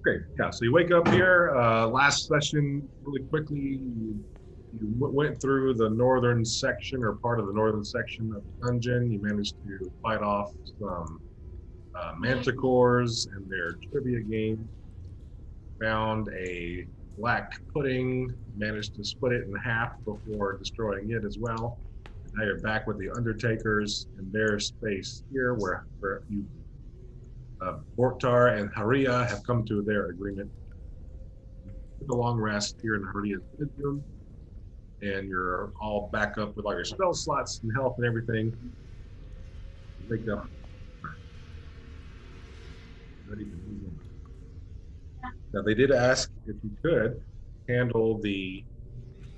Okay, yeah, so you wake up here. Last session, really quickly, you went through the northern section or part of the northern section of the dungeon. You managed to fight off some manticores and their trivia game. Found a black pudding, managed to split it in half before destroying it as well. Now you're back with the Undertakers in their space here, where you Borktar and Haria have come to their agreement. Took a long rest here in Haria's bedroom, and you're all back up with all your spell slots and health and everything. Wake up, ready to move on. Now they did ask if you could handle the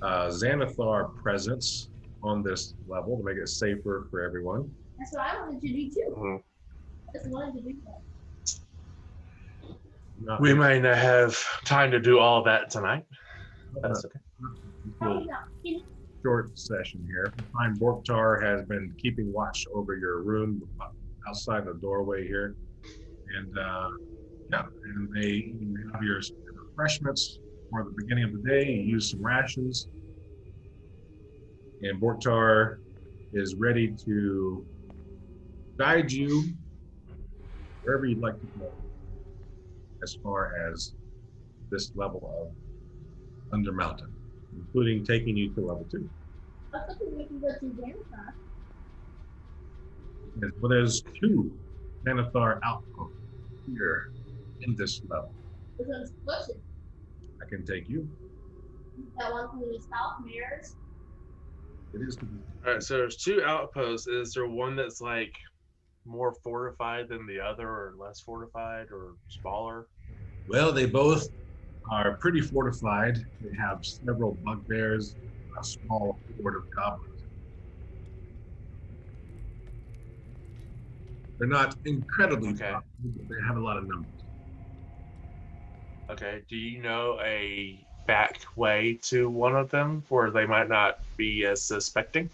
Xanathar presence on this level to make it safer for everyone. That's what I wanted to do too. I just wanted to do that. We may not have time to do all that tonight. That's okay. Short session here. Fine, Borktar has been keeping watch over your room outside the doorway here, and and they have your refreshments for the beginning of the day. You use some rations, and Borktar is ready to guide you wherever you'd like to go as far as this level of Under Mountain, including taking you to level 2. I was thinking we can go to Xanathar. Yes, well, there's 2 Xanathar Outposts here in this level. Which one's closest? I can take you. That one to the south mirrors. It is. All right, so there's 2 outposts. Is there one that's like more fortified than the other, or less fortified, or smaller? Well, they both are pretty fortified. They have several bugbears, a small horde of goblins. They're not incredibly tough, but they have a lot of numbers. Okay, do you know a back way to one of them where they might not be as suspecting?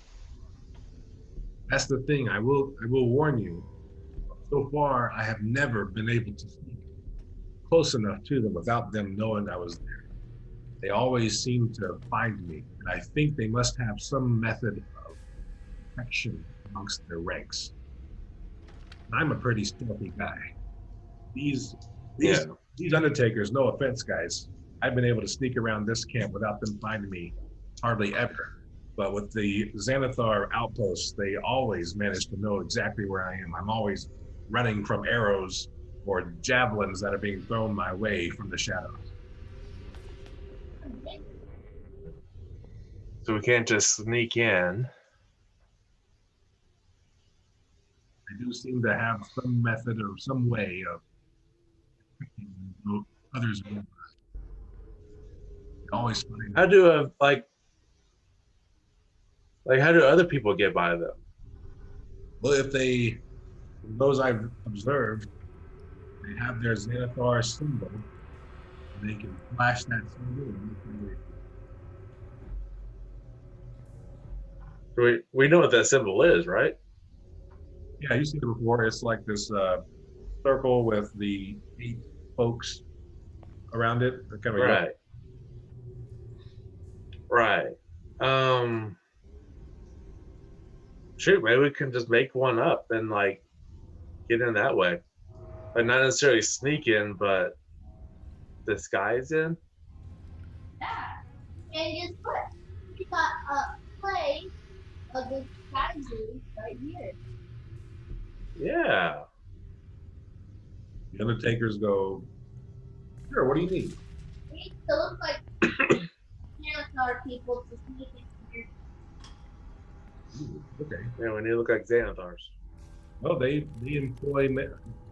That's the thing. I will warn you. So far, I have never been able to sneak close enough to them without them knowing I was there. They always seem to find me, and I think they must have some method of protection amongst their ranks. I'm a pretty stealthy guy. These Undertakers, no offense, guys, I've been able to sneak around this camp without them finding me hardly ever. But with the Xanathar Outposts, they always manage to know exactly where I am. I'm always running from arrows or javelins that are being thrown my way from the shadows. So we can't just sneak in. I do seem to have some method or some way of others. Always find. How do how do other people get by them? Well, if those I've observed, they have their Xanathar symbol. They can flash that symbol. We know what that symbol is, right? Yeah, you've seen it before. It's like this circle with the 8 folks around it. Kind of Right. Shoot, maybe we can just make one up and like get in that way. Like not necessarily sneak in, but disguise in. Yeah. And guess what? We got a play of the strategy right here. Yeah. The Undertakers go, sure, what do you need? We need to look like Xanathar people to sneak in here. Ooh, okay. Yeah, we need to look like Xanathars. Well, they employ a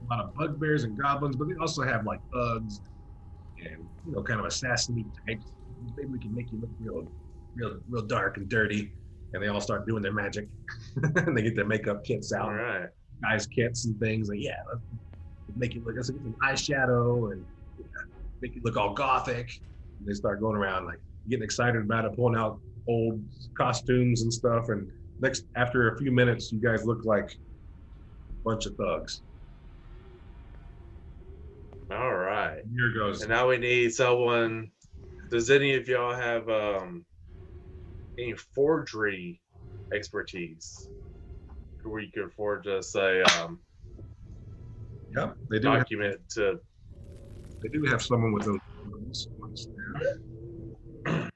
lot of bugbears and goblins, but they also have like thugs and kind of assassin types. Maybe we can make you look real dark and dirty, and they all start doing their magic. And they get their makeup kits out, All right. guys' kits and things. Like, yeah, let's make you look. Let's get some eyeshadow and make you look all gothic. And they start going around like getting excited about it, pulling out old costumes and stuff. And after a few minutes, you guys look like a bunch of thugs. All right. right. Here goes. And now we need someone. Does any of y'all have any forgery expertise? Where you could forge us a Yep, they do. Have, document to. they do have someone with those ones there.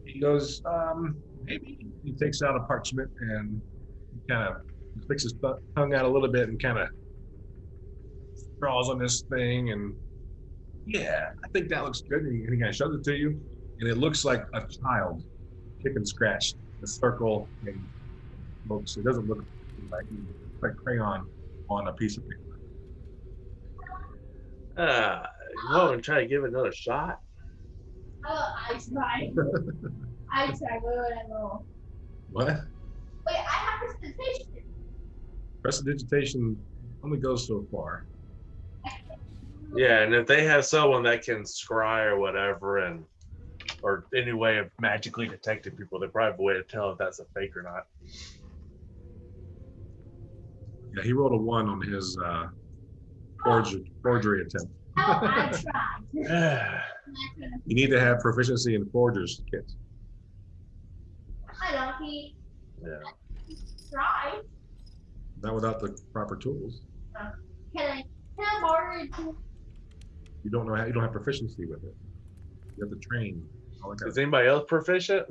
He goes, maybe. He takes out a parchment and kind of sticks his tongue out a little bit and kind of draws on this thing. And yeah, I think that looks good. And he kind of shows it to you. And it looks like a child kick and scratch the circle and smokes. It doesn't look like crayon on a piece of paper. You want to try to give it another shot? Oh, I tried. I tried. Whatever. What? Wait, I have presentation. Prestidigitation only goes so far. Yeah, and if they have someone that can scry or whatever, and or any way of magically detecting people, they probably have a way to tell if that's a fake or not. Yeah, he rolled a 1 on his forgery attempt. Oh, I tried. You need to have proficiency in forger's kit. I don't. He Yeah. tried. Not without the proper tools. Can I borrow it? You don't know how. You don't have proficiency with it. You have to train. All that kind Is of- anybody else proficient?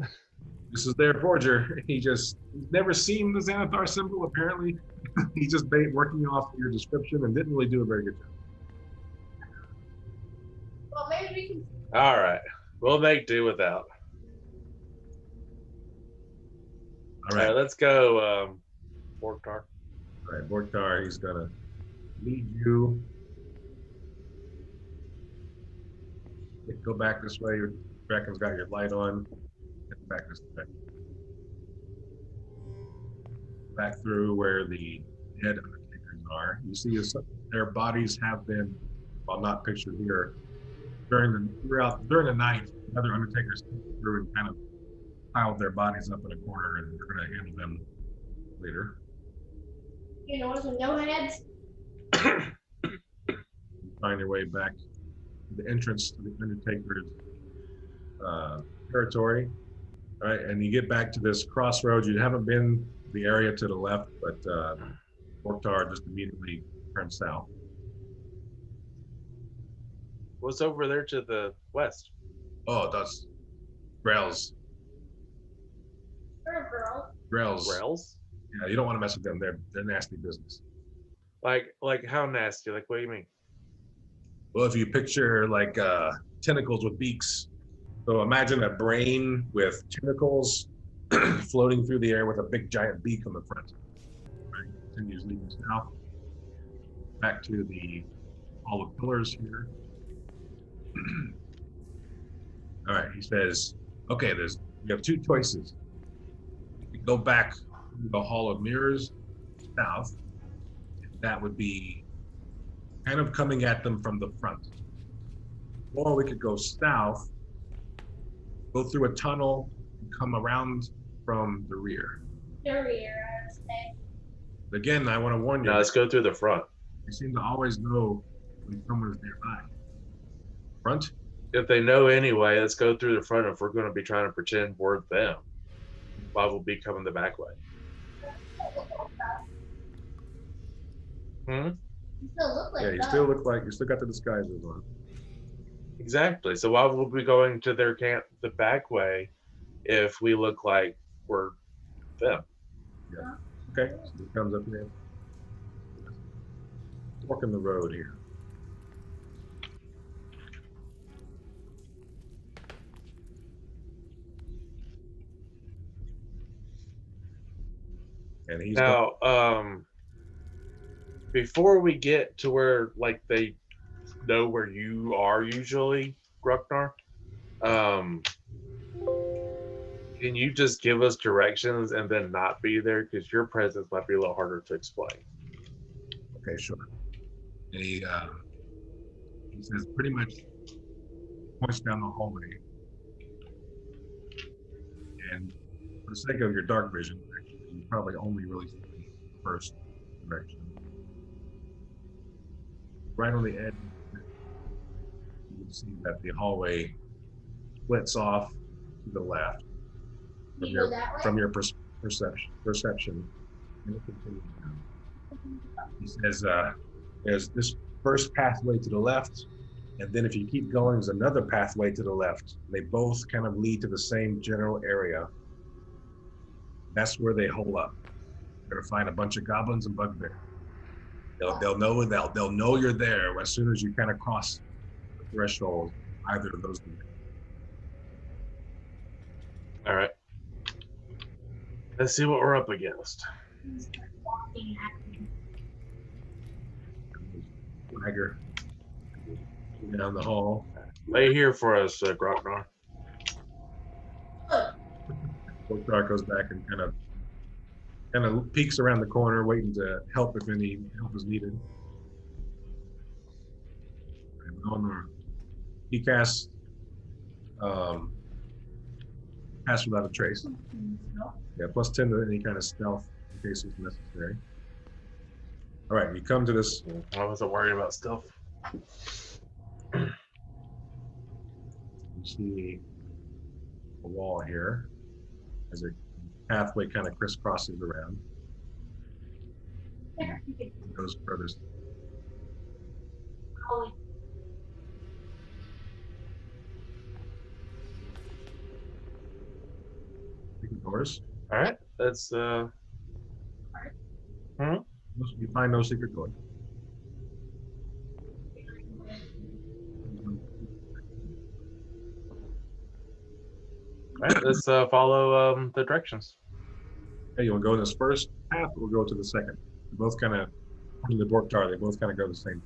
This is their forger. He's never seen the Xanathar symbol. Apparently, he's just working off your description and didn't really do a very good job. Well, maybe we can. All right, we'll make do without. All right, Let's go, Borktar. all right, Borktar. He's gonna lead you. Go back this way. Your Draken's got your light on. Get back this way. Back through where the dead undertakers are. You see their bodies have been, well, not pictured here, during the night. Other undertakers came through and kind of piled their bodies up in a corner, and we're going to handle them later. You know, some no heads. You find your way back to the entrance to the undertaker's territory. All right, and you get back to this crossroads. You haven't been the area to the left, but Borktar just immediately turns south. What's over there to the west? Oh, that's Grells. Or a girl. Grells. Rails? Yeah, you don't want to mess with them. They're nasty business. Like how nasty? Like, what do you mean? Well, if you picture like tentacles with beaks, so imagine a brain with tentacles floating through the air with a big giant beak on the front. Right? Continues leading south. Back to the Hall of Pillars here. All right, he says, okay, we have 2 choices. You can go back to the Hall of Mirrors south. That would be kind of coming at them from the front. Or we could go south, go through a tunnel, and come around from the rear. The rear, I would say. Again, I want to warn you, No, let's go through the front. they seem to always know when someone is nearby. Front? If they know anyway, let's go through the front if we're going to be trying to pretend we're them. Why will be coming the back way? You still look like Yeah, you that. still got the disguises on. Exactly. So why would we going to their camp the back way if we look like we're them? Okay, so he comes up here. Walking the road here. And he's Now, before we get to where like they know where you are usually, Grucknar, can you just give us directions and then not be there because your presence might be a little harder to explain? okay, sure. And he says pretty much points down the hallway. And for the sake of your dark vision, you probably only really see the first direction. Right on the edge, you can see that the hallway splits off to the left You go that way? from your perception. And it continues down. He says, there's this first pathway to the left, and then if you keep going, there's another pathway to the left. They both kind of lead to the same general area. That's where they hole up. You're gonna find a bunch of goblins and bugbears. They'll know you're there as soon as you kind of cross the threshold. Either of those two. All right. Let's see what we're up against. Walking at me. Swagger down the hall. Lay here for us, Grocknar. Dark goes back and kind of peeks around the corner, waiting to help if any help is needed. And Melannor, he casts pass without a trace. Yeah, plus 10 to any kind of stealth in case it's necessary. All right, you come to this. I wasn't worried about stealth. You see a wall here as a pathway kind of crisscrosses around. It goes further. Doors. All right, let's. You find no secret door. All right, let's follow the directions. Hey, you want to go in this first path or go to the second? They both kind of, in the Borktar, they both kind of go the same.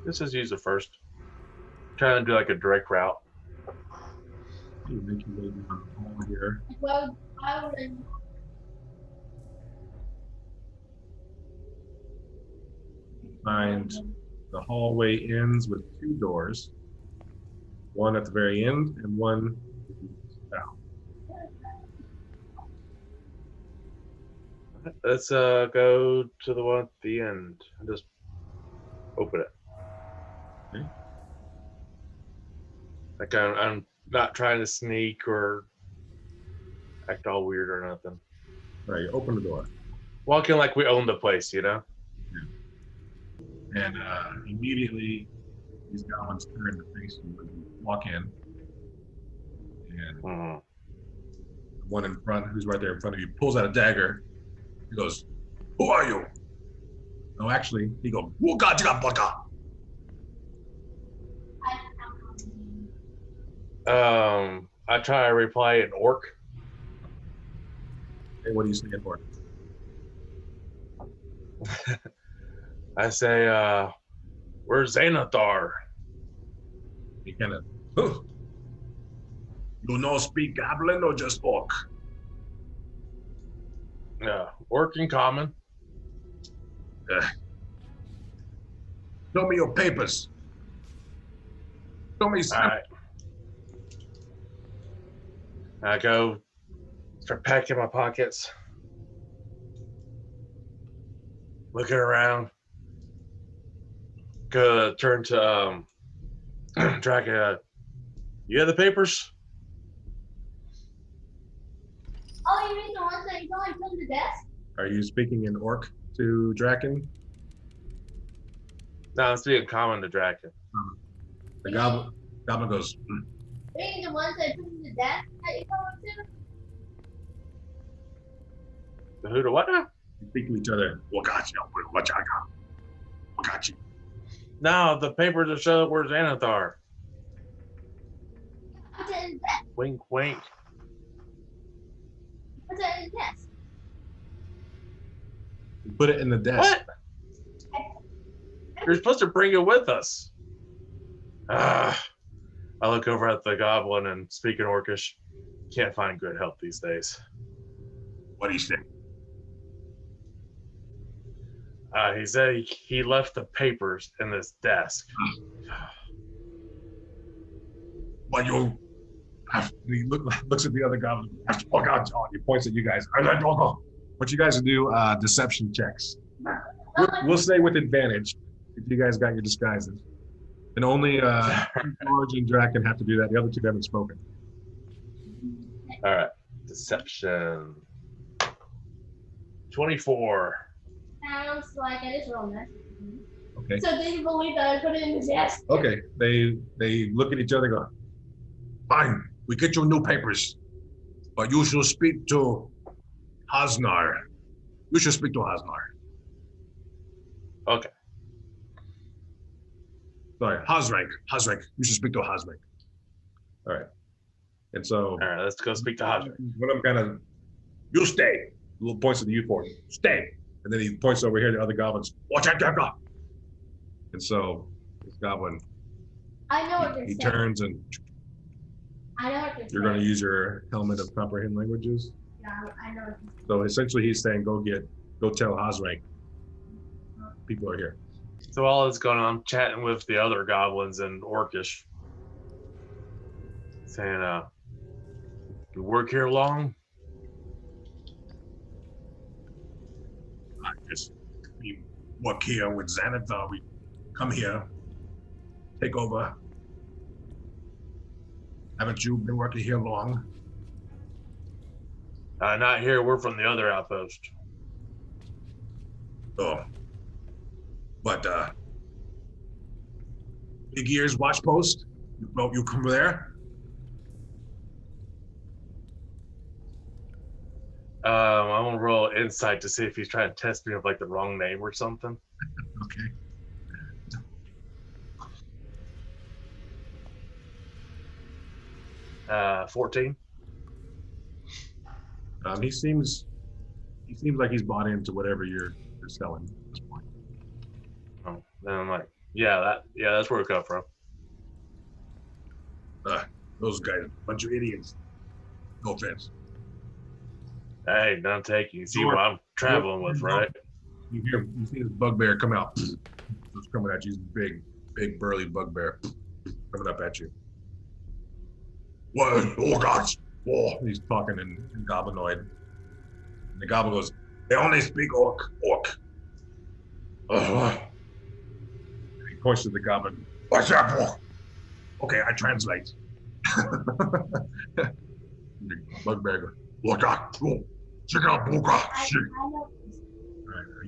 Let's just use the first. Trying to do like a direct route. You make your way down the hall here. Well, I would. Find the hallway ends with two doors, one at the very end and one out. Let's go to the one at the end and just open it. Okay. Like I'm not trying to sneak or act all weird or nothing. All right, you open the door. Walking like we own the place, you know? Yeah. And immediately, these goblins turn to face you when you walk in. And the one in front, who's right there in front of you, pulls out a dagger. He goes, "Who are you?" No, actually, he goes, I try to reply in orc. Hey, what are you saying for? I say, where's Xanathar? He kind of, you know, speak goblin or just orc? Yeah, orc in common. Show me your papers. Show me All something. right. I go start packing my pockets, looking around. Go turn to Draken. You have the papers? Oh, you mean the ones that you don't like from the desk? Are you speaking in orc to Draken? No, I'm speaking common to Draken. The goblin goes, You mean the ones that put in the desk that you go to? Who to what now? you speak to each other. Wakachi. No, the papers that show where's Xanathar. What's it in the desk? Wink, wink. What's it in the desk? You put it in the desk. What? You're supposed to bring it with us. I look over at the goblin and speak in Orcish. Can't find good help these days. What do you say? He said he left the papers in this desk. But you have, he looks at the other goblin. He points at you guys. want you guys to do deception checks. We'll say with advantage if you guys got your disguises. And only George and Draken have to do that. The other two haven't spoken. All right. Deception. 24. Sounds like I just rolled that. Okay. So do you believe that I put it in his desk? Okay. They look at each other and go, fine, we get you new papers. But you should speak to Hasnar. You should speak to Hasnar. Okay. Sorry, Hasrank. You should speak to Hasrank. All right. And so, All right, let's go speak to Hodge. one of them kind of, you stay. Little points to the youth board. Stay. And then he points over here to the other goblins. Watch out, Dragon. And so this goblin, I know what they're he saying. turns and I know what they're you're going to saying. use your helmet of comprehend languages. Yeah, I know what they're So essentially, he's saying, go tell Hasrank. People are here. So while it's going on, I'm chatting with the other goblins in Orcish. Saying, you work here long? I just we work here with Xanathar. We come here, take over. Haven't you been working here long? Not here. We're from the other outpost. Oh. But Big Ears Watch Post? You come there? I want to roll insight to see if he's trying to test me with like the wrong name or something. Okay. 14. He seems like he's bought into whatever you're selling at this point. Oh, then I'm like, that's where it come from. Those guys, bunch of idiots. No offense. Hey, don't take you. See what I'm traveling with, right? You see this bugbear come out. It's coming at you. He's a big burly bugbear coming up at you. What? Oh gosh! Oh, he's talking in goblinoid. And the goblin goes, "They only speak orc. He points to the goblin. What's up, orc? Okay, I translate. The bugbear goes, "What? Check out Boga. I know.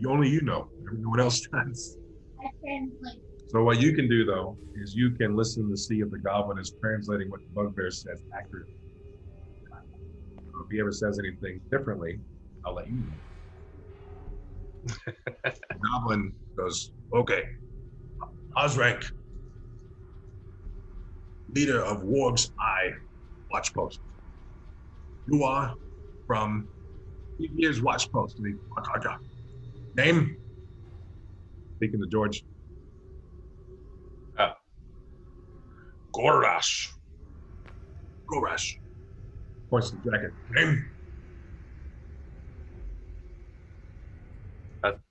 Only you know. Everyone else does." I translate. So what you can do though is you can listen to see if the goblin is translating what the bugbear says accurately. So if he ever says anything differently, I'll let you know. The goblin goes, "Okay, Osrank, leader of Warg's Eye Watch Post. You are from Year's Watch Post. Name?" Speaking to George. Gorash. Gorash. Points to the jacket. Name?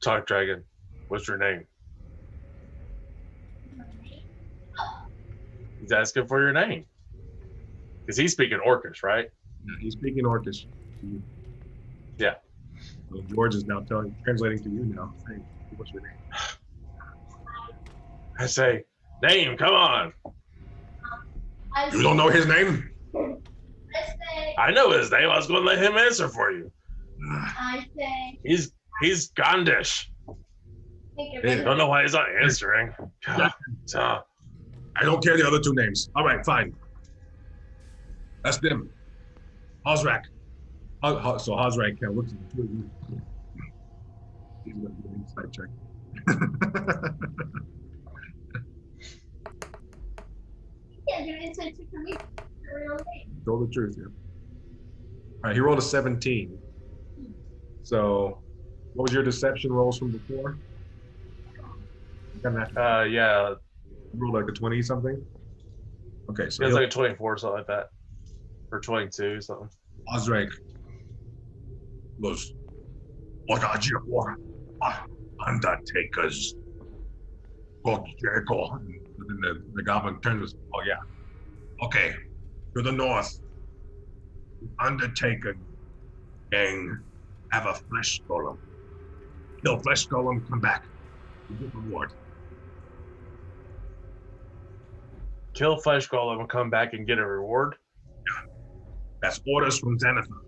Talk Dragon. What's your name? He's asking for your name. Because he's speaking Orcish, right? Yeah, he's speaking Orcish. Yeah. So George is now translating to you now. Hey, what's your name? I say, name, come on. You don't know his name? I know his name. I was going to let him answer for you. I say. He's Gondish. Yeah. Don't know why he's not answering. God. I don't care the other two names. All right, fine. That's them. Hosrak. So Hosrak kind of looks at the two of you. He's going to do an insight check. Yeah, give insight check for me. Told the truth, yeah. All right, he rolled a 17. So, what was your deception rolls from before? Yeah. You rolled like a 20 something? Okay, so It was like a 24 something like that. Or 22 something. Osrek goes, "What are you for? Undertakers. Go Jericho." And then the goblin turns, "Oh yeah. Okay. To the north. Undertaker gang have a flesh golem. Kill flesh golem, come back. You get reward. Kill flesh golem and come back and get a reward. That's orders from Xanathar.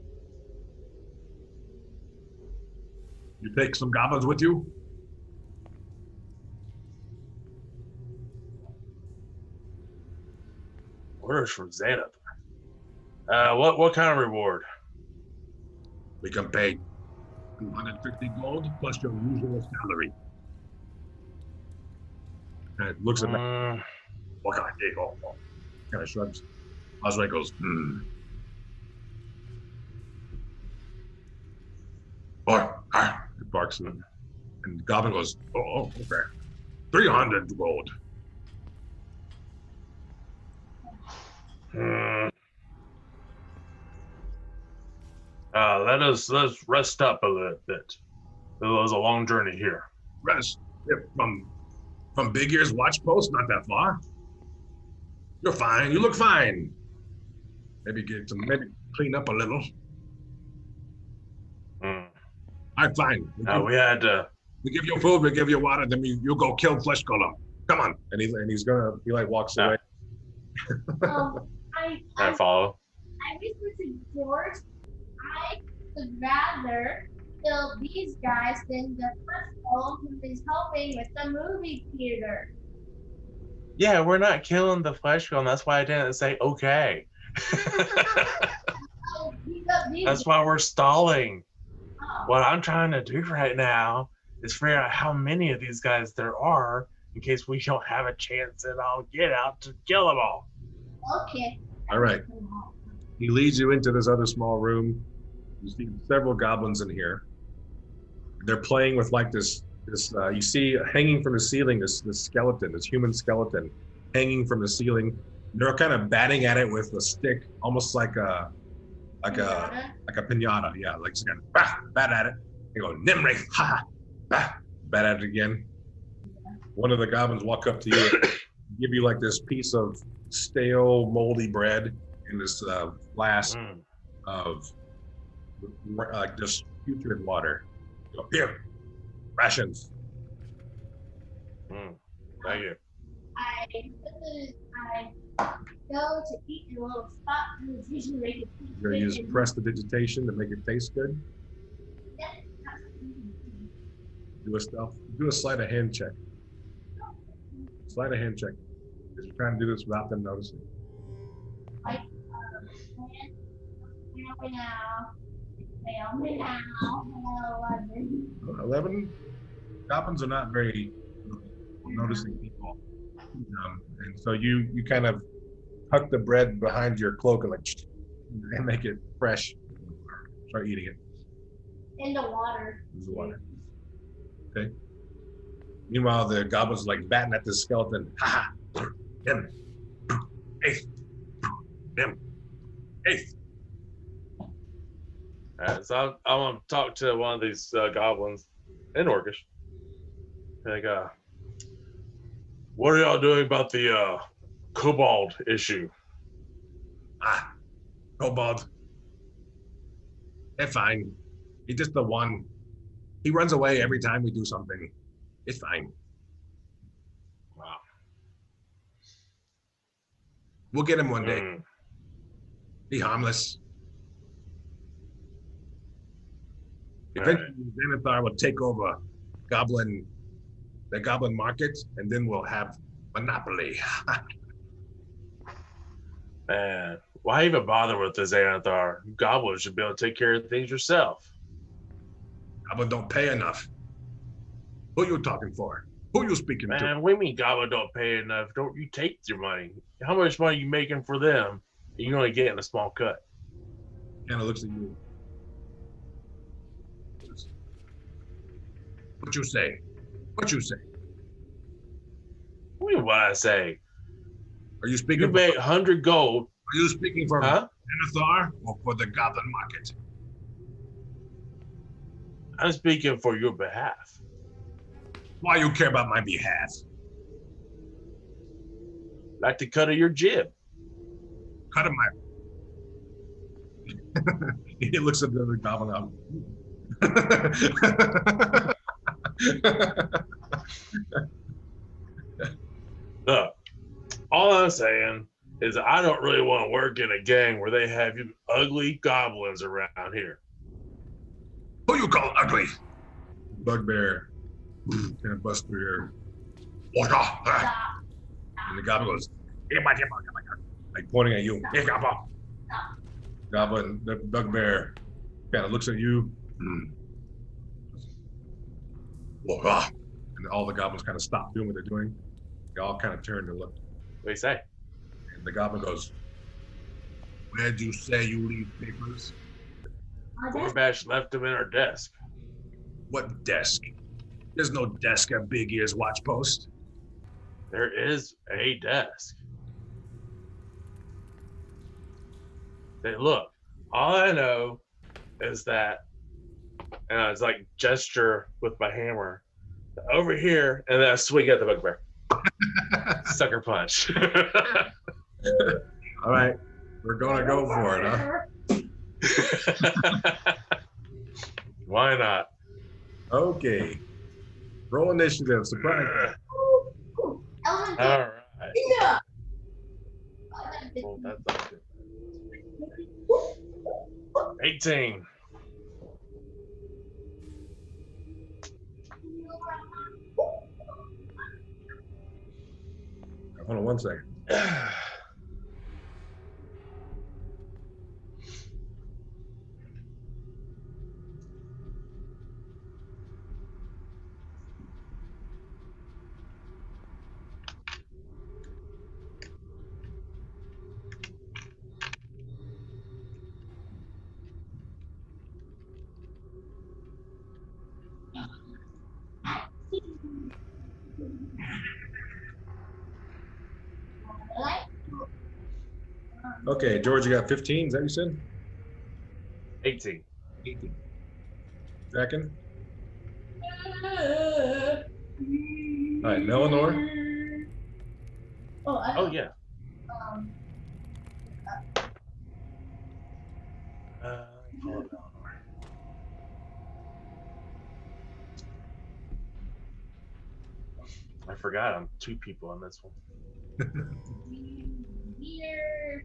You take some goblins with you? Orders from Xanathar. What kind of reward? We can pay 250 gold plus your usual salary. And it looks at me. What kind of gig? Kind of shrugs. Oswald goes, It barks at him. And Goblin goes, oh, okay. 300 gold. Let's rest up a little bit. It was a long journey here. Rest? Yeah, from Big Ear's watch post, not that far. You're fine. You look fine. Maybe clean up a little. I'm fine. We give you food, we give you water, then you go kill flesh golem. Come on. And he like walks away. I follow. I whispered to George, I would rather kill these guys than the first golem who is helping with the movie theater. Yeah, we're not killing the flesh golem. That's why I didn't say okay. That's why we're stalling. What I'm trying to do right now is figure out how many of these guys there are in case we don't have a chance at all get out to kill them all. Okay. All right. He leads you into this other small room. You see several goblins in here. They're playing with like this you see hanging from the ceiling, this skeleton, this human skeleton hanging from the ceiling. They're kind of batting at it with a stick, almost like a pinata. Yeah, like just kind of bat at it. They go, Nimrei, ha, bat at it again. One of the goblins walk up to you, give you like this piece of stale, moldy bread in this flask of just putrid water. Go, here, rations. Thank you. I go to eat in a little spot and it's usually make it taste You're going to use prestidigitation to make it taste good. Do a sleight of hand check. Sleight of hand check. Because you're trying to do this without them noticing. Like, fail me now. 11. Goblins are not very noticing people. And so you kind of tuck the bread behind your cloak and make it fresh. Start eating it. In the water. Use the water. Okay. Meanwhile, the goblins are like batting at this skeleton. Ha ha! Him. Eighth. Him. Eighth. So I'm going to talk to one of these goblins in Orcish. Like, what are y'all doing about the kobold issue? Kobold. They're fine. He's just the one. He runs away every time we do something. It's fine. Wow. We'll get him one day. Be harmless. Eventually, Xanathar will take over the goblin market, and then we'll have monopoly. Man, why even bother with the Xanathar? Goblins should be able to take care of things yourself. Goblin don't pay enough. Who you talking for? Who you speaking to? Man, we mean Goblin don't pay enough. Don't you take your money? How much money you making for them? You're only getting a small cut. Kind of looks at you. What you say? What you say? What do you mean what I say? Are you speaking? You made 100 gold. Are you speaking for Xanathar or for the goblin market? I'm speaking for your behalf. Why you care about my behalf? Like the cut of your jib. Cut of my. He looks at the other goblin. Look, all I'm saying is I don't really want to work in a gang where they have you ugly goblins around here. Who you call ugly? Bugbear kind of busts through here. And the goblin goes, like pointing at you. Goblin, the bugbear kind of looks at you. And all the goblins kind of stop doing what they're doing. They all kind of turn to look. What do you say? And the goblin goes, where'd you say you leave papers? Felbranch left them in our desk. What desk? There's no desk at Big Ear's watch post. There is a desk. Hey, look, all I know is that, and I was like gesture with my hammer over here, and then I swing at the bugbear. Sucker punch. All right, we're gonna go for it, huh? Why not? Okay. Roll initiative. Surprise. All right. Yeah. Well, that's not good. 18. Hold on one second. Okay, George, you got 15, is that what you said? 18. 18. Draken? All right, Melannor? Oh, yeah. Pull up Melannor. I forgot I'm 2 people on this one. Here.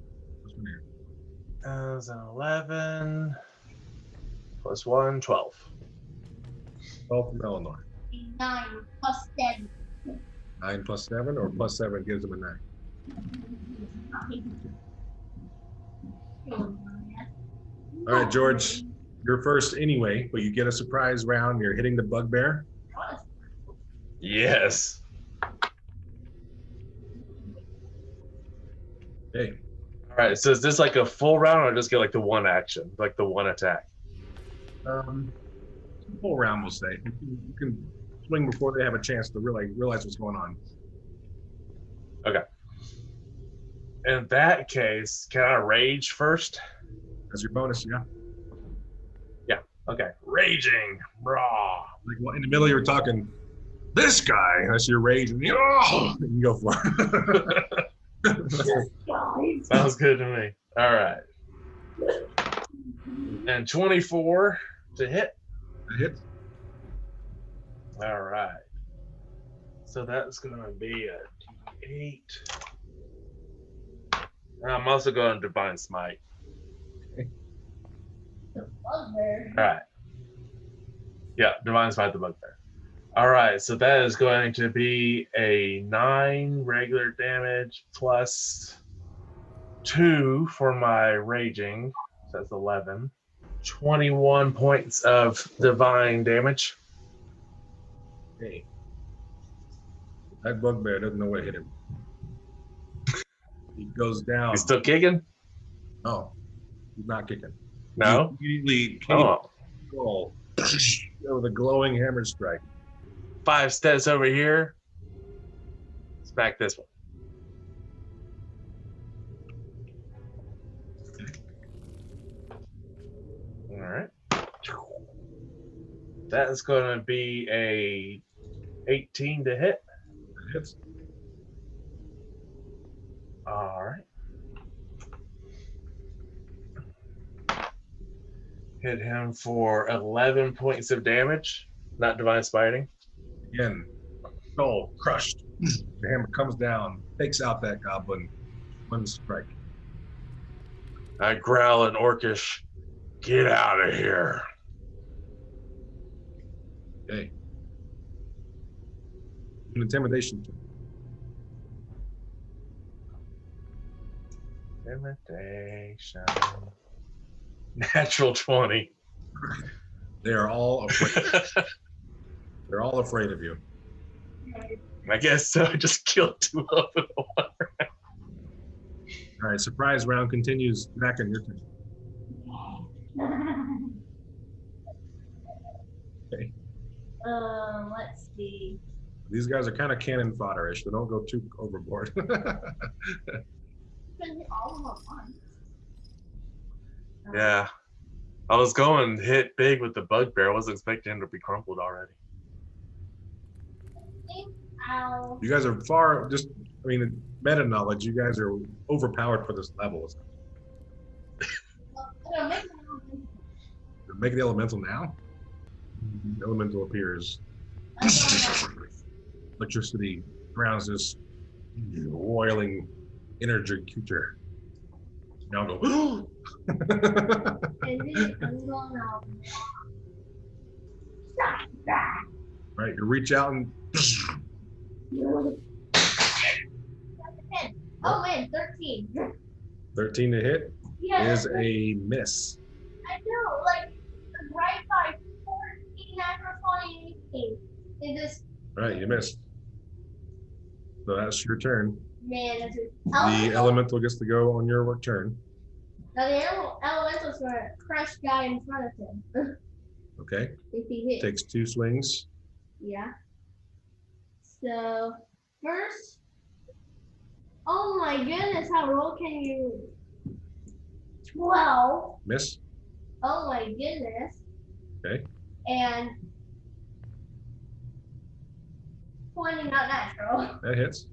It's an 11 plus 1, 12. 12 from Melannor. 9 plus 7. 9 plus 7, or plus 7 gives him a 9. All right, George, you're first anyway, but you get a surprise round. You're hitting the bugbear. Yes. Okay. All right, so is this like a full round or just get like the one action, like the one attack? Full round, we'll say. You can swing before they have a chance to really realize what's going on. Okay. In that case, can I rage first? That's your bonus, yeah. Yeah. Okay. Raging. Raw. Like, well, in the middle, you're talking, this guy. That's your rage, and you go for it. Sounds good to me. All right. And 24 to hit. That hits. All right. So that's going to be a D8. And I'm also going to Divine Smite. All right. Yeah, Divine Smite the bugbear. All right, so that is going to be a 9 regular damage plus 2 for my raging. So that's 11. 21 points of divine damage. Okay. That bugbear doesn't know what hit him. He goes down. He's still kicking? No, he's not kicking. No? He immediately Oh. with a glowing hammer strike. 5 steps over here. Let's back this one. All right. That is going to be a 18 to hit. That hits. All right. Hit him for 11 points of damage. Not divine spiting. Again, skull crushed. The hammer comes down, takes out that goblin. One strike. I growl in Orcish. Get out of here. Okay. An intimidation. Intimidation. Natural 20. They are all afraid. They're all afraid of you. I guess so. I just killed 2 of them. All right, surprise round continues. Back in your turn. Okay. Let's see. These guys are kind of cannon fodder-ish, so don't go too overboard. All of them at once. Yeah. I was going hit big with the bugbear. I wasn't expecting him to be crumpled already. Ow. You guys are far, just, I mean, meta knowledge, you guys are overpowered for this level. Make the elemental now. The elemental appears. Electricity surrounds this roiling energy creature. Now go. Right, you reach out and. Oh man, 13. 13 to hit Yeah, is a miss. I know, like right by 14 natural 20 anything. It just Right, you missed. So that's your turn. man, that's The elemental gets to go on your turn. Now the elemental's gonna crush guy in front of him. Okay. If he hits. Takes 2 swings. Yeah. So first, oh my goodness, how roll can you? 12. Miss. Oh my goodness. Okay. And 20, not natural. That hits.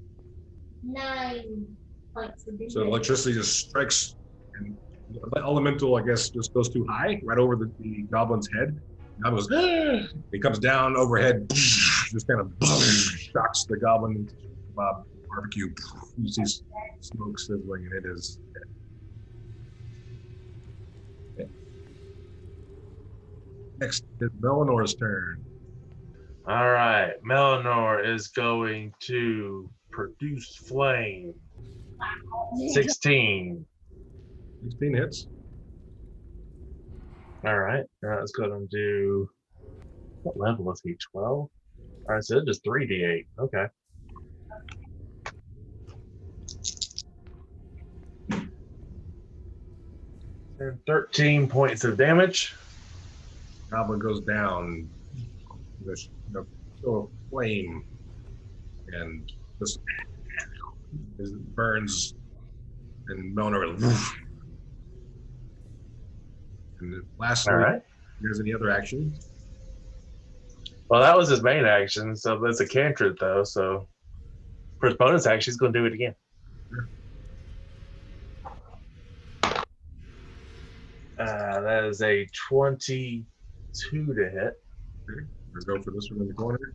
9 points of damage. So electricity just strikes, and the elemental, I guess, just goes too high, right over the goblin's head. Goblin goes, ah! He comes down overhead, just kind of shocks the goblin into barbecue. You see smoke sizzling, and it is dead. Okay. Next is Melannor's turn. All right. Melannor is going to produce flame. 16. 16 hits. All right. Now let's go and do. What level is he? 12? All right. So it's just 3d8. Okay. And 13 points of damage. Goblin goes down. There's a flame, and this burns, and Melannor goes. And lastly, All right. if there's any other action? Well, that was his main action. So that's a cantrip, though. So for his bonus action, he's going to do it again. Sure. That is a 22 to hit. Okay. Let's go for this one in the corner.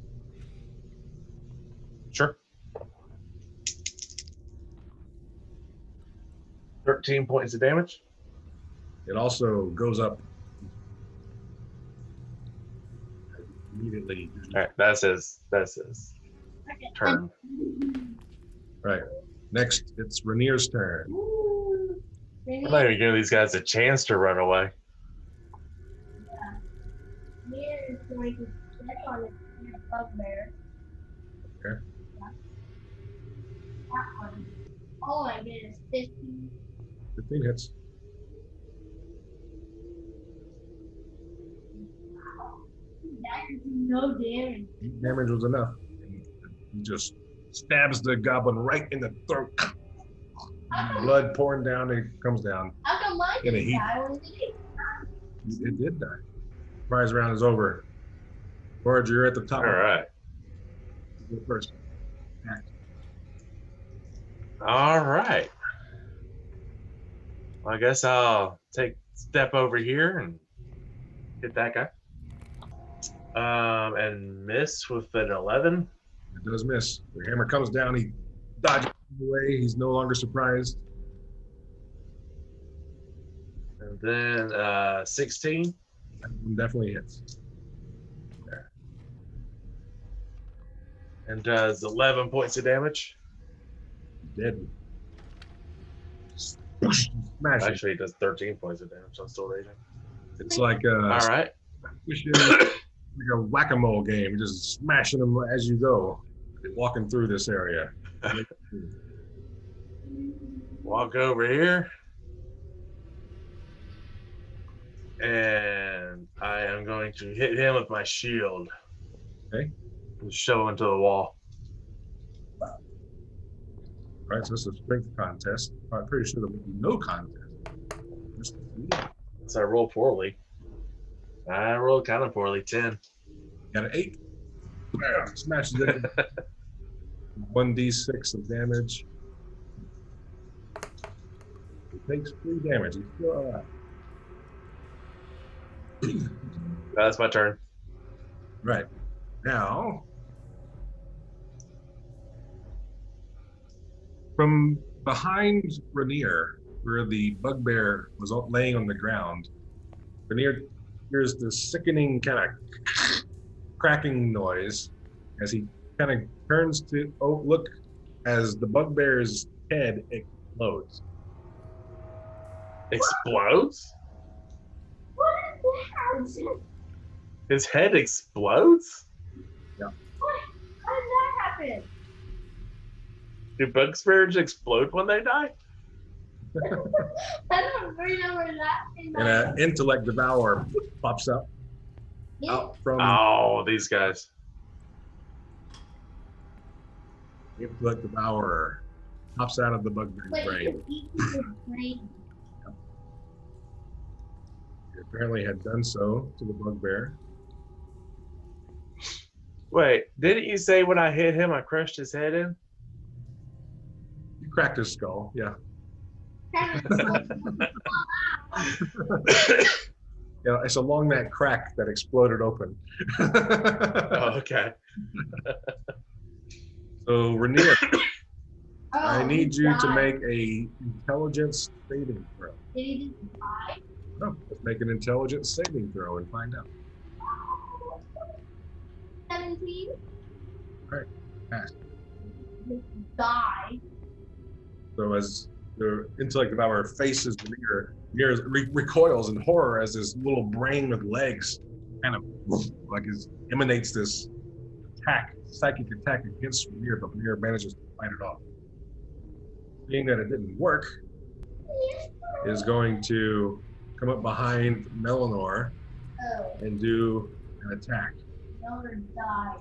Sure. 13 points of damage. It also goes up immediately. All right, that's his turn. Right. Next, it's Renaer's turn. Ooh, I'm not even giving these guys a chance to run away. Renaer is going to check on it bugbear. Okay. That one. Oh my goodness, 15. 15 hits. That is no damage. 8 damage was enough. And he just stabs the goblin right in the throat. Blood pouring down, and it comes down. How come mine In a didn't heap. die when it did? It did die. Prize round is over. George, you're at the top. All right. Go first. Act. All right. Well, I guess I'll take a step over here and Hit that guy. And miss with an 11. It does miss. The hammer comes down. He dodges away. He's no longer surprised. And then 16. That one definitely hits. And does 11 points of damage. Dead. Smash it. Actually, it does 13 points of damage. I'm still raging. It's like All right. like a whack-a-mole game. You're just smashing them as you go. You're walking through this area. Walk over here. And I am going to hit him with my shield. Okay. And shove him into the wall. All right, so it's a strength contest. I'm pretty sure there will be no contest. So I rolled poorly. I rolled kind of poorly. 10. Got an 8. Smashes it. 1d6 of damage. He takes 3 damage. He's still alive. That's my turn. Right. Now, from behind Renaer, where the bugbear was laying on the ground, Renaer hears this sickening kind of cracking noise as he kind of turns to look as the bugbear's head explodes. Explodes? What is that? His head explodes? Yeah. How did that happen? Do bug spirits explode when they die? I don't remember that. And an intellect devourer pops up out from Oh, these guys. intellect devourer pops out of the bugbear's But brain. you eat his brain. He apparently had done so to the bugbear. Wait, didn't you say when I hit him, I crushed his head in? You cracked his skull, yeah. Yeah, it's along that crack that exploded open. Oh, okay. So Renaer, Oh, I need he you to died. make a intelligence saving throw. Did he just die? No, let's make an intelligence saving throw and find out. 17? All right, pass. Die. So as the intellect devourer faces Renaer, Renaer recoils in horror as this little brain with legs kind of like emanates this attack, psychic attack against Renaer, but Renaer manages to fight it off. Seeing that it didn't work, is going to come up behind Melannor Oh, and do an attack. Melannor died.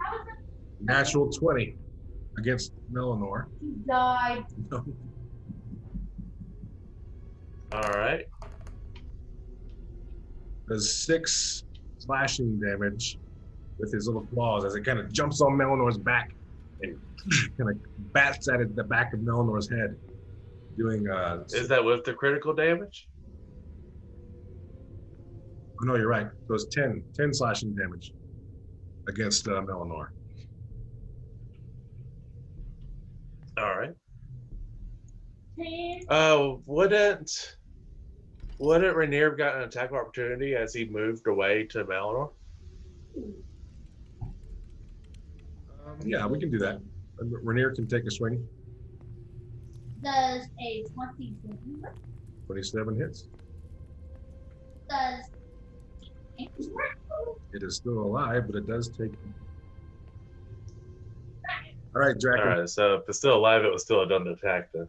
How was it? Natural 20 against Melannor. He died. All right. Does 6 slashing damage with his little claws as it kind of jumps on Melanor's back and kind of bats at it, the back of Melanor's head, doing Is that with the critical damage? oh, no, you're right. So it's 10 slashing damage against Melannor. All right. Ten. Wouldn't Renaer have gotten an attack of opportunity as he moved away to Melannor? Yeah, we can do that. Renaer can take a swing. Does a 27 work? 27 hits. Does it work? It is still alive, but it does take. All right, Draken. All right. So if it's still alive, it was still done the attack then.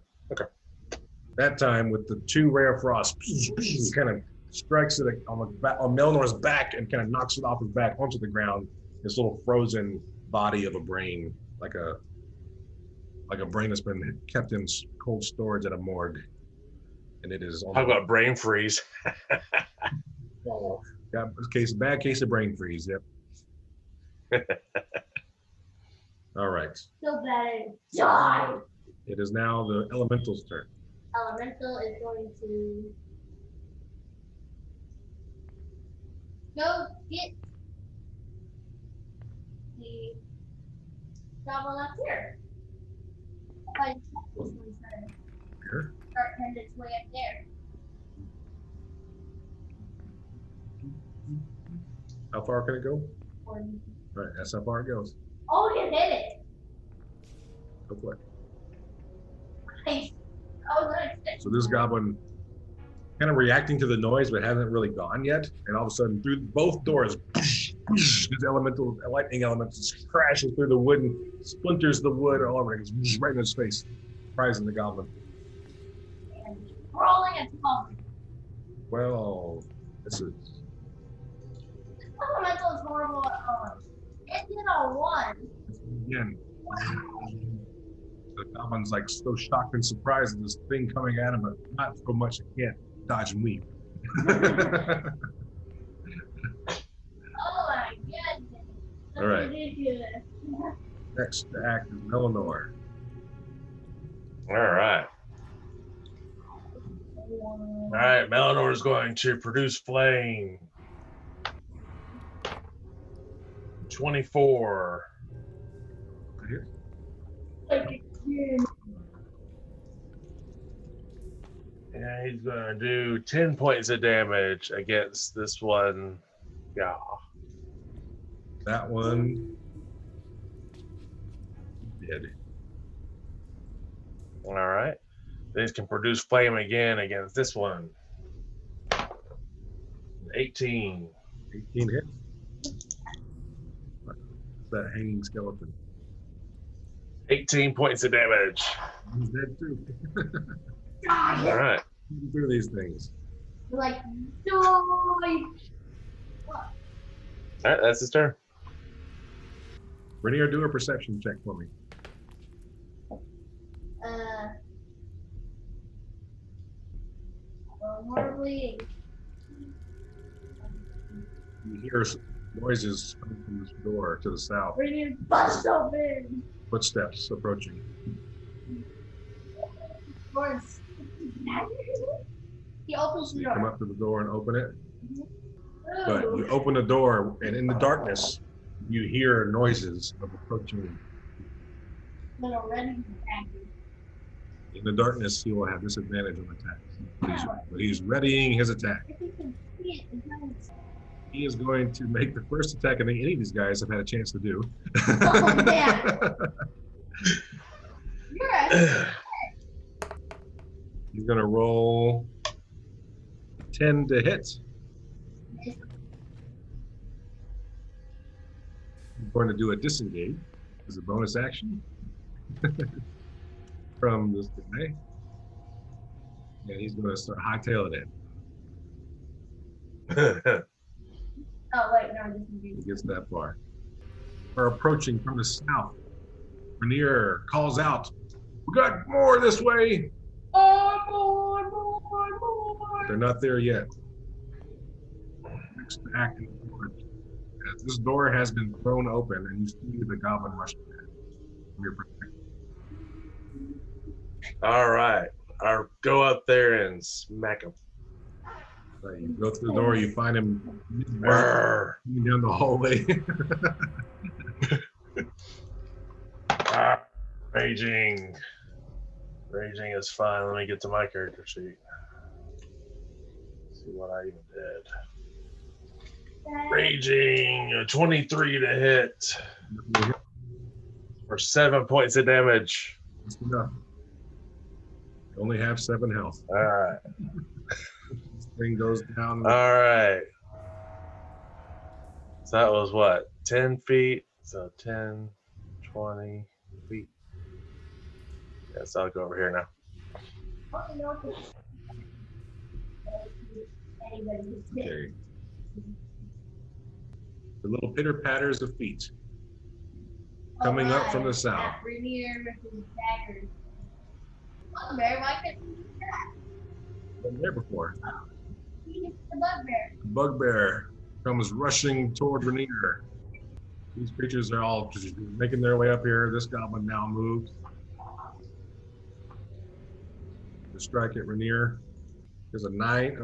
That time with the 2 rare frosts, kind of strikes it on Melanor's back and kind of knocks it off his back onto the ground. This little frozen body of a brain, like a brain that's been kept in cold storage at a morgue, and it is. Talk about brain freeze. Yeah, bad case of brain freeze. Yep. All right. So bad. Die. It is now the elemental's turn. Elemental is going to Go get the goblin up here. Like, this one's gonna Here. start heading its way up there. How far can it go? Or, All right, that's how far it goes. oh, you hit it. Go for it. Nice. I was unexpected. So this goblin kind of reacting to the noise, but hasn't really gone yet. And all of a sudden, through both doors, this elemental lightning element just crashes through the wood and splinters the wood all over. It goes right in his face, surprising the goblin. And rolling at 12. Well, this is Elemental is horrible at all. It did a 1. again. The goblin's like so shocked and surprised at this thing coming at him, but not so much it can't dodge and weave. Oh my goodness. All right. Ridiculous. Next to act is Melannor. All right. All right. Melannor is going to produce flame. 24. Here. Yeah, he's gonna do 10 points of damage against this one. Yeah. That one dead. All right. Then he can produce flame again against this one. 18. 18 hits. That hanging skeleton. 18 points of damage. He's dead too. All right. Through these things. Like, joy. All right, that's his turn. Renaer, do a perception check for me. Horribly. You hear noises coming from this door to the south. Bringing bust open. Footsteps approaching. He opens So the you come door. up to the door and open it. Ooh. But you open the door, and in the darkness, you hear noises of approaching. Little red attacking. In the darkness, he will have disadvantage on attacks. But he's readying his attack. If you can see it, it's nice. He is going to make the first attack I think any of these guys have had a chance to do. Oh, man. You're a He's going to roll 10 to hit. He's going to do a disengage as a bonus action from this guy. And he's going to start hightail it in. Oh, wait, no, this is He gets that far. We're approaching from the south. Renaer calls out, "We got more this way!" more. They're not there yet. Next act in the door. As this door has been thrown open and you see the goblin rushing in from your perspective. All right. I'll go up there and smack him. So you go through the door, you find him Arr. coming down the hallway. Raging. Raging is fun. Let me get to my character sheet. See what I even did. Raging, 23 to hit for 7 points of damage. That's enough. You only have 7 health. All right. This thing goes down. All right. So that was what? 10 feet. So 10, 20 feet. Yes, I'll go over here now. Okay. The little pitter patters of feet coming up from the south. Renaer with his daggers. Oh, very like it. Been there before. He's the bugbear. The bugbear comes rushing toward Renaer. These creatures are all just making their way up here. This goblin now moves to strike at Renaer. There's a 9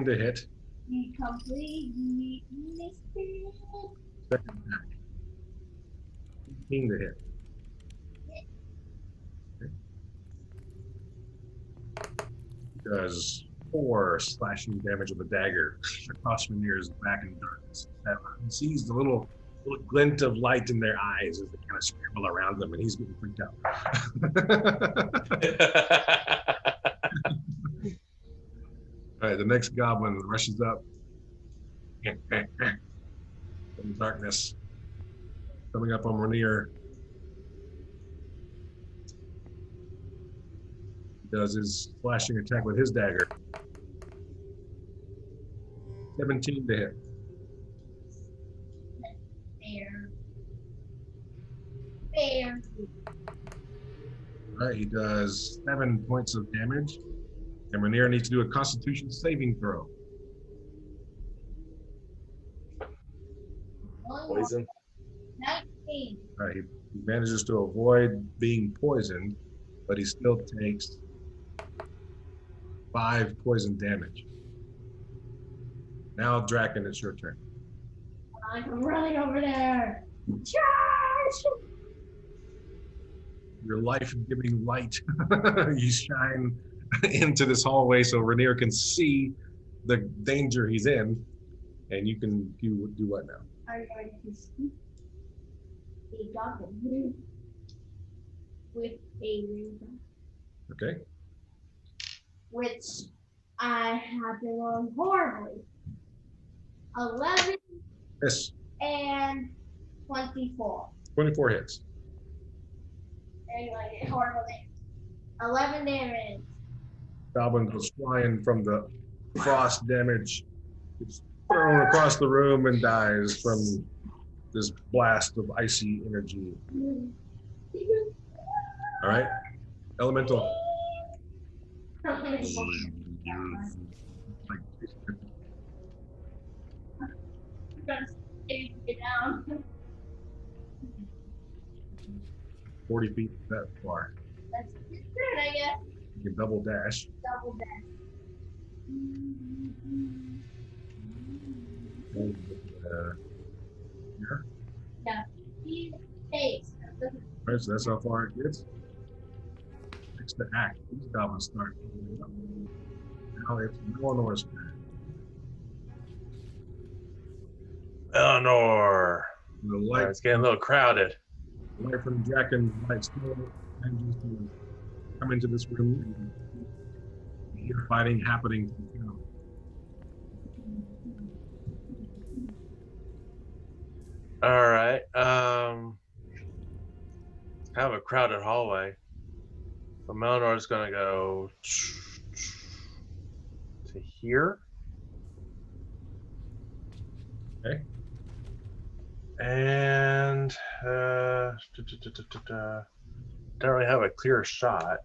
to hit. Be completely mysterious. Second attack. 18 to hit. Okay. Does 4 slashing damage with a dagger across Renaer's back in darkness. He sees the little glint of light in their eyes as they kind of scramble around them, and he's getting freaked out. All right, the next goblin rushes up from the darkness, coming up on Renaer. He does his slashing attack with his dagger. 17 to hit. Fair. All right, he does 7 points of damage, and Renaer needs to do a Constitution saving throw. Poison. 19. All right, he manages to avoid being poisoned, but he still takes 5 poison damage. Now, Draken, it's your turn. I'm running over there. Charge! Your life-giving light, you shine into this hallway so Renaer can see the danger he's in, and you can do what now? I'm going to speak a goblin with a ring, Okay. which I have been on horribly. 11 Yes, and 24. 24 hits. Anyway, horrible damage. 11 damage. Goblin goes flying from the frost damage. Gets thrown across the room and dies from this blast of icy energy. All right, elemental. Get down. 40 feet that far. That's good, I guess. You can double dash. Double dash. And, here. Yeah. He takes. All right, so that's how far it gets. Next to act. These goblins start. Now it's Melanor's turn. Melannor. The light, It's getting a little crowded. the light from Draken light still manages to come into this room and you hear fighting happening. All right. Kind of a crowded hallway. So Melannor is gonna go to here. Okay. And don't really have a clear shot.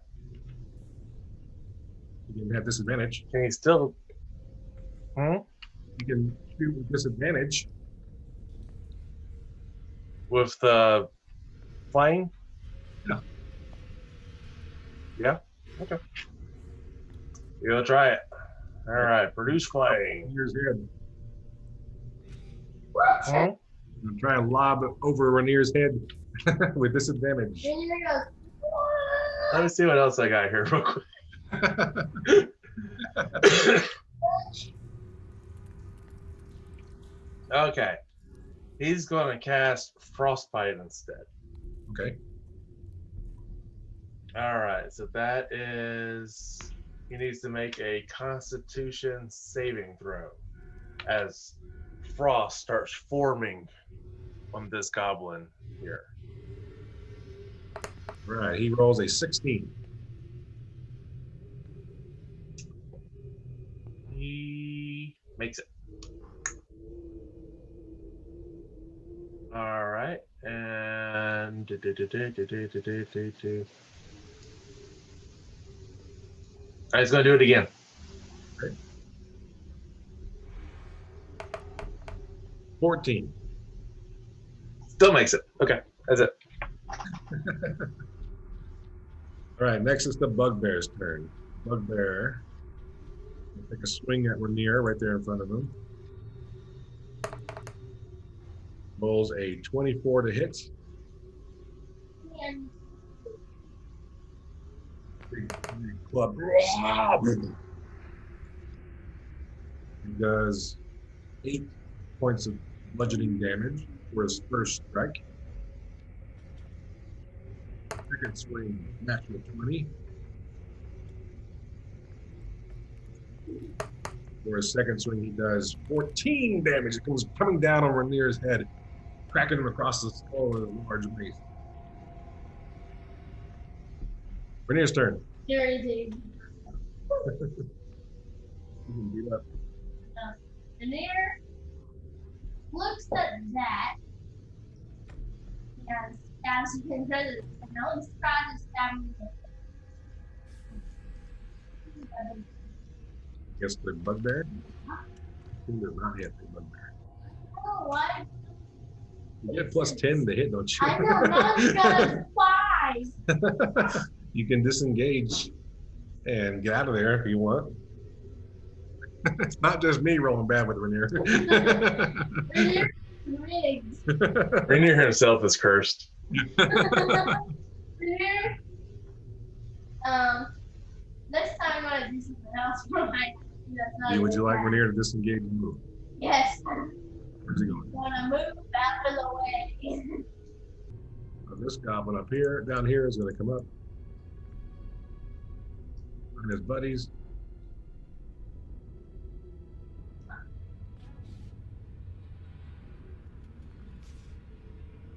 You can have disadvantage. Can he still? You can shoot with disadvantage. With the flying? Yeah. Yeah? Okay. You go try it. All right, produce flying. Here's head. Hmm? I'm try and lob it over Renaer's head with disadvantage. Then you're gonna go. Let me see what else I got here real quick. Okay. He's going to cast Frostbite instead. Okay. All right. So that is. He needs to make a Constitution saving throw as frost starts forming on this goblin here. Right. He rolls a 16. He makes it. All right, and all right, he's gonna do it again. Okay. 14. Still makes it. Okay, that's it. All right. Next is the Bugbear's turn. Bugbear Take a swing at Renaer right there in front of him. Rolls a 24 to hit. And Big club. He does 8 points of bludgeoning damage for his first strike. Second swing, natural 20. For his second swing, he does 14 damage. It comes coming down on Renaer's head, cracking him across the skull with a large mace. Renaer's turn. Jerry did. You can beat up. Renaer looks at that and stabs him in the head, and now he's trying to stab him in Against the bugbear. He does not hit the bugbear. Oh, what? You get plus 10 to hit, don't you? I know, now it's got 5. You can disengage and get out of there if you want. It's not just me rolling bad with Renaer. Renaer rigs. Renaer himself is cursed. Renaer, next time I'm gonna do something else for my. Would you like Renaer to disengage and move? Yes. Where's he going? I'm gonna move out of the way. This goblin up here, down here, is going to come up. And his buddies.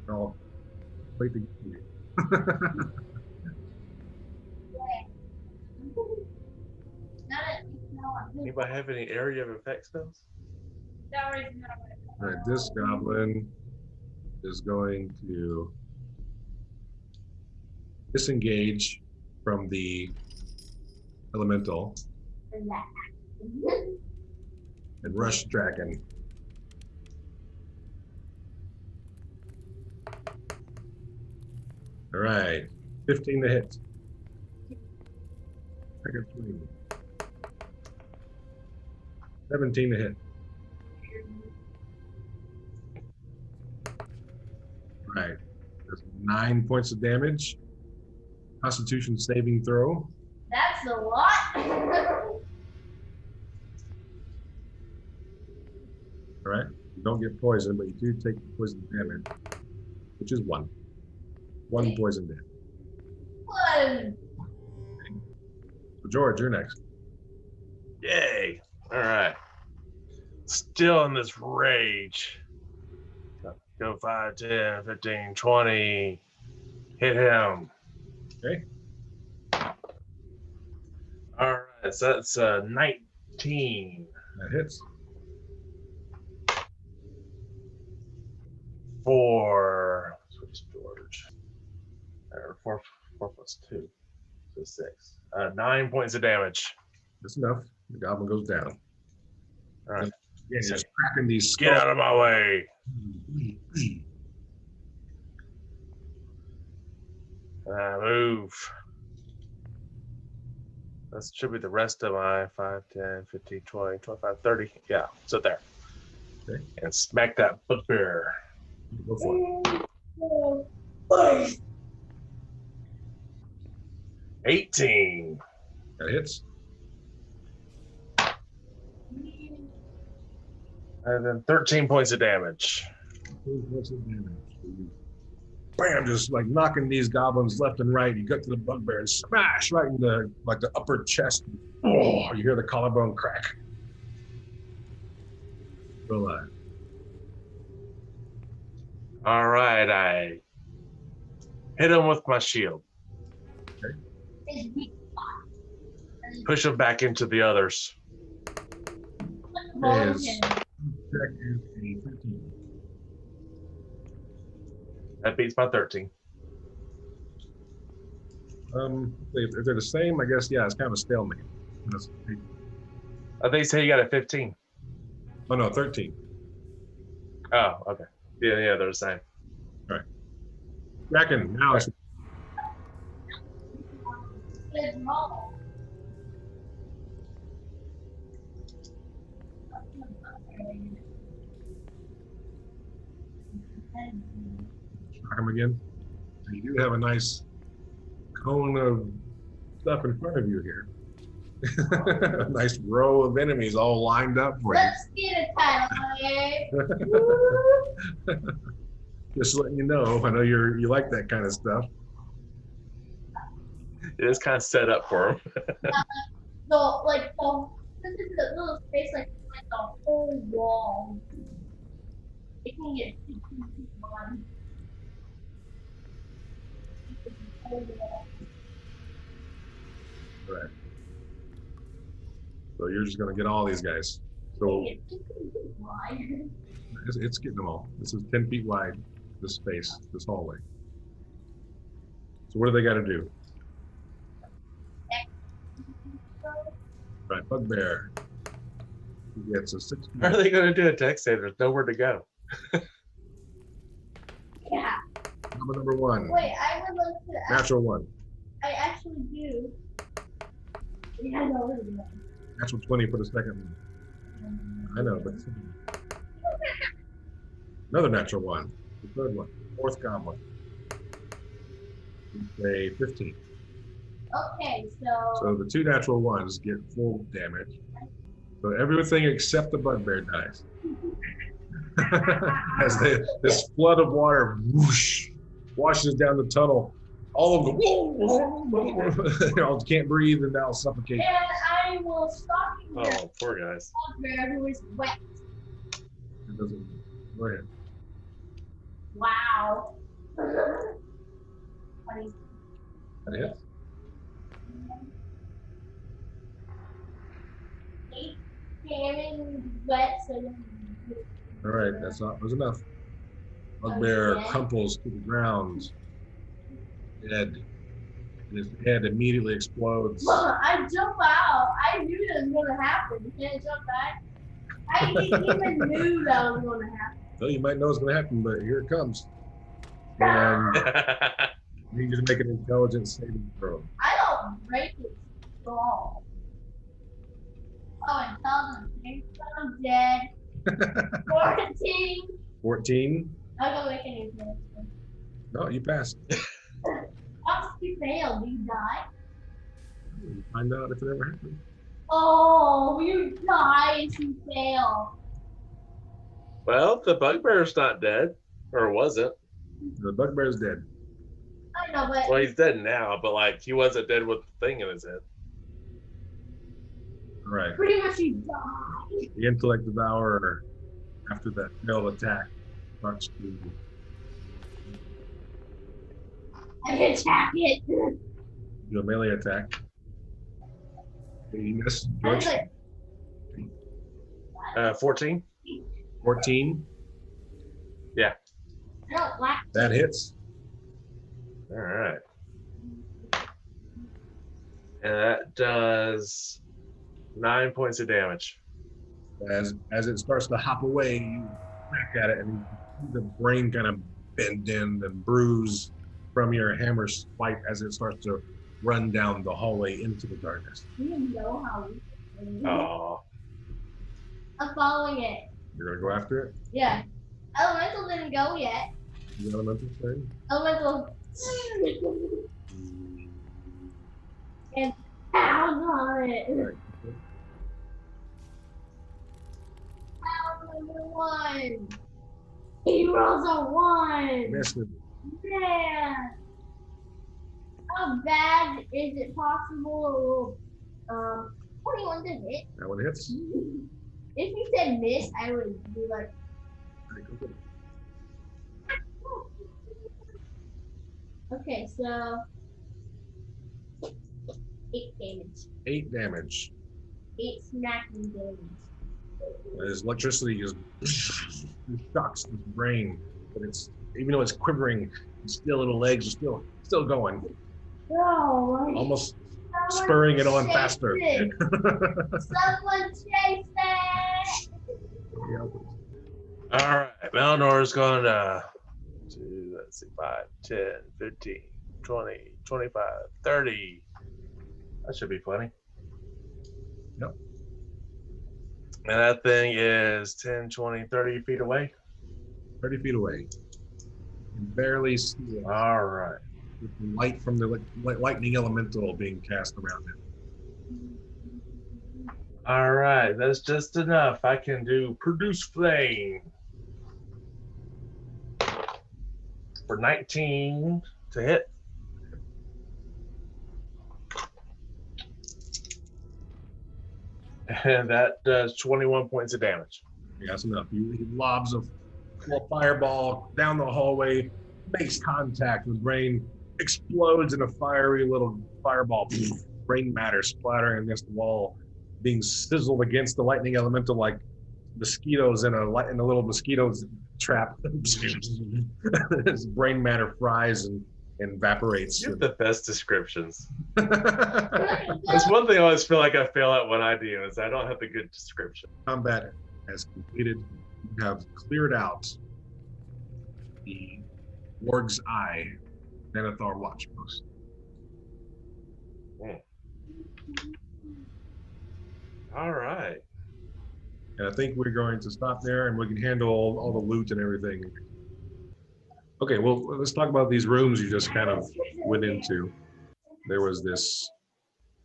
I'll wait to get to you. Anybody have any area of effect spells? All right, this goblin is going to disengage from the elemental and rush Draken. All right, 15 to hit. Second swing. 17 to hit. All right, that's 9 points of damage. Constitution saving throw. That's a lot. All right, you don't get poisoned, but you do take poison damage, which is 1. 1 poison damage. One. So George, you're next. Yay. All right. Still in this rage. Go 5, 10, 15, 20. Hit him. Okay. All right. So that's 19. That hits. For switch George. 4 plus 2. So 6. 9 points of damage. That's enough. The goblin goes down. All right. Yeah, he's just cracking these Get out of my way. Move. That should be the rest of my 5, 10, 15, 20, 25, 30. Yeah, sit there. Okay. And smack that bugbear. Go for it. 18. That hits. And then 13 points of damage. 13 points of damage. Bam, just like knocking these goblins left and right. You get to the bugbear and smash right in the upper chest. Oh, you hear the collarbone crack. Still alive. All right, I hit him with my shield. Push him back into the others. His check is a 15. That beats my 13. If they're the same, I guess, yeah, it's kind of a stalemate. I think you said you got a 15. Oh, no, 13. Oh, okay. Yeah, they're the same. All right. Draken, now it's Shock them again. So you do have a nice cone of stuff in front of you here. A nice row of enemies all lined up for you. Let's get a title, eh? Just letting you know. I know you like that kind of stuff. It is kind of set up for him. So, like, this is a little space, like the whole wall. It can get 15 people on. Right. So you're just gonna get all these guys. So it's getting them all. This is 10 feet wide, this space, this hallway. So what do they got to do? Right, Bugbear. He gets a 6. How are they going to do a text save? There's nowhere to go. Yeah. Number 1. Wait, I would like to. Natural 1. I actually do. Yeah, I know it is. Natural 20 for the second one. I know, but another natural 1. The third one. Fourth goblin. A 15. Okay, So the 2 natural 1s get full damage. So everything except the bugbear dies. As this flood of water whoosh, washes down the tunnel, all of them you know, can't breathe and now suffocate. and I will stop you there. Oh, poor guys. Bugbear who is wet. It doesn't. Go ahead. Wow. Funny. That hits. 8 damage wet, so All right, that's not was enough. Bugbear crumples to the ground, dead. And his head immediately explodes. I jump out. I knew that was going to happen. Can I jump back? I didn't even knew that was going to happen. Well, you might know what's going to happen, but here it comes. And you need to make an intelligence saving throw. I don't break it strong. Oh, intelligence. I'm dead. 14. 14. I'm going to make an intelligence. No, you passed. Once you fail, do you die? You find out if it ever happened. Oh, you die if you fail. Well, the bugbear's not dead. Or was it? The bugbear's dead. I know, but Well, he's dead now, but like he wasn't dead with the thing in his head. All right. pretty much you die. The intellect devourer, after that failed attack, starts to I attack it. do a melee attack. Okay, you miss. I was George. like, 14? 14. I don't like That hits. All right. And that does 9 points of damage. As it starts to hop away, you whack at it, and you see the brain kind of bend in and bruise from your hammer spike as it starts to run down the hallway into the darkness. you know how we Oh. I'm following it. You're gonna go after it. Yeah. Elemental didn't go yet. The elemental thing. Elemental and pound on it. Right. Pound number 1. He rolls a 1. Missed it. Man. How bad is it possible? 21 to hit. That one hits. If you said miss, I would be like, Right, go get it. okay, so 8 damage. 8 damage. 8 smacking damage. As electricity just shocks his brain, but it's even though it's quivering, his still little legs are still going, Oh, almost spurring it on chase faster. it. Someone chase it! Yeah. All right. Mellannor's going to, let's see, 5, 10, 15, 20, 25, 30. That should be plenty. Yep. And that thing is 10, 20, 30 feet away. 30 feet away. can barely see it. All right. With the light from the lightning elemental being cast around it. All right. That's just enough. I can do produce flame for 19 to hit. And that does 21 points of damage. Yeah, that's enough. He lobs a little fireball down the hallway, makes contact with brain, explodes in a fiery little fireball. Brain matter splattering against the wall, being sizzled against the lightning elemental like mosquitoes in a little mosquito trap. His brain matter fries and evaporates. You have the best descriptions. That's one thing I always feel like I fail at what I do is I don't have the good description. Combat has completed. You have cleared out the Warg's Eye Xanathar watch post. All right. And I think we're going to stop there and we can handle all the loot and everything. Okay, well, let's talk about these rooms you just kind of went into. There was this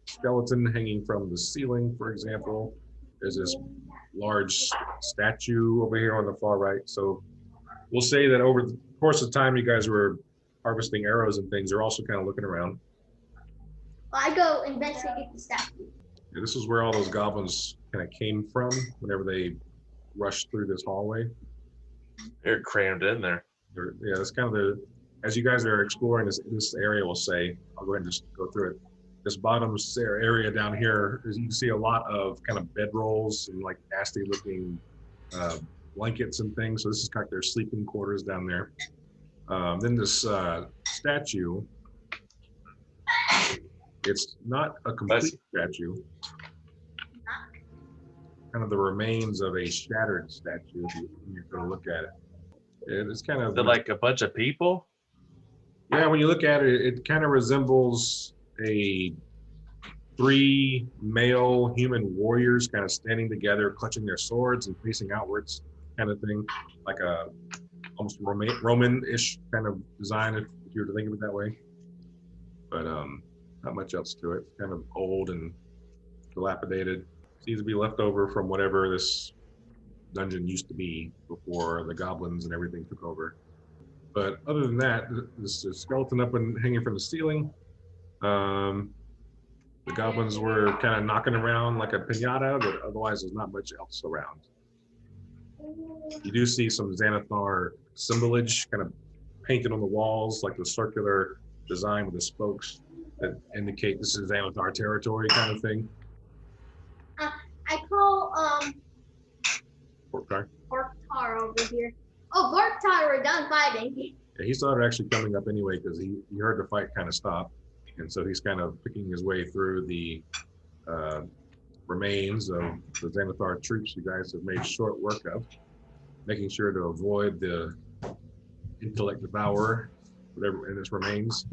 skeleton hanging from the ceiling, for example. There's this large statue over here on the far right. So we'll say that over the course of time, you guys were harvesting arrows and things. You're also kind of looking around. I go investigate the statue. Yeah, this is where all those goblins kind of came from whenever they rushed through this hallway. They're crammed in there. Yeah, that's kind of as you guys are exploring this area, we'll say, I'll go ahead and just go through it. This bottom area down here, you can see a lot of kind of bedrolls and like nasty looking blankets and things. So this is kind of their sleeping quarters down there. Then this statue, it's not a complete statue. Kind of the remains of a shattered statue if you're going to look at it. It's kind of like a bunch of people. Yeah, when you look at it, it kind of resembles a 3 male human warriors kind of standing together, clutching their swords and facing outwards, kind of thing, like a almost Roman-ish kind of design if you were to think of it that way. But not much else to it. Kind of old and dilapidated. Seems to be left over from whatever this dungeon used to be before the goblins and everything took over. But other than that, this skeleton up and hanging from the ceiling. The goblins were kind of knocking around like a piñata, but otherwise there's not much else around. You do see some Xanathar symbolage kind of painted on the walls, like the circular design with the spokes that indicate this is Xanathar territory kind of thing. I call Vorktar over here. Oh, Vorktar, we're done fighting. Yeah, he started actually coming up anyway because he heard the fight kind of stop. And so he's kind of picking his way through the remains of the Xanathar troops you guys have made short work of, making sure to avoid the intellect devourer, whatever in its remains,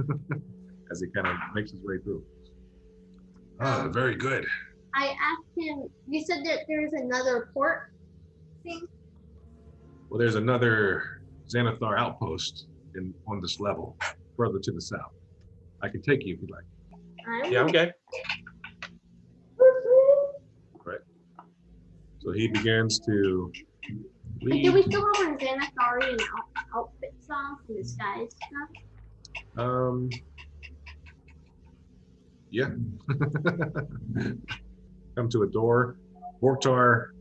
as he kind of makes his way through. Very good. I asked him, you said that there's another port thing? Well, there's another Xanathar Outpost on this level, further to the south. I can take you if you'd like. Yeah, okay. Right. So he begins to lead. Do we still have our Xanatharian outfits on for disguise stuff? Yeah. Come to a door. Vorktar,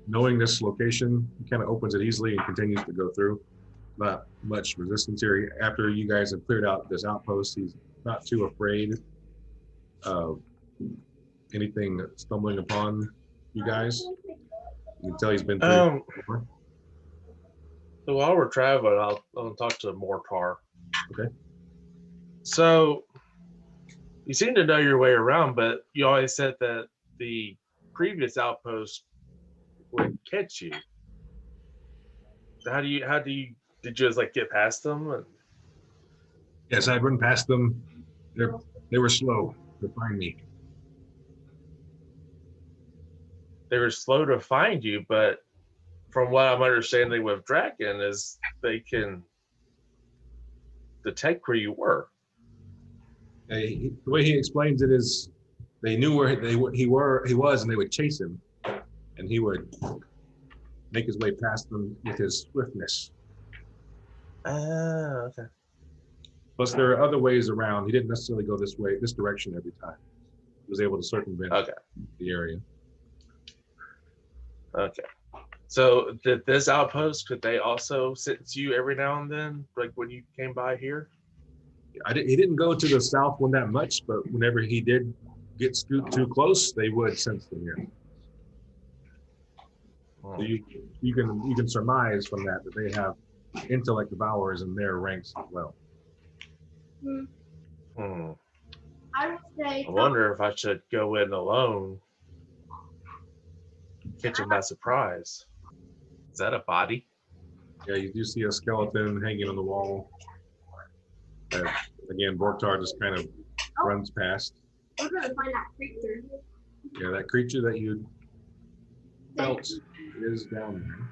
knowing this location, he kind of opens it easily and continues to go through. Not much resistance here. After you guys have cleared out this outpost, he's not too afraid of anything stumbling upon you guys. You can tell he's been through before. So while we're traveling, I'll talk to Mortar. Okay. So you seem to know your way around, but you always said that the previous outpost would catch you. So how do you did you just like get past them? Yes, I'd run past them. They were slow to find me. They were slow to find you, but from what I'm understanding with Draken is they can detect where you were. The way he explains it is, they knew where he was, and they would chase him, and he would make his way past them with his swiftness. Ah, okay. Plus, there are other ways around. He didn't necessarily go this direction every time. He was able to circumvent the area. Okay. So did this outpost, could they also sense you every now and then, like when you came by here? He didn't go to the south one that much, but whenever he did get scooped too close, they would sense them here. So you can surmise from that they have intellect devourers in their ranks as well. I would say. I wonder if I should go in alone, catch him by surprise. Is that a body? Yeah, you do see a skeleton hanging on the wall. Again, Borktar just kind of runs past. We're gonna find that creature. Yeah, that creature that you felt is down there.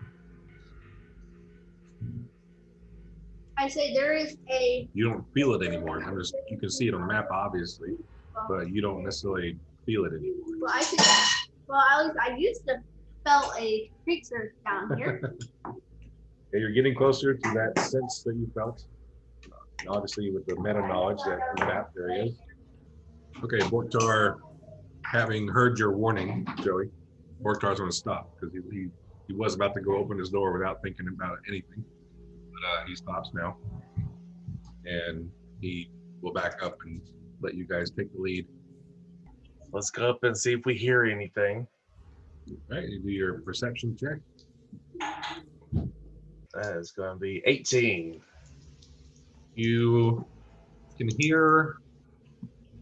I say there is a. You don't feel it anymore. You can see it on the map, obviously, but you don't necessarily feel it anymore. Well, I think. Well, at least I used to felt a creature down here. Yeah, you're getting closer to that sense that you felt. Obviously, with the meta knowledge that in the map there is. Okay, Borktar, having heard your warning, Joey, Borktar's going to stop because he was about to go open his door without thinking about anything. But he stops now, and he will back up and let you guys take the lead. Let's go up and see if we hear anything. All right, you do your perception check. That is going to be 18. You can hear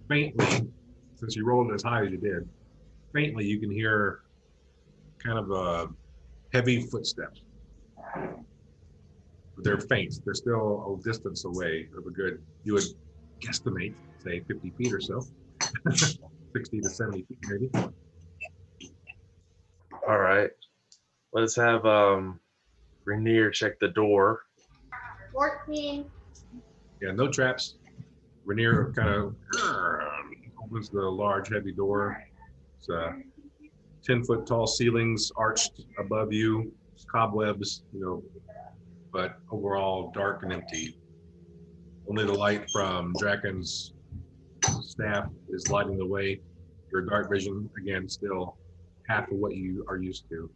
faintly, since you rolled as high as you did, faintly you can hear kind of a heavy footsteps. But they're faint. They're still a distance away of a good, you would guesstimate, say 50 feet or so. 60 to 70 feet maybe. All right. Let's have Renaer check the door. 14. Yeah, no traps. Renaer kind of opens the large, heavy door. It's 10-foot tall ceilings arched above you, cobwebs, but overall dark and empty. Only the light from Draken's staff is lighting the way. Your dark vision, again, still half of what you are used to.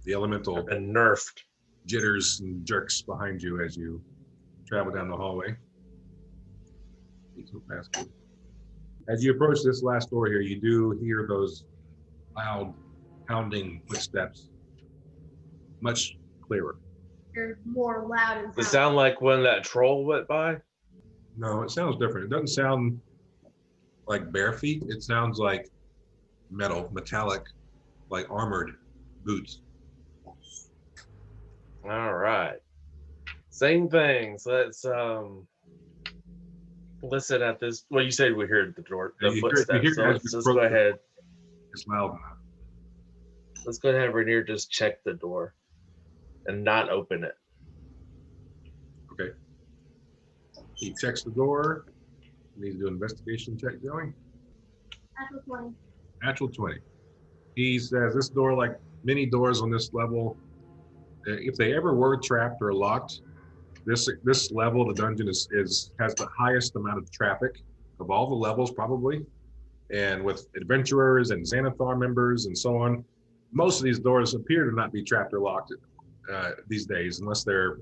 The elemental And nerfed. jitters and jerks behind you as you travel down the hallway. As you approach this last door here, you do hear those loud pounding footsteps much clearer. They're more loud and Does it sound like when that troll went by? No, it sounds different. It doesn't sound like bare feet. It sounds like metallic, like armored boots. All right. Same things. Let's listen at this. Well, you said we heard the door, the footsteps. So let's go ahead. It's loud enough. Let's go ahead and Renaer just check the door and not open it. Okay. He checks the door. Needs to do an investigation check, Joey. Natural 20. Natural 20. He says this door, like many doors on this level, if they ever were trapped or locked, this level of the dungeon has the highest amount of traffic of all the levels probably. And with adventurers and Xanathar members and so on, most of these doors appear to not be trapped or locked these days unless they're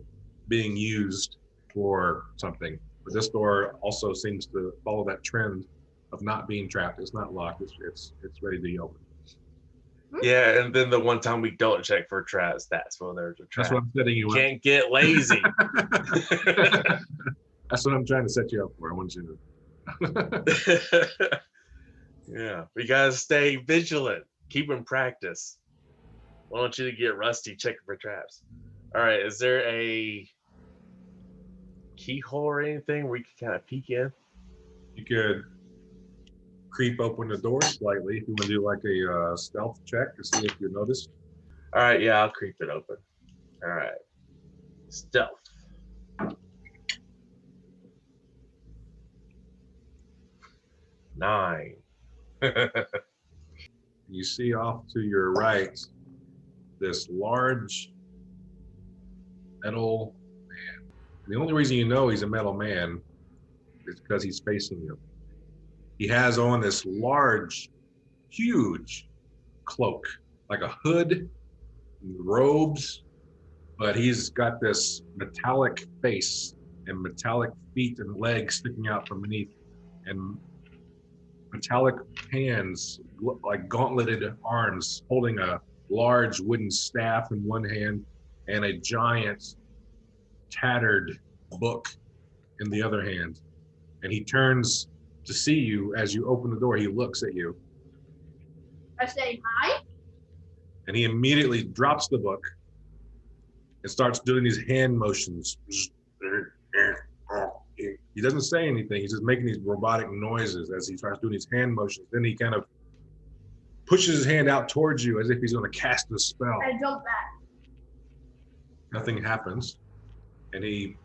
being used for something. But this door also seems to follow that trend of not being trapped. It's not locked. It's ready to be opened. Yeah, and then the one time we don't check for traps, that's when there's a trap. That's what I'm setting you up. Can't get lazy. That's what I'm trying to set you up for. I want you to. Yeah, we gotta stay vigilant. Keep in practice. I want you to get rusty checking for traps. All right, is there a keyhole or anything where you can kind of peek in? You could creep open the door slightly if you want to do like a stealth check to see if you notice. All right, yeah, I'll creep it open. All right. Stealth. 9. You see off to your right this large metal man. The only reason you know he's a metal man is because he's facing you. He has on this large, huge cloak, like a hood, robes, but he's got this metallic face and metallic feet and legs sticking out from beneath, and metallic hands, like gauntleted arms, holding a large wooden staff in one hand and a giant tattered book in the other hand. And he turns to see you as you open the door. He looks at you. I say hi. And he immediately drops the book and starts doing these hand motions. He doesn't say anything. He's just making these robotic noises as he starts doing these hand motions. Then he kind of pushes his hand out towards you as if he's going to cast a spell. I jump back. Nothing happens. And he,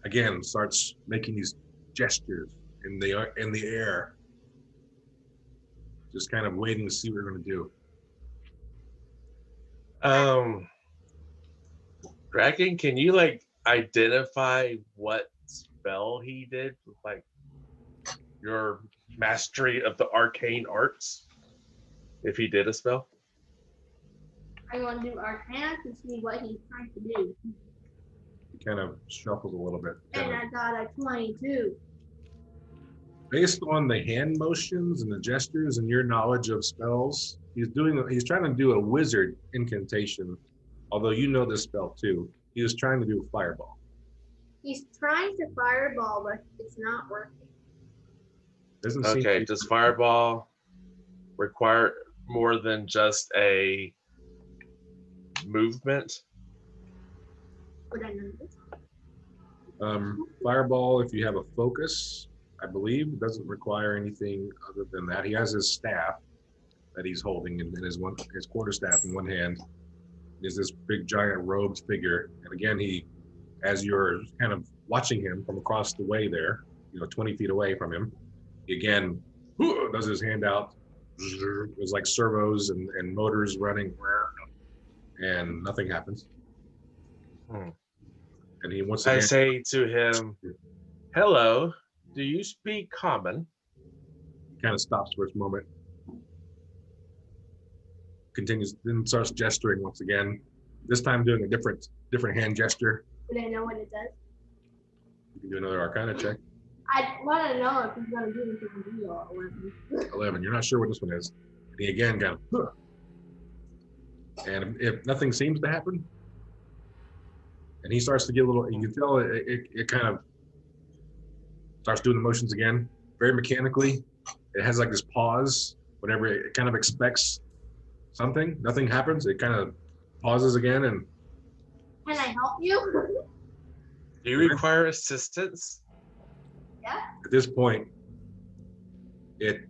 again, starts making these gestures in the air. Just kind of waiting to see what you're going to do. Draken, can you like identify what spell he did with like your mastery of the arcane arts? If he did a spell? I want to do Arcana to see what he's trying to do. He kind of shuffles a little bit. And I got a 22. Based on the hand motions and the gestures and your knowledge of spells, he's trying to do a wizard incantation. Although you know this spell too. He was trying to do a fireball. He's trying to fireball, but it's not working. Okay, does fireball require more than just a movement? Would I know this? Fireball, if you have a focus, I believe, doesn't require anything other than that. He has his staff that he's holding in his quarterstaff in one hand. Is this big giant robed figure, and again, as you're kind of watching him from across the way there, 20 feet away from him, he again does his hand out. There's like servos and motors running, and nothing happens. And he wants to. I say to him, "Hello, do you speak common?" He kind of stops for a moment. Continues, then starts gesturing once again. This time doing a different hand gesture. Would I know what it does? You can do another Arcana check. I want to know if he's going to do anything real or 11. 11. You're not sure what this one is. And he again kind of, and if nothing seems to happen, and he starts to get a little, you can tell it kind of starts doing the motions again, very mechanically. It has like this pause whenever it kind of expects something. Nothing happens. It kind of pauses again. And can I help you? Do you require assistance? Yeah. At this point, it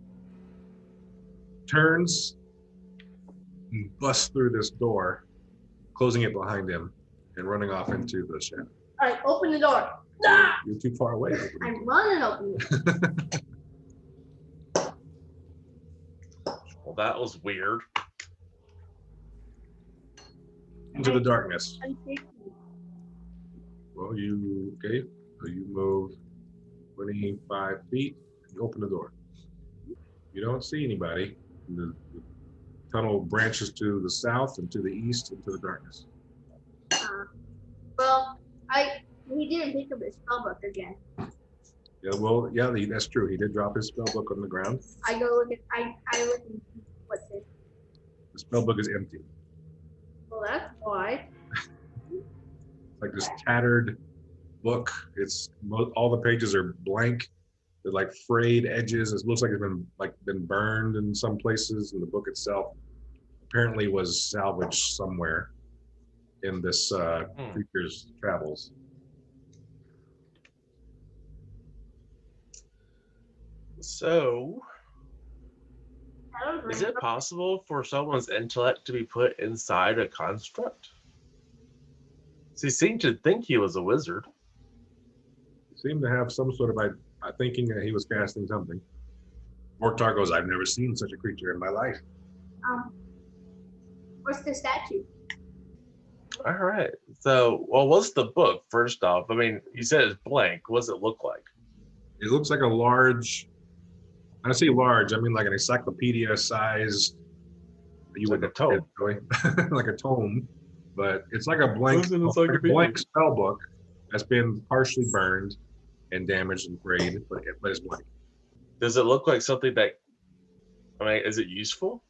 turns and busts through this door, closing it behind him and running off into the shed. All right, open the door. You're too far away. I'm running open it. Well, that was weird. Into the darkness. I'm shaking. Well, so you move 25 feet, and you open the door. You don't see anybody. The tunnel branches to the south and to the east and to the darkness. Well, he didn't pick up his spellbook again. Yeah, that's true. He did drop his spellbook on the ground. I look and what's it? The spellbook is empty. Well, that's why. Like this tattered book. All the pages are blank. They're like frayed edges. It looks like it's been burned in some places, and the book itself apparently was salvaged somewhere in this creature's travels. So, is it possible for someone's intellect to be put inside a construct? So he seemed to think he was a wizard. He seemed to have some sort of thinking that he was casting something. Mortar goes, I've never seen such a creature in my life. What's the statue? All right. So, well, what's the book, first off? I mean, you said it's blank. What does it look like? It looks like a large, I say large, I mean like an encyclopedia size. You Like would a tome. like a tome, but it's like a blank, What's an encyclopedia? blank spell book that's been partially burned and damaged and frayed, but it's blank. Does it look like something that, I mean, is it useful?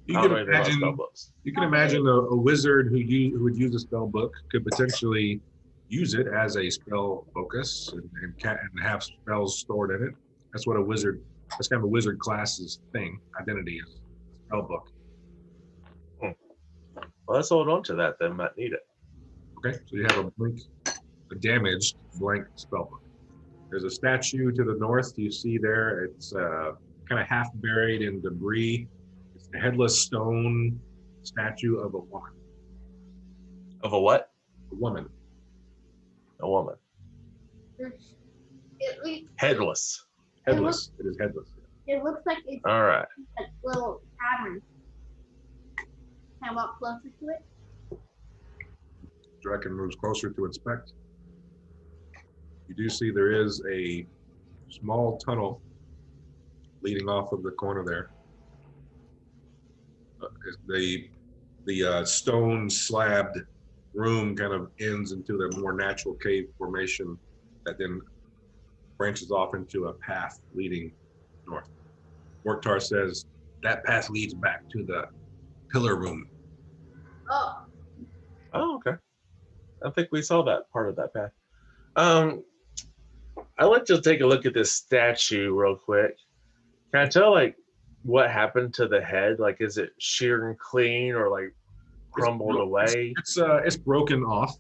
You I can don't know anything about imagine, spell books. you can imagine a wizard who would use a spell book could potentially use it as a spell focus and have spells stored in it. That's what that's kind of a wizard class's thing, identity is spell book. Well, let's hold on to that then. Might need it. Okay, so you have a damaged blank spell book. There's a statue to the north. You see there, it's kind of half buried in debris. It's a headless stone statue of a woman. Of a what? A woman. A woman. Headless. Headless. It is headless. It looks like it's All right. a little cavern. Can I walk closer to it? Draken moves closer to inspect. You do see there is a small tunnel leading off of the corner there. The stone slabbed room kind of ends into the more natural cave formation that then branches off into a path leading north. Mortar says that path leads back to the pillar room. Oh. Oh, okay. I think we saw that part of that path. I'd like to take a look at this statue real quick. Can I tell, like, what happened to the head? Like, is it sheared and clean or, like, crumbled away? It's broken off.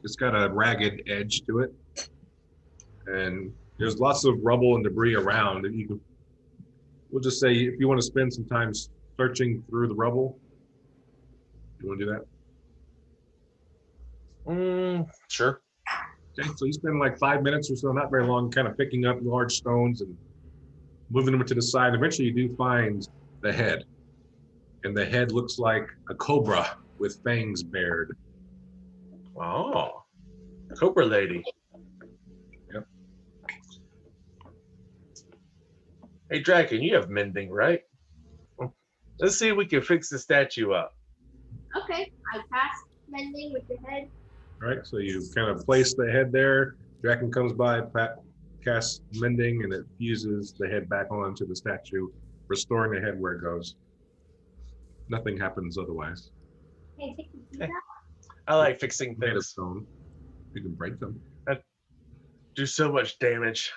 It's got a ragged edge to it. And there's lots of rubble and debris around. And we'll just say, if you want to spend some time searching through the rubble, you want to do that? Sure. Okay, so you spend like 5 minutes or so, not very long, kind of picking up large stones and moving them to the side. Eventually, you do find the head. And the head looks like a cobra with fangs bared. Oh, Cobra Lady. Yep. Hey, Draken, you have mending, right? Let's see if we can fix the statue up. Okay, I cast mending with the head. All right, so you kind of place the head there. Draken comes by, casts mending, and it fuses the head back onto the statue, restoring the head where it goes. Nothing happens otherwise. Hey, take the keys out. I like fixing Made of things. stone. You can break them. Do so much damage.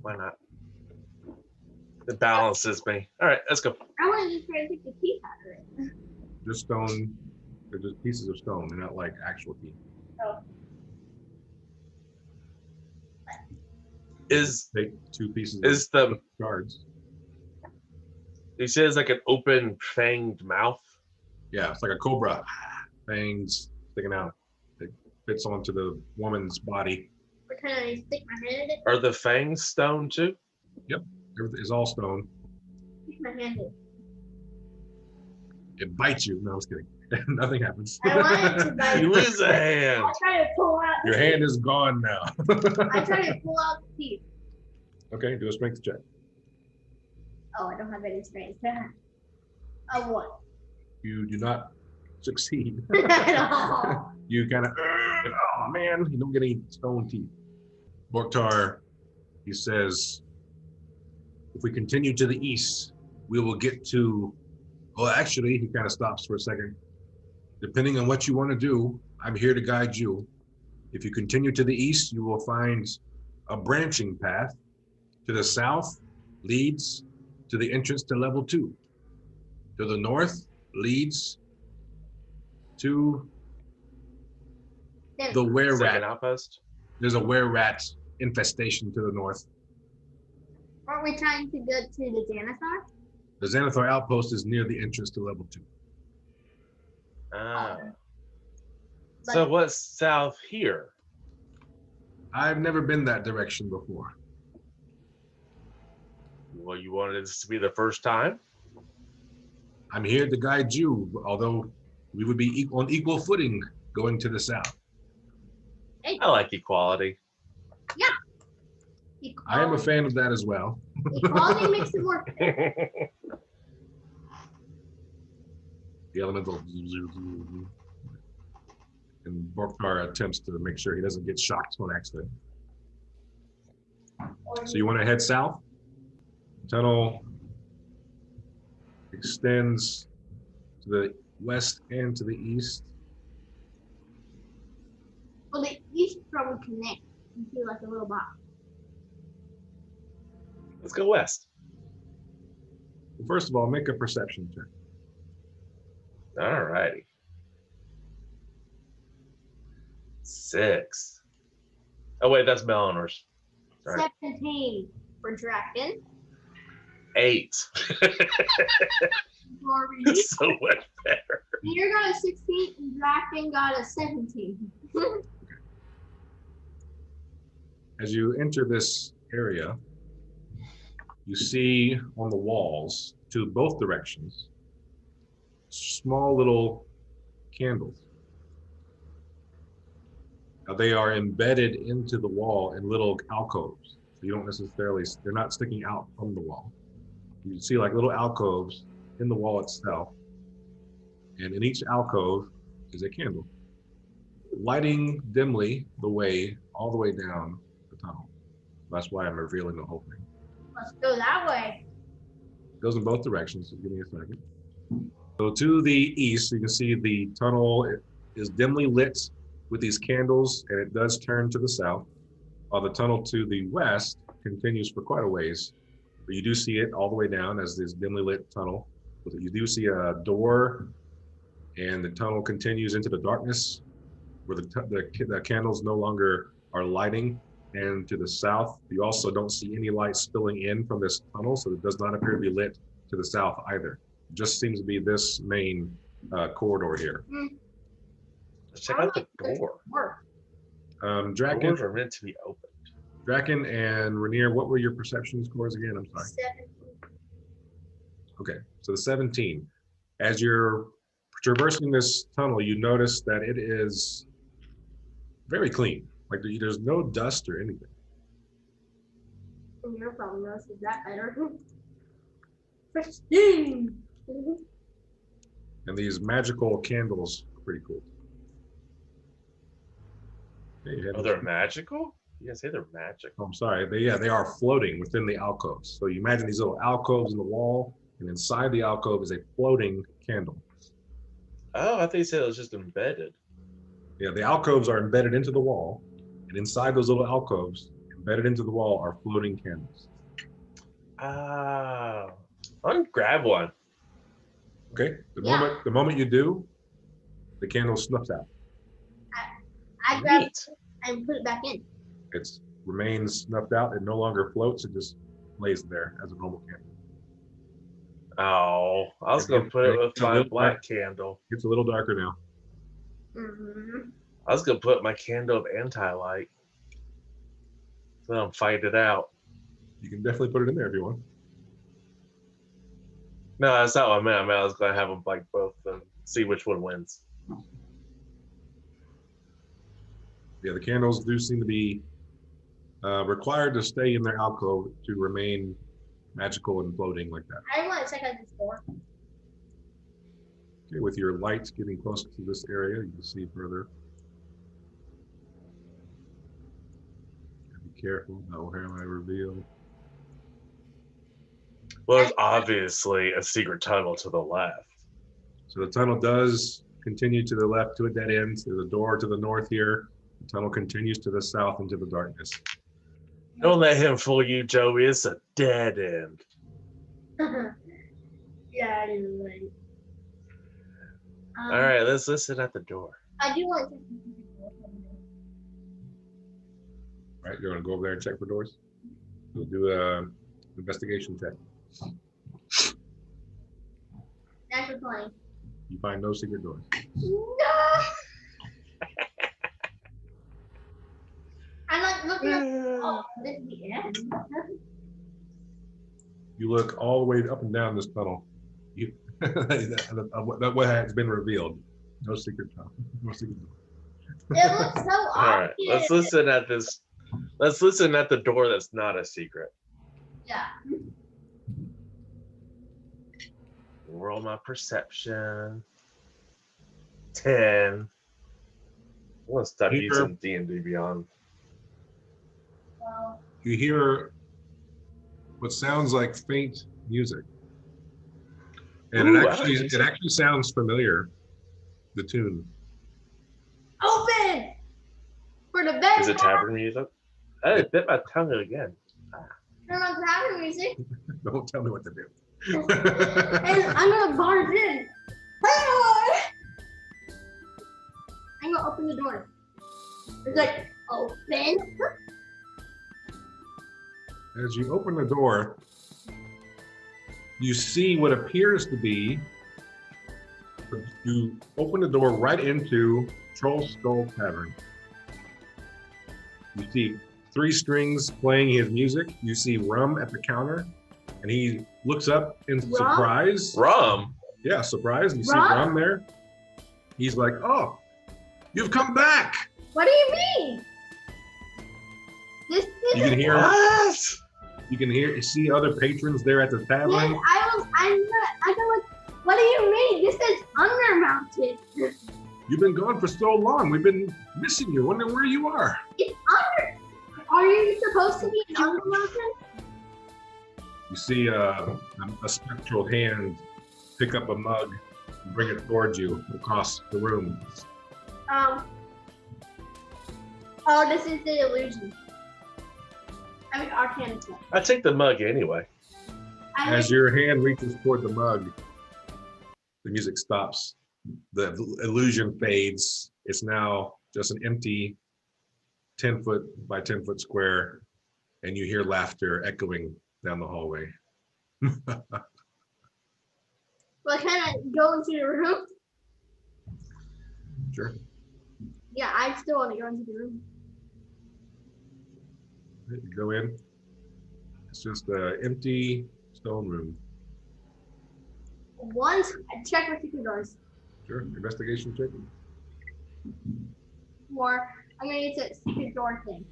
Why not? It balances me. All right, let's go. I want to just try to take the teeth out of it. Just stone. They're just pieces of stone. They're not like actual teeth. Oh. Take 2 pieces Is of the shards. he says like an open fanged mouth? Yeah, it's like a cobra. Fangs sticking out. It fits onto the woman's body. What kind of stick my hand in it? Are the fangs stone too? Everything is all stone. Stick my hand in it. It bites you. No, I was kidding. Nothing happens. I wanted to bite You lose a hand. I try to pull out. Your hand is gone now. I try to pull out the teeth. Okay, do a strength check. Oh, I don't have any strength. A 1. You do not succeed. At all. You kind of, oh man, you don't get any stone teeth. Mortar, he says, if we continue to the east, we will get to, well, actually, he kind of stops for a second. Depending on what you want to do, I'm here to guide you. If you continue to the east, you will find a branching path. To the south leads to the entrance to level 2. To the north leads to the were Second rat. outpost. There's a were rat infestation to the north. Aren't we trying to go to the Xanathar? The Xanathar Outpost is near the entrance to level 2. Ah. So what's south here? I've never been that direction before. Well, you wanted this to be the first time? I'm here to guide you, although we would be on equal footing going to the south. I like equality. I am a fan of that as well. Equality makes it more fair. The elemental. And Borkar attempts to make sure he doesn't get shocked on accident. So you want to head south? The tunnel extends to the west and to the east. Well, the east probably connect into like a little box. Let's go west. First of all, make a perception check. All righty. 6. Oh wait, that's Melannor's. Sorry. 17 for Draken. 8. Barbarian. So much better. Peter got a 16 and Draken got a 17. As you enter this area, you see on the walls to both directions small little candles. Now they are embedded into the wall in little alcoves. So you don't necessarily, they're not sticking out from the wall. You see like little alcoves in the wall itself. And in each alcove is a candle, lighting dimly the way, all the way down the tunnel. That's why I'm revealing the whole thing. Let's go that way. It goes in both directions, so give me a second. So to the east, you can see the tunnel is dimly lit with these candles, and it does turn to the south, while the tunnel to the west continues for quite a ways. But you do see it all the way down as this dimly lit tunnel. You do see a door, and the tunnel continues into the darkness, where the candles no longer are lighting. And to the south, you also don't see any light spilling in from this tunnel, so it does not appear to be lit to the south either. It just seems to be this main corridor here. Let's check out the door. Draken, Doors are meant to be opened. Draken and Renaer, what were your perception scores again? I'm sorry. 17. Okay, so the 17. As you're traversing this tunnel, you notice that it is very clean. Like there's no dust or anything. Your probably notices that better. Pristine. And these magical candles are pretty cool. Okay, Oh, they're magical? You guys say they're magical. Oh, I'm sorry. They are floating within the alcoves. So you imagine these little alcoves in the wall, and inside the alcove is a floating candle. Oh, I thought you said it was just embedded. Yeah, the alcoves are embedded into the wall, and inside those little alcoves, embedded into the wall, are floating candles. Ah, I'm gonna grab one. Okay. The moment you do, the candle snuffs out. I grabbed it and put it back in. It remains snuffed out. It no longer floats. It just lays there as a normal candle. Oh, I was gonna put it with my black candle. It's a little darker now. Mm-hmm. I was gonna put my candle of anti-light. So I'm fight it out. You can definitely put it in there if you want. No, that's not what I meant. I meant I was gonna have them like both and see which one wins. Yeah, the candles do seem to be required to stay in their alcove to remain magical and floating like that. I want to check out this door. Okay, with your lights getting closer to this area, you can see further. Be careful, no hair might reveal. Well, there's obviously a secret tunnel to the left. So the tunnel does continue to the left to a dead end. There's a door to the north here. The tunnel continues to the south into the darkness. Don't let him fool you, Joey. It's a dead end. Yeah, you're right. All right, let's listen at the door. I do want to. All right, you're gonna go over there and check for doors. We'll do a investigation check. Natural 20. You find no secret doors. No! looking at this is the end. You look all the way up and down this tunnel. What has been revealed. No secret tunnel. No secret door. It looks so All right, let's listen at this. Let's listen at the door that's not a secret. Yeah. Roll my perception. 10. I'm gonna stop using D&D Beyond. Well, You hear what sounds like faint music, and Ooh, it actually sounds familiar. The tune. open for the bed. Is it tavern music? I bit my tongue again. Turn on tavern music. Don't tell me what to do. And I'm gonna barge in. I'm gonna open the door. It's like open. As you open the door, you see what appears to be. You open the door right into Troll Skull Tavern. You see 3 strings playing his music. You see Rum at the counter, and he looks up in surprise. Rum? Yeah, surprise. You see Rum? Rum there. He's like, "Oh, you've come back." What do you mean? This You can hear. What? You see other patrons there at the tavern. Yes, I know what do you mean? This is undermounted. You've been gone for so long. We've been missing you, wondering where you are. It's under. Are you supposed to be in undermounted? You see a spectral hand pick up a mug and bring it towards you across the room. Oh, this is the illusion. I mean, Arcana. I take the mug anyway. As your hand reaches toward the mug, the music stops. The illusion fades. It's now just an empty 10-foot by 10-foot square, and you hear laughter echoing down the hallway. Well, I kind of go into the room. Sure. Yeah, I still want to go into the room. You go in. It's just an empty stone room. Once, check with secret doors. Sure. Investigation check. Or I'm gonna use a secret door thing.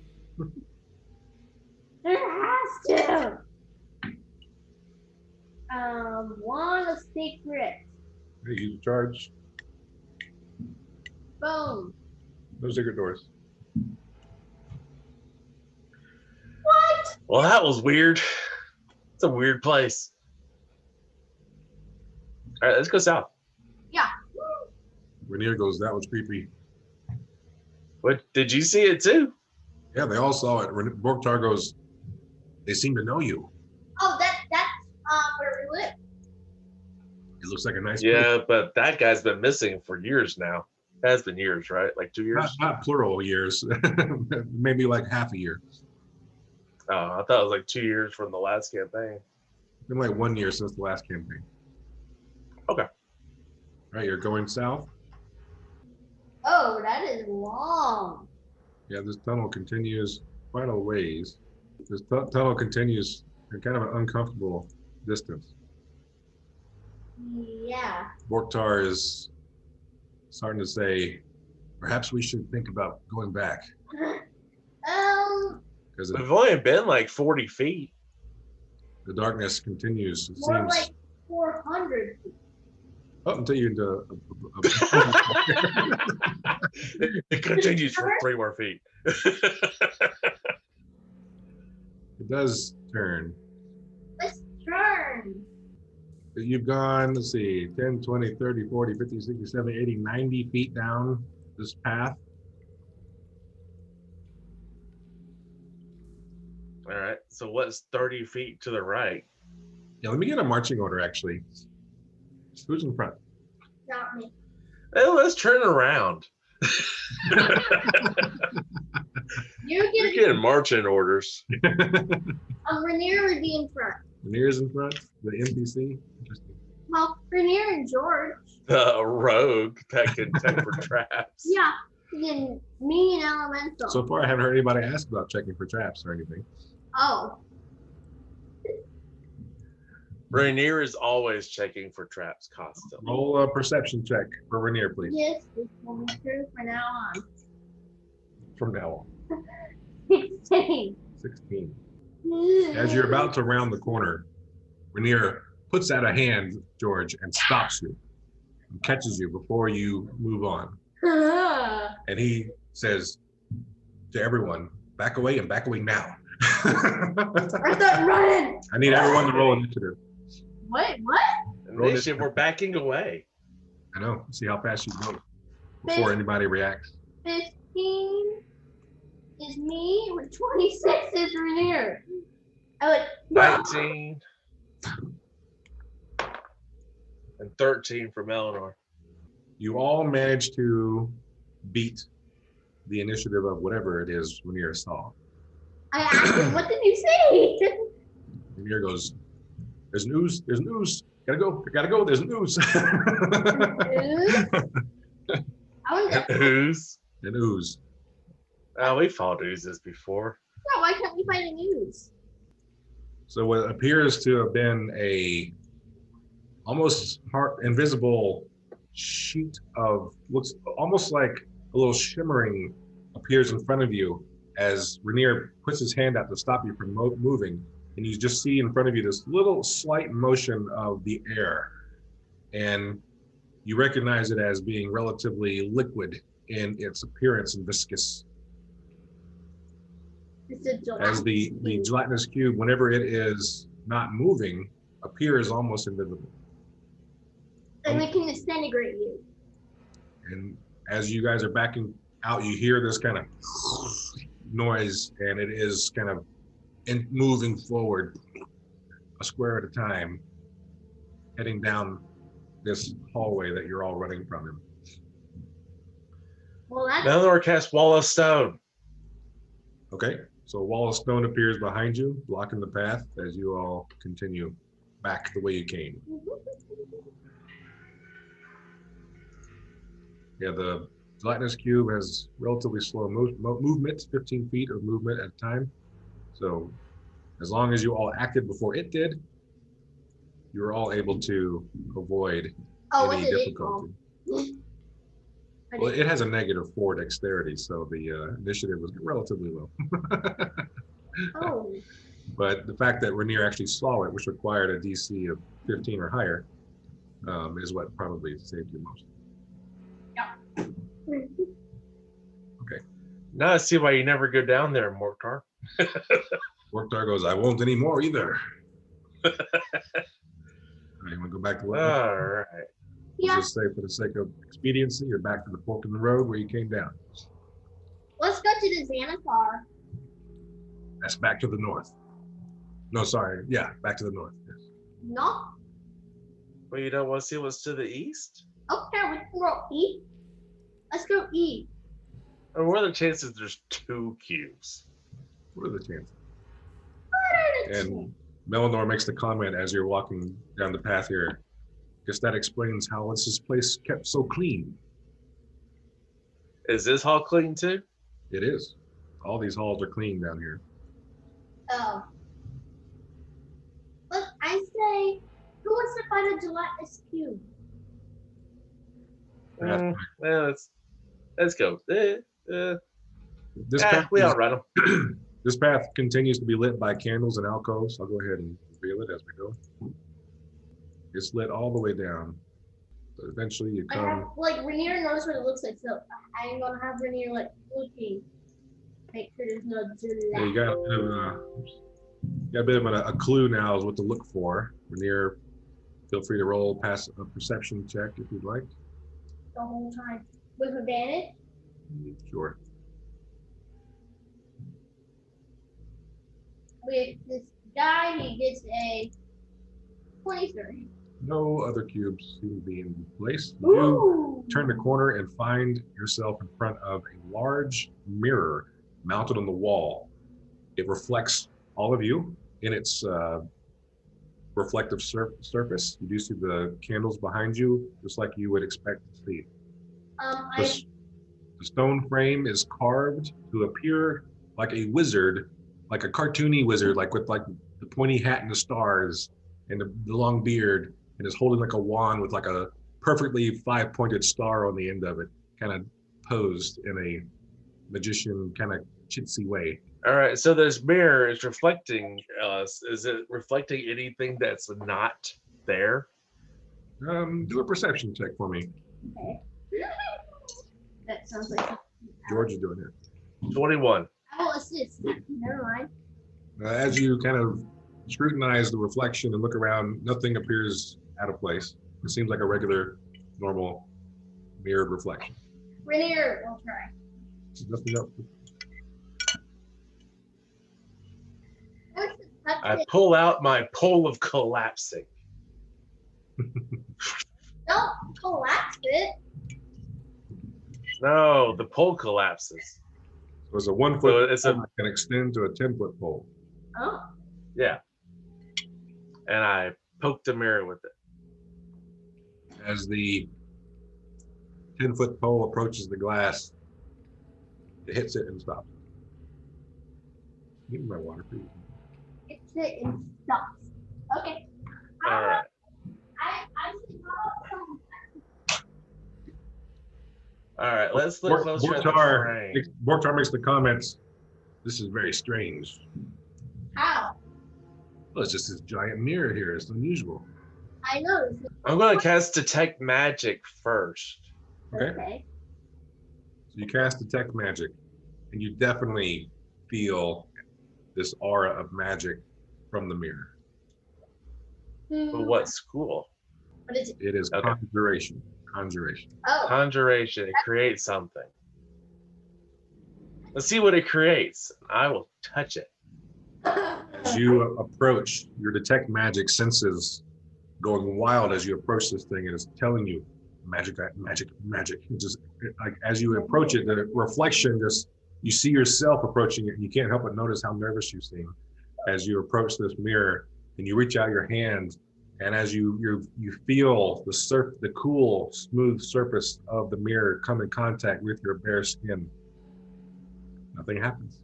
There has to. One of secret. Hey, you charge. Boom. No secret doors. What? Well, that was weird. It's a weird place. All right, let's go south. Yeah. Renaer goes, "That was creepy." What, did you see it too? Yeah, they all saw it. Borgtar goes, "They seem to know you. Oh, that's where we live. It looks like a nice Yeah, but that guy's been missing for years now. It has been years, right? Like 2 years? Not plural years. Maybe like half a year. Oh, I thought it was like 2 years from the last campaign. It's been like 1 year since the last campaign. Okay. All right, you're going south. Oh, that is long. Yeah, this tunnel continues quite a ways. This tunnel continues at kind of an uncomfortable distance. Yeah. Borgtar is starting to say, perhaps we should think about going back. Because We've only been like 40 feet. the darkness continues. It More seems like 400. up until you into It continues for 3 more feet. it does turn. Let's turn. You've gone, let's see, 10, 20, 30, 40, 50, 60, 70, 80, 90 feet down this path. All right. So what's 30 feet to the right? Yeah, let me get a marching order, actually. Who's in front? Not me. Hey, let's turn around. You're You're getting marching orders. Renaer would be in front. Renaer's in front, the NPC. Interesting. Well, Renaer and George. The rogue that can take for traps. Yeah. Then Me and Elemental. So far, I haven't heard anybody ask about checking for traps or anything. Oh. Renaer is always checking for traps constantly. Roll a perception check for Renaer, please. Yes, this will be true for now on. From now on. 16. 16. As you're about to round the corner, Renaer puts out a hand, George, and stops you and catches you before you move on. And he says to everyone, back away and back away now. I start running. I need everyone to roll initiative. Wait, what? Initiative, we're backing away. I know. See how fast you go before anybody reacts. 15 is me, with 26 is Renaer. I would 19 and 13 for Melannor. You all managed to beat the initiative of whatever it is Renaer saw. I asked him, what did you say? Renaer goes, there's news, gotta go, there's news. Ooze? An ooze. Oh, we fought oozes before. Yeah, why can't we find an ooze? So what appears to have been a almost invisible sheet of, looks almost like a little shimmering appears in front of you as Renaer puts his hand out to stop you from moving. And you just see in front of you this little slight motion of the air. And you recognize it as being relatively liquid in its appearance and viscous. As the gelatinous cube, whenever it is not moving, appears almost invisible. And we can disintegrate you. And as you guys are backing out, you hear this kind of noise, and it is kind of moving forward a square at a time, heading down this hallway that you're all running from him. Well, that's Melannor casts Wall of Stone. Okay, so a wall of stone appears behind you, blocking the path as you all continue back the way you came. Yeah, the gelatinous cube has relatively slow movement, 15 feet of movement at a time. So as long as you all acted before it did, you were all able to avoid any difficulty. Well, it has a -4 dexterity, so the initiative was relatively low. Oh. But the fact that Renaer actually saw it, which required a DC of 15 or higher, is what probably saved you most. Okay. Now I see why you never go down there, Mortar. Mortar goes, I won't anymore either. All right, you want to go back to what? All right. Yeah. Just say, for the sake of expediency, you're back to the fork in the road where you came down. Let's go to the Xanathar. That's back to the north. No, sorry. Yeah, back to the north. Yes. No? Well, you don't want to see what's to the east? Okay, we can go eat. Let's go eat. Or what are the chances there's 2 cubes? What are the chances? What are the And Melannor makes the comment as you're walking down the path here. Guess that explains how this place kept so clean. Is this hall clean too? It is. All these halls are clean down here. Oh. Look, I say, who wants to find a gelatinous cube? Well, let's go. This path We outrun them. This path continues to be lit by candles and alcoves. I'll go ahead and reveal it as we go. It's lit all the way down. So eventually you I come. have, like, Renaer knows what it looks like, so I'm gonna have Renaer, like, looking. Make sure there's no Yeah, you got a bit of a clue now is what to look for. Renaer, feel free to roll past a perception check if you'd like. the whole time. With advantage? Sure. With this guy, he gets a 23. No other cubes seem to be in place. You Ooh! turn the corner and find yourself in front of a large mirror mounted on the wall. It reflects all of you in its reflective surface. You do see the candles behind you, just like you would expect to see. The stone frame is carved to appear like a wizard, like a cartoony wizard, like with like the pointy hat and the stars and the long beard, and is holding like a wand with like a perfectly 5-pointed star on the end of it, kind of posed in a magician kind of chitsy way. All right, so this mirror is reflecting us. Is it reflecting anything that's not there? Do a perception check for me. Okay. That sounds like George is doing it. 21. I will assist. Never mind. As you kind of scrutinize the reflection and look around, nothing appears out of place. It seems like a regular, normal, mirrored reflection. Renaer will try. Nothing else. I pull out my pole of collapsing. Don't collapse it. No, the pole collapses. So it's a 1 foot So it's a- pole that can extend to a 10-foot pole. Oh. Yeah. And I poke the mirror with it. As the 10-foot pole approaches the glass, it hits it and stops. Give me my water, please. It's it and stops. Okay. All right. I see how All right, let's look closer at the frame. Bortar makes the comments, this is very strange. how? Well, it's just this giant mirror here. It's unusual. I know. I'm going to cast Detect Magic first. Okay. So you cast Detect Magic, and you definitely feel this aura of magic from the mirror. But what school? What is it? It is Okay. conjuration. Conjuration. Oh. Conjuration. It creates something. Let's see what it creates. I will touch it. As you approach, your Detect Magic senses going wild as you approach this thing, and it's telling you magic, magic, magic. It just like as you approach it, the reflection just you see yourself approaching it, and you can't help but notice how nervous you seem as you approach this mirror, and you reach out your hand, and as you feel the cool, smooth surface of the mirror come in contact with your bare skin. Nothing happens.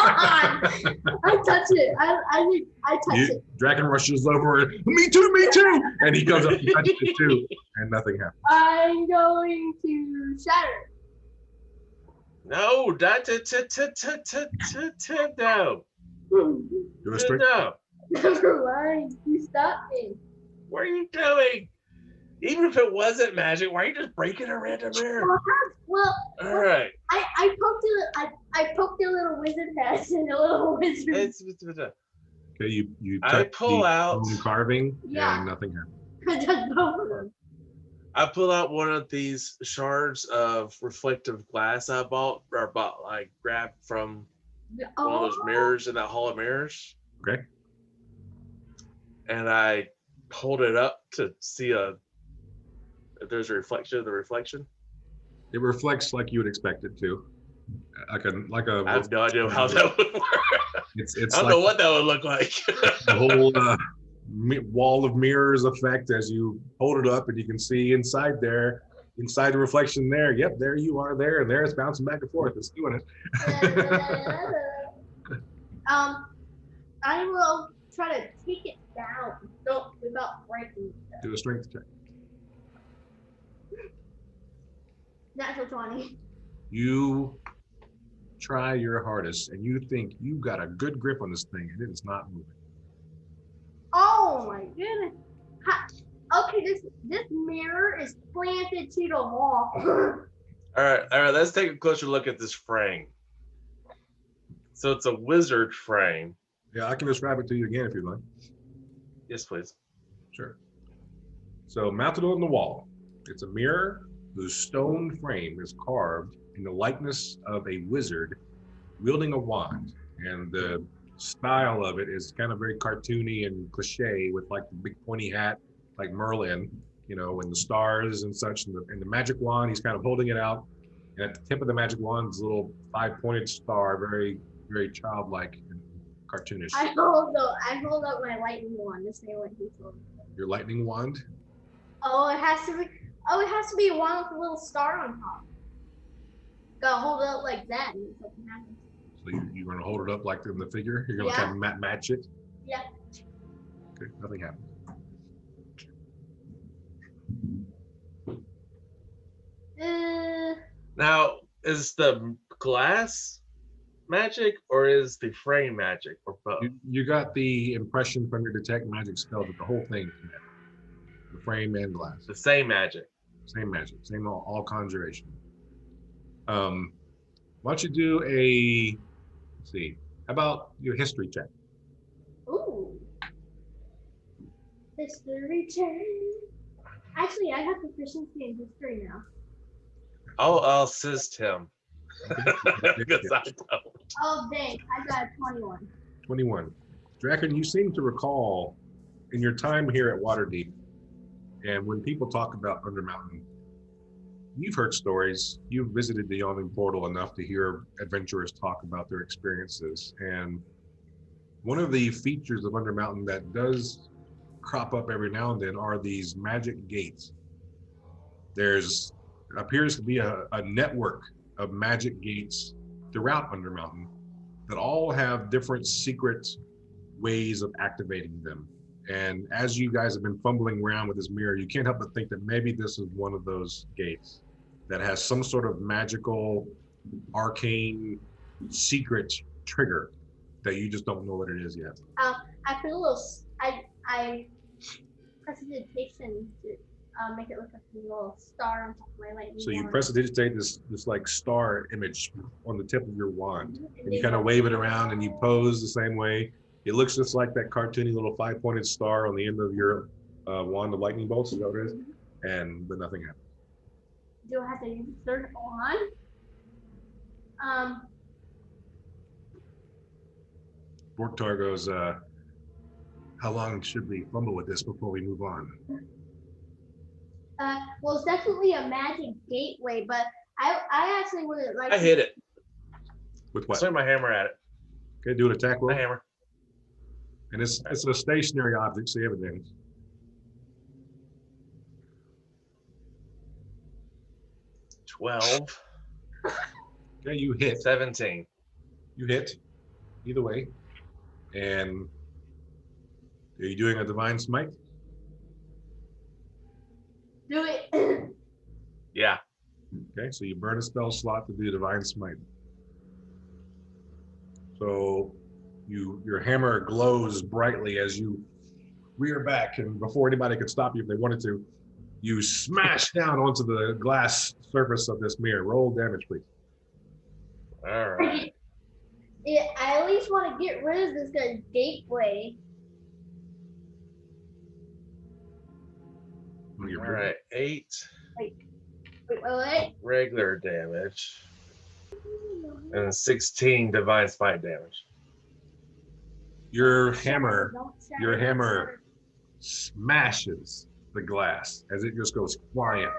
I touch it. I touch it. Draken rushes over. Me too. And he goes up and touches it too, and nothing happens. I'm going to shatter. No, no. Do a strength. No. Never mind. You stopped me. What are you doing? Even if it wasn't magic, why are you just breaking a random mirror? Well, All right. I poked a little wizard head and a little wizard. Okay, you I touch pull the out- stone carving, Yeah. and nothing happens. I touched both of them. I pull out one of these shards of reflective glass I grabbed from one of those mirrors in that hall of mirrors. Okay. And I hold it up to see if there's a reflection of the reflection. It reflects like you would expect it to, like a. I have no idea how that would work. It's I don't like know what that would look like. the whole wall of mirrors effect as you hold it up, and you can see inside the reflection there. Yep, there you are there, and there it's bouncing back and forth. It's doing it. I will try to take it down without breaking it. Do a strength check. Natural 20. You try your hardest, and you think you got a good grip on this thing, and it is not moving. Oh my goodness. Okay, this mirror is planted to the wall. All right, let's take a closer look at this frame. So it's a wizard frame. Yeah, I can describe it to you again if you'd like. Yes, please. Sure. So mounted on the wall, it's a mirror whose stone frame is carved in the likeness of a wizard wielding a wand. And the style of it is kind of very cartoony and cliche with like the big pointy hat, like Merlin, and the stars and such. And the magic wand, he's kind of holding it out. And at the tip of the magic wand is a little 5-pointed star, very, very childlike and cartoonish. I hold up my lightning wand to say what he told me. Your lightning wand? Oh, it has to be. Oh, it has to be one with a little star on top. Gotta hold it up like that and something happens. So you're going to hold it up like in the figure? You're going to Yeah. kind of match it? Yeah. Okay, nothing happens. Now, is the glass magic or is the frame magic or both? You got the impression from your detect magic spell that the whole thing is magic. The frame and glass. The same magic. Same magic. Same all conjuration. Why don't you do a, let's see, how about your history check? Ooh. History check. Actually, I have proficiency in history now. I'll assist him. Because I don't. Oh, dang. I got a 21. 21. Draken, you seem to recall in your time here at Waterdeep, and when people talk about Undermountain, you've heard stories. You've visited the Yawning Portal enough to hear adventurers talk about their experiences. And one of the features of Undermountain that does crop up every now and then are these magic gates. There's appears to be a network of magic gates throughout Undermountain that all have different secret ways of activating them. And as you guys have been fumbling around with this mirror, you can't help but think that maybe this is one of those gates that has some sort of magical, arcane, secret trigger that you just don't know what it is yet. I put a little, I prestidigitation to make it look like a little star on top of my lightning. So you prestidigitate this like star image on the tip of your wand, and you kind of wave it around and you pose the same way. It looks just like that cartoony little 5-pointed star on the end of your wand of lightning bolts, is that what it is? But nothing happens. Do I have to use the third wand? Borktar goes, how long should we fumble with this before we move on? Well, it's definitely a magic gateway, but I actually would like. I hit it. With what? Swing my hammer at it. Okay, do an attack roll. My hammer. And it's a stationary object, so you have advantage. 12. Okay, you hit. 17. You hit. Either way. And are you doing a divine smite? Do it. Yeah. Okay, so you burn a spell slot to do divine smite. So your hammer glows brightly as you rear back, and before anybody could stop you if they wanted to, you smash down onto the glass surface of this mirror. Roll damage, please. All right. I at least want to get rid of this guy's gateway. All right, 8. Wait. Regular damage. And 16 divine smite damage. Your hammer smashes the glass as it just goes flying.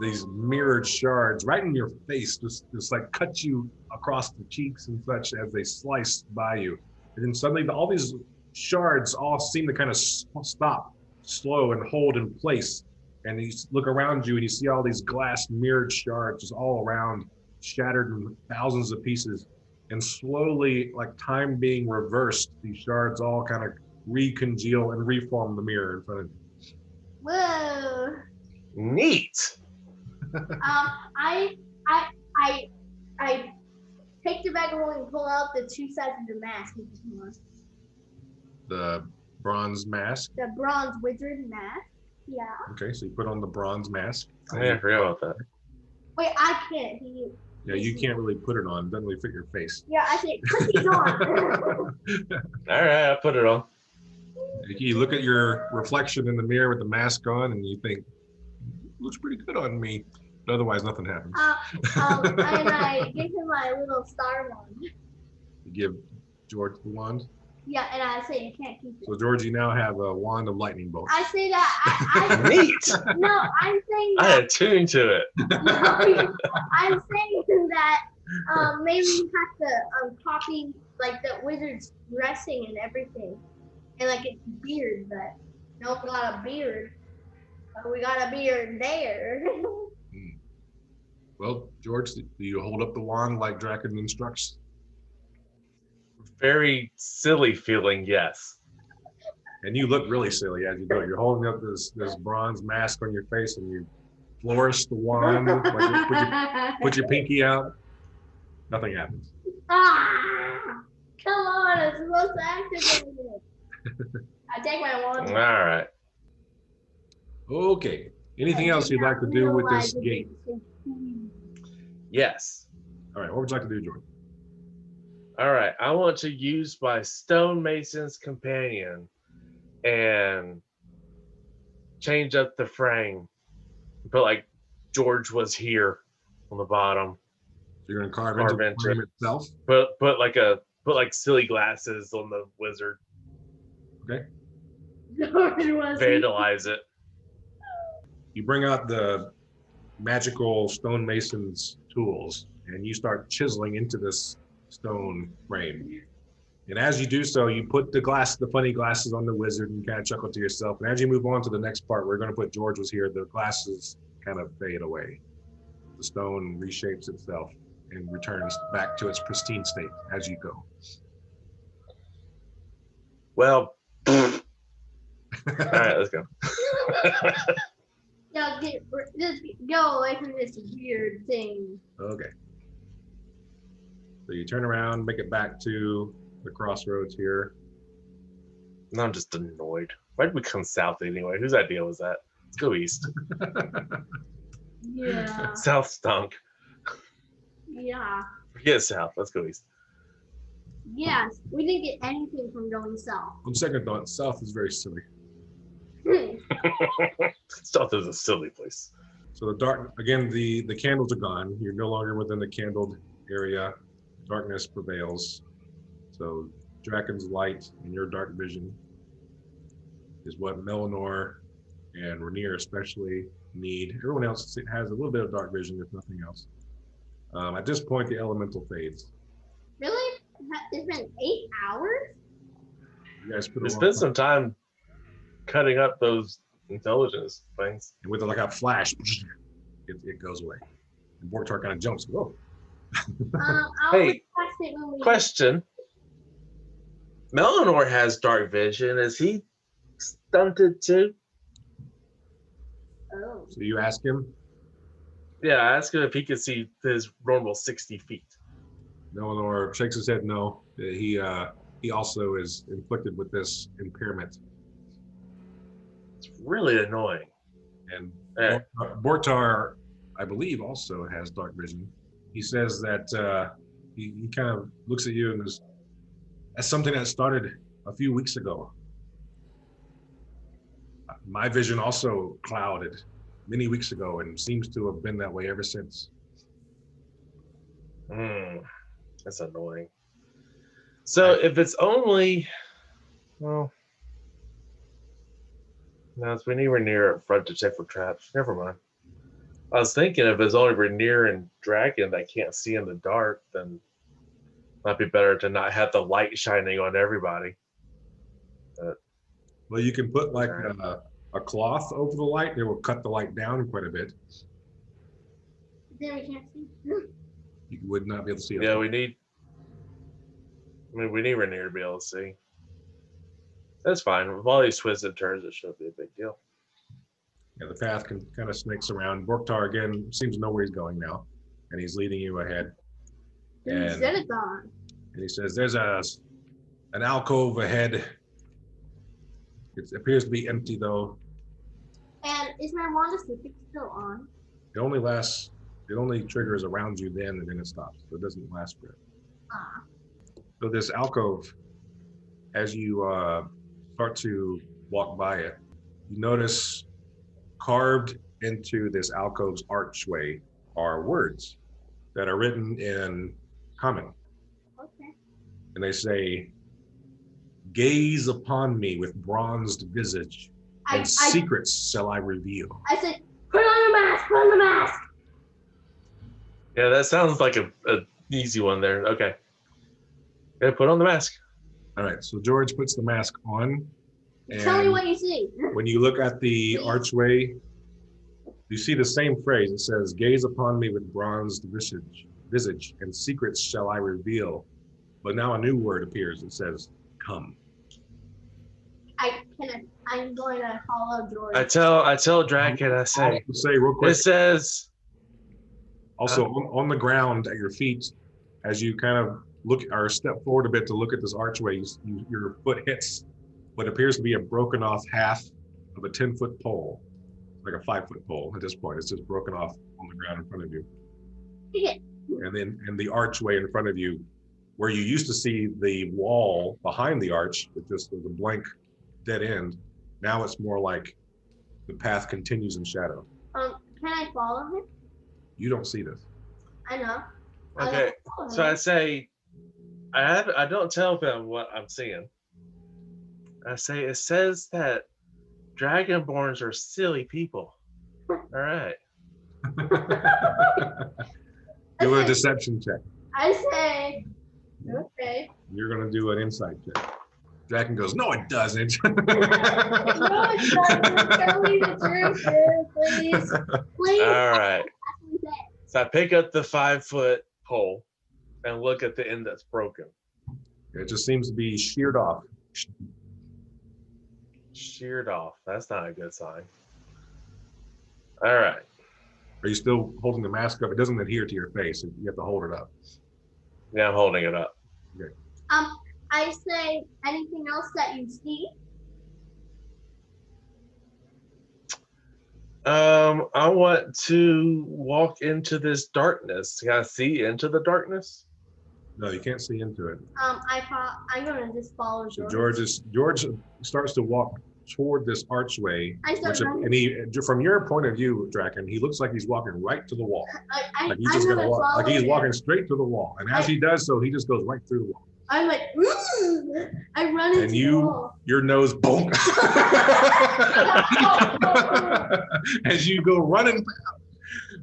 These mirrored shards right in your face just like cut you across the cheeks and such as they slice by you. And then suddenly all these shards all seem to kind of stop, slow, and hold in place. And you look around you and you see all these glass mirrored shards just all around, shattered in thousands of pieces. And slowly, like time being reversed, these shards all kind of recongeal and reform the mirror in front of you. Whoa. Neat. I take the bag of holding and pull out the two sides of the mask. The bronze mask. The bronze wizard mask. Yeah. Okay, so you put on the bronze mask. I forgot about that. Wait, I can't. Yeah, you can't really put it on. It doesn't really fit your face. Yeah, I say put these on. All right, I put it on. You look at your reflection in the mirror with the mask on, and you think, looks pretty good on me. But otherwise, nothing happens. And I give him my little star wand. You give George the wand. Yeah, and I say you can't keep it. So George, you now have a wand of lightning bolts. I say that. Neat. No, I'm saying that. I had tuned to it. No, I'm saying that maybe you have to copy like the wizard's dressing and everything, and like it's beard, but no, not a beard. Oh, we got a beard there. Well, George, do you hold up the wand like Draken instructs? Very silly feeling, yes. And you look really silly as you do it. You're holding up this bronze mask on your face, and you flourish the wand, put your pinky out. Nothing happens. Ah, come on, it's supposed to activate it. I take my wand. All right. Okay. Anything else you'd like to do with this gate? Yes. All right. What would you like to do, George? All right. I want to use my stonemason's companion and change up the frame. But like George was here on the bottom. So you're gonna carve into the frame itself? Put like silly glasses on the wizard. Okay. Vandalize it. You bring out the magical stonemason's tools and you start chiseling into this stone frame. And as you do so, you put the funny glasses on the wizard and kind of chuckle to yourself. And as you move on to the next part, we're going to put George was here. The glasses kind of fade away. The stone reshapes itself and returns back to its pristine state as you go. Well, all right, let's go. No, just go away from this weird thing. Okay. So you turn around, make it back to the crossroads here. No, I'm just annoyed. Why'd we come south anyway? Whose idea was that? Let's go east. Yeah. South stunk. Yeah. Forget south. Let's go east. Yes, we didn't get anything from going south. On second thought, south is very silly. South is a silly place. So the dark, again, the candles are gone. You're no longer within the candled area. Darkness prevails. So Draken's light and your dark vision is what Melannor and Renaer especially need. Everyone else has a little bit of dark vision, if nothing else. At this point, the elemental fades. Really? It's been 8 hours? You guys put We spent some time cutting up those intelligence things. And with like a flash, it goes away. And Bortar kind of jumps. Whoa. Hey, question. Melannor has dark vision. Is he stunted too? Oh. So you ask him? Yeah, I asked him if he could see his normal 60 feet. Melannor shakes his head no. He also is inflicted with this impairment. It's really annoying. And Bortar, I believe, also has dark vision. He says that he kind of looks at you and goes, that's something that started a few weeks ago. My vision also clouded many weeks ago and seems to have been that way ever since. That's annoying. So if it's only, well, no, we need Renaer up front to check for traps. Never mind. I was thinking if it's only Renaer and Draken that can't see in the dark, then it might be better to not have the light shining on everybody. Well, you can put like a cloth over the light. They will cut the light down quite a bit. Then we can't see. You would not be able to see it. Yeah, we need Renaer to be able to see. That's fine. With all these twists and turns, it shouldn't be a big deal. Yeah, the path can kind of snakes around. Bortar again seems to know where he's going now, and he's leading you ahead. And he says, "There's an alcove ahead. It appears to be empty though. And is my wand still on? It only triggers around you then, and then it stops. So it doesn't last forever. Ah. So this alcove, as you start to walk by it, you notice carved into this alcove's archway are words that are written in common. Okay. And they say, gaze upon me with bronzed visage, and secrets shall I reveal. I said, put on the mask, put on the mask. Yeah, that sounds like a easy one there. Okay. Yeah, put on the mask. All right, so George puts the mask on. And tell me what you see. When you look at the archway, You see the same phrase. It says, "Gaze upon me with bronzed visage, and secrets shall I reveal." But now a new word appears. It says, "Come." I'm going to follow George. I tell Draken, I say, real quick. It says. Also, on the ground at your feet, as you kind of look or step forward a bit to look at this archway, your foot hits what appears to be a broken off half of a 10-foot pole, like a 5-foot pole at this point. It's just broken off on the ground in front of you. Yeah. And then in the archway in front of you, where you used to see the wall behind the arch, it just was a blank dead end. Now it's more like the path continues in shadow. Can I follow him? You don't see this. I know. Okay, so I say, I don't tell them what I'm seeing. I say, it says that Dragonborns are silly people. All right. Do a deception check. I say, okay. You're going to do an insight check. Draken goes, "No, it doesn't." No, it doesn't. Tell me the truth, please. Please. All right. So I pick up the 5-foot pole and look at the end that's broken. It just seems to be sheared off. Sheared off. That's not a good sign. All right. Are you still holding the mask up? It doesn't adhere to your face. You have to hold it up. Yeah, I'm holding it up. Okay. I say, anything else that you see? I want to walk into this darkness. Can I see into the darkness? No, you can't see into it. I'm gonna just follow So George. George starts to walk toward this archway, and he, from your point of view, Draken, he looks like he's walking right to the wall. Like he's just gonna walk, like he's walking straight to the wall. And as he does so, he just goes right through the wall. I'm like, ooh! I run into the wall. Your nose, boom! As you go running,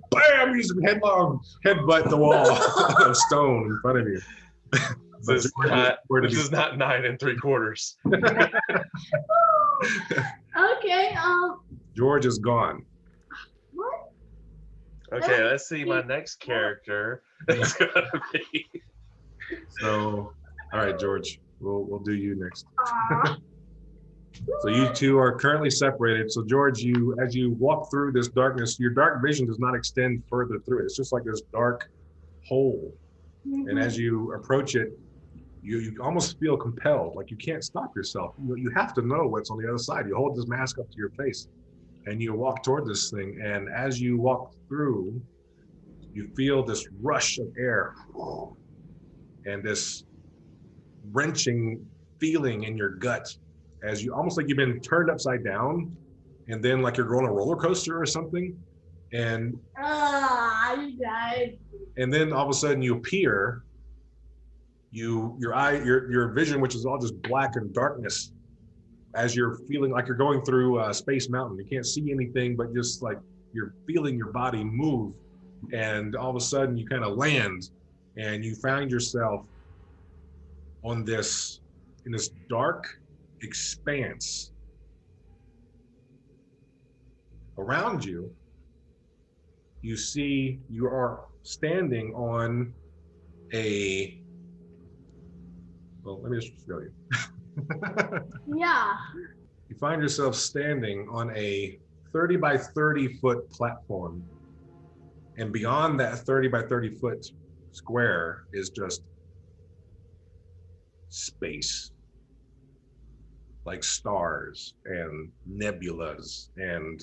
bam! You just headbutt the wall of stone in front of you. This is not 9 3/4. Okay. George is gone. What? Okay, let's see my next character. It's gonna be. So, all right, George, we'll do you next. So you two are currently separated. So George, as you walk through this darkness, your dark vision does not extend further through it. It's just like this dark hole. Mm-hmm. And as you approach it, you almost feel compelled, like you can't stop yourself. You have to know what's on the other side. You hold this mask up to your face and you walk toward this thing. And as you walk through, you feel this rush of air and this wrenching feeling in your gut as you almost like you've been turned upside down and then like you're going on a roller coaster or something. And you died. And then all of a sudden you appear, your vision, which is all just black and darkness, as you're feeling like you're going through Space Mountain. You can't see anything, but just like you're feeling your body move. And all of a sudden you kind of land and you find yourself in this dark expanse. Around you, you see you are standing on well, let me just show you. Yeah. You find yourself standing on a 30 by 30 foot platform. And beyond that 30 by 30 foot square is just space. Like stars and nebulas and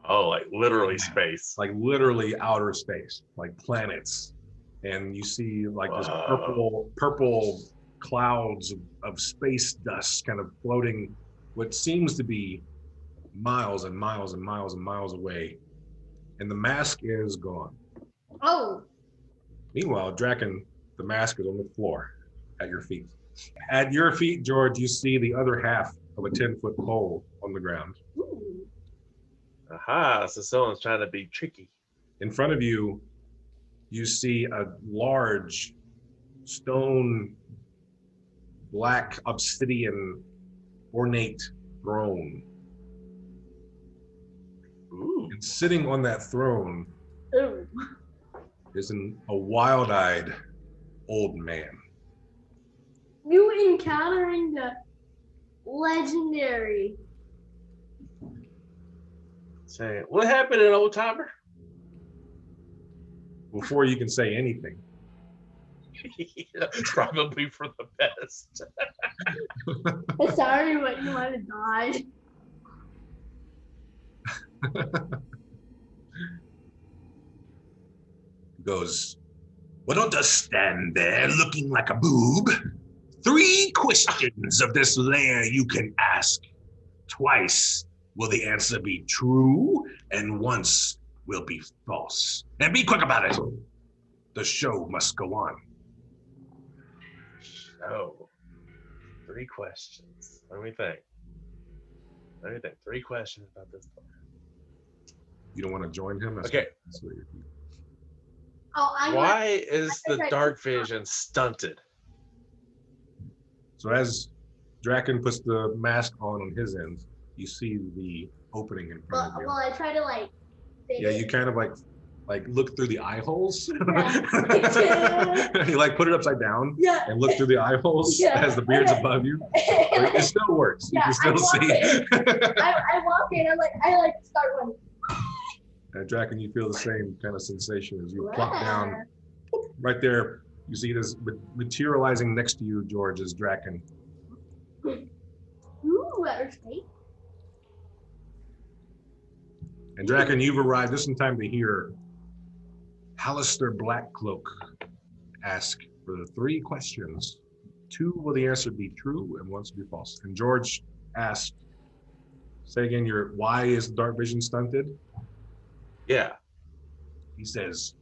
like literally space. Like literally outer space, like planets. And you see like this purple clouds of space dust kind of floating what seems to be miles and miles and miles and miles away. And the mask is gone. Oh. Meanwhile, Draken, the mask is on the floor at your feet. At your feet, George, you see the other half of a 10-foot pole on the ground. Ooh. Aha, so someone's trying to be tricky. In front of you, you see a large stone, black obsidian, ornate throne. Ooh. And sitting on that throne Ooh. is a wild-eyed old man. You encountering the legendary. Say, what happened in Old Timer? Before you can say anything, Probably for the best. Sorry, but you might have died. goes, well, don't just stand there looking like a boob. 3 questions of this lair you can ask. Twice will the answer be true, and once will be false. And be quick about it. The show must go on. So, 3 questions. Let me think. 3 questions about this player. You don't want to join him? Okay. Why is the dark vision stunted? So as Draken puts the mask on his end, you see the opening in front of you. Well, I try to Yeah, you kind of like look through the eye holes. Yeah. You like put it upside down Yeah. and look through the eye holes as the beard's above you. But it still works. You Yeah, can still see. I walk in. I start running. Draken, you feel the same kind of sensation as you plop down. Right there, you see this materializing next to you, George, is Draken. Ooh, outer space. And Draken, you've arrived just in time to hear Hallister Blackcloak ask for the 3 questions. 2 will the answer be true, and 1 will be false. And George asked, say again, why is dark vision stunted? Yeah. He says,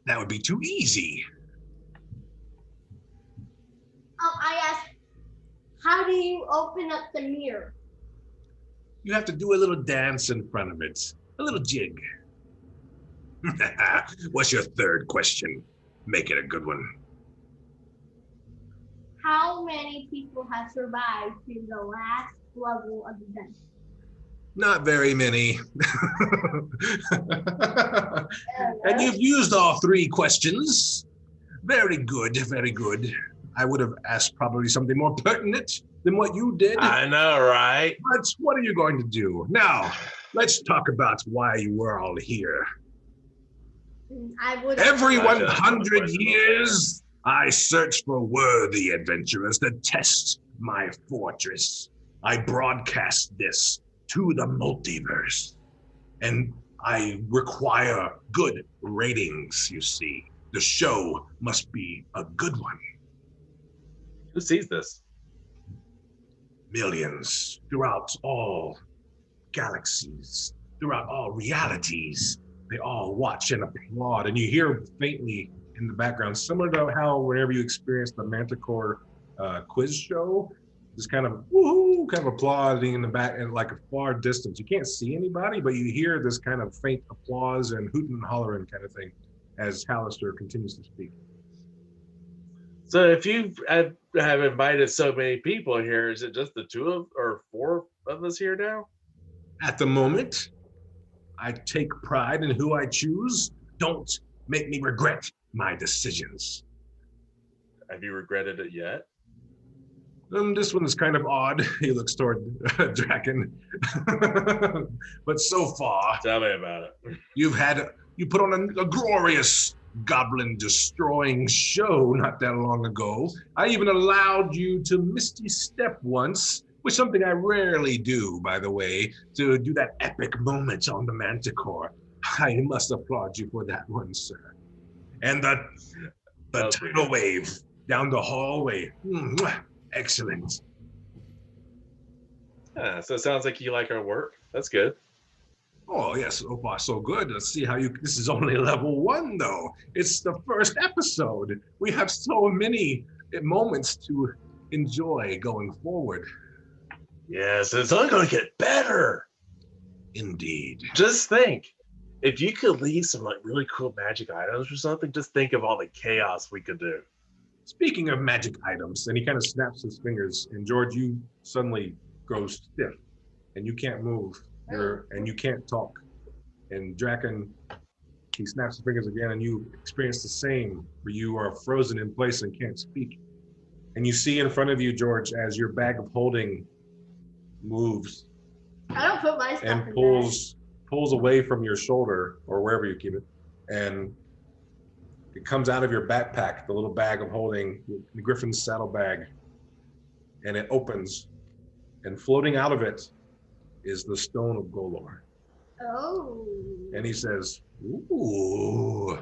that would be too easy. I asked, how do you open up the mirror? You have to do a little dance in front of it, a little jig. What's your 3rd question? Make it a good one. How many people have survived to the last level of the dungeon? Not very many. And you've used all 3 questions. Very good, very good. I would have asked probably something more pertinent than what you did. I know, right? But what are you going to do? Now, let's talk about why you were all here. Every 100 years, I search for worthy adventurers to test my fortress. I broadcast this to the multiverse. And I require good ratings, you see. The show must be a good one. Who sees this? Millions throughout all galaxies, throughout all realities. They all watch and applaud. And you hear faintly in the background, similar to how whenever you experience the Manticore quiz show, this kind of woohoo, kind of applauding in the back and like a far distance. You can't see anybody, but you hear this kind of faint applause and hooting and hollering kind of thing as Hallister continues to speak. So if you have invited so many people here, is it just the 2 or 4 of us here now? At the moment, I take pride in who I choose. Don't make me regret my decisions. Have you regretted it yet? This one is kind of odd. He looks toward Draken. But so far, Tell me about it. you put on a glorious goblin destroying show not that long ago. I even allowed you to misty step once, which is something I rarely do, by the way, to do that epic moment on the Manticore. I must applaud you for that one, sir. And the tidal wave down the hallway. Excellent. Yeah, so it sounds like you like our work. That's good. Oh, yes, so far so good. Let's see how this is only level 1, though. It's the first episode. We have so many moments to enjoy going forward. Yes, it's only going to get better. Indeed. Just think, if you could leave some really cool magic items or something, just think of all the chaos we could do. Speaking of magic items, and he kind of snaps his fingers, and George, you suddenly grow stiff, and you can't move, and you can't talk. And Draken, he snaps his fingers again, and you experience the same, where you are frozen in place and can't speak. And you see in front of you, George, as your bag of holding moves I don't put my stuff and in pulls away from your shoulder or wherever you keep it, and it comes out of your backpack, the little bag of holding, the Griffin's saddlebag, and it opens, and floating out of it is the Stone of Golor. Oh. And he says, "Ooh,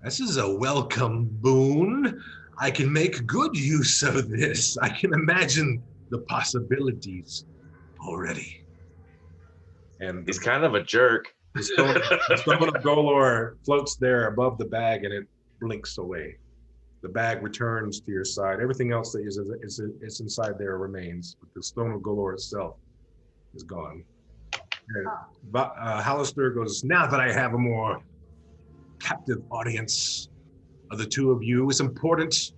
this is a welcome boon. I can make good use of this. I can imagine the possibilities already." And He's kind of a jerk. the stone of Golor floats there above the bag, and it blinks away. The bag returns to your side. Everything else that is inside there remains, but the Stone of Golor itself is gone. But Hallister goes, "Now that I have a more captive audience of the two of you, it's important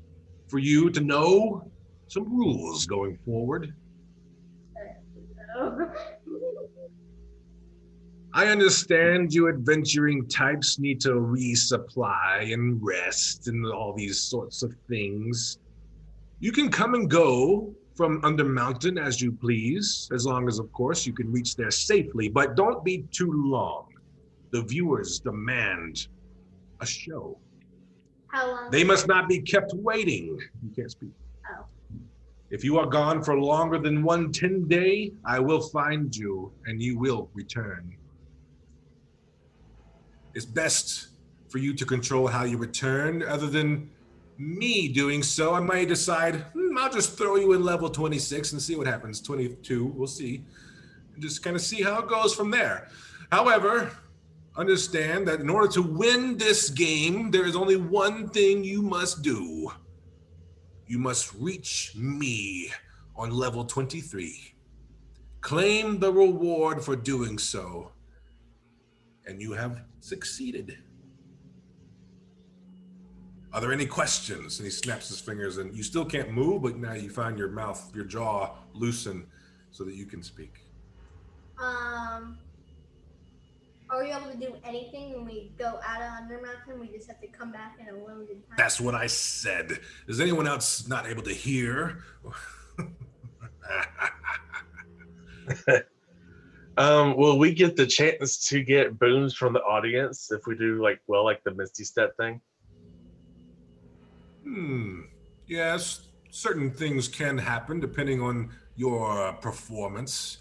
for you to know some rules going forward. I understand you adventuring types need to resupply and rest and all these sorts of things. You can come and go from Undermountain as you please, as long as, of course, you can reach there safely, but don't be too long. The viewers demand a show. How long? They must not be kept waiting." You can't speak. Oh. "If you are gone for longer than 1 day, I will find you and you will return. It's best for you to control how you return. Other than me doing so, I might decide, I'll just throw you in level 26 and see what happens. 22, we'll see. And just kind of see how it goes from there. However, understand that in order to win this game, there is only one thing you must do. You must reach me on level 23. Claim the reward for doing so, and you have succeeded. Are there any questions?" And he snaps his fingers, and you still can't move, but now you find your mouth, your jaw loosen so that you can speak. Are we able to do anything when we go out of Undermountain? We just have to come back in a limited time. That's what I said. Is anyone else not able to hear? Will we get the chance to get boons from the audience if we do like the Misty Step thing? Yes, certain things can happen depending on your performance,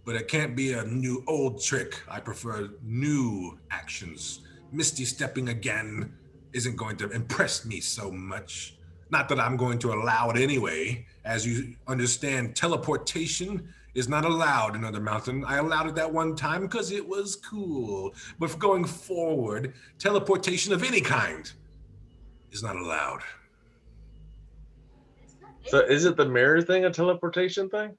but it can't be a new old trick. I prefer new actions. Misty stepping again isn't going to impress me so much. Not that I'm going to allow it anyway. As you understand, teleportation is not allowed in Undermountain. I allowed it that one time because it was cool. But for going forward, teleportation of any kind is not allowed. So is it the mirror thing a teleportation thing?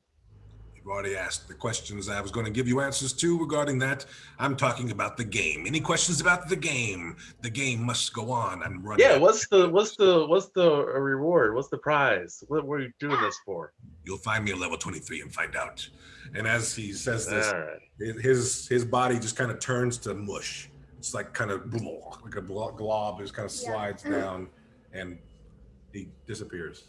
You've already asked the questions I was going to give you answers to regarding that. I'm talking about the game. Any questions about the game? The game must go on. I'm running. Yeah, what's the reward? What's the prize? What were you doing this for? You'll find me at level 23 and find out. And as he says this, right. his body just kind of turns to mush. It's like kind of like a glob just kind of slides down, and he disappears.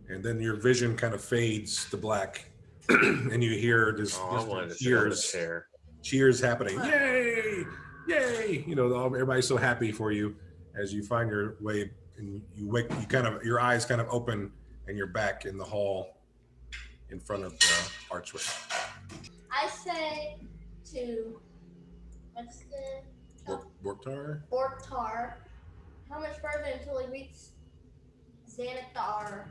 And then your vision kind of fades to black, and you hear this cheers happening. Yay! Yay! You know, everybody's so happy for you as you find your way, and you wake. Your eyes kind of open, and you're back in the hall in front of the archway. I say to what's the Borktar. How much further until he reaches Xanathar?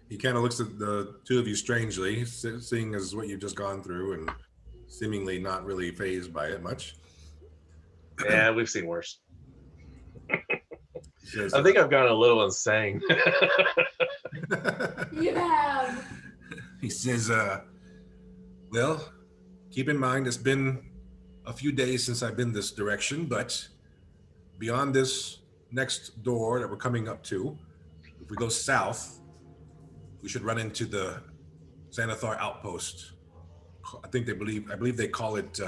He kind of looks at the two of you strangely, seeing as what you've just gone through, and seemingly not really fazed by it much. Yeah, we've seen worse. Says, I think I've gone a little insane. You have. He says, well, keep in mind it's been a few days since I've been this direction, but beyond this next door that we're coming up to, if we go south, we should run into the Xanathar Outpost. I believe they call it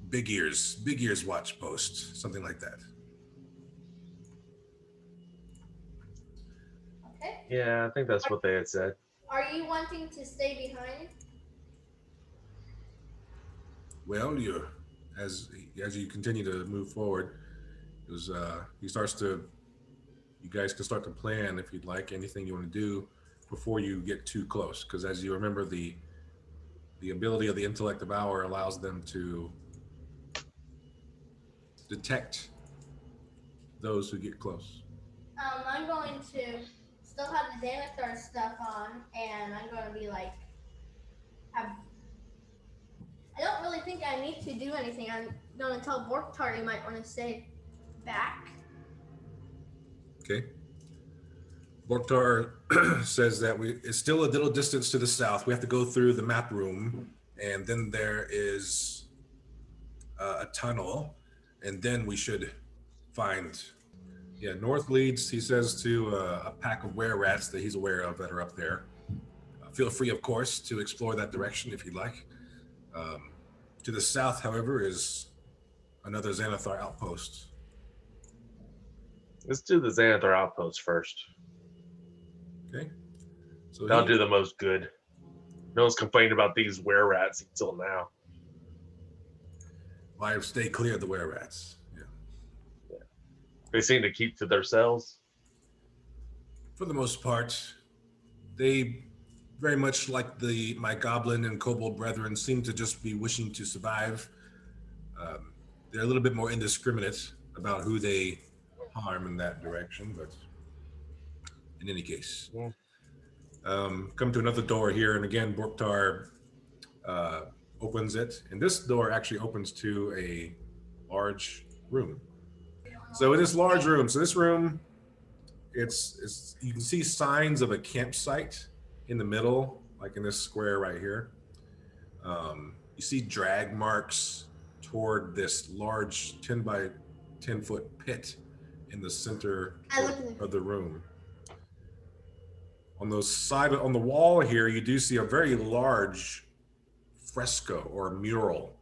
Big Ears Watch Post, something like that. Okay. Yeah, I think that's what they had said. Are you wanting to stay behind? Well, as you continue to move forward, you guys can start to plan if you'd like anything you want to do before you get too close, because as you remember, the ability of the intellect of hour allows them to detect those who get close. I'm going to still have the Xanathar stuff on, and I'm going to be like, I don't really think I need to do anything. I'm going to tell Borktar you might want to stay back. Okay. Borktar says that it's still a little distance to the south. We have to go through the map room, and then there is a tunnel, and then we should find. Yeah, north leads, he says, to a pack of were-rats that he's aware of that are up there. Feel free, of course, to explore that direction if you'd like. To the south, however, is another Xanathar Outpost. Let's do the Xanathar Outpost first. Okay. So That'll do the most good. No one's complained about these were-rats until now. Well, stay clear of the were-rats. Yeah. They seem to keep to themselves. For the most part, they very much like my goblin and kobold brethren seem to just be wishing to survive. They're a little bit more indiscriminate about who they harm in that direction, but in any case. Yeah. Come to another door here, and again, Borktar opens it, and this door actually opens to a large room. So in this large room, this room, it's you can see signs of a campsite in the middle, like in this square right here. You see drag marks toward this large 10 by 10 foot pit in the center of the room. On the wall here, you do see a very large fresco or mural.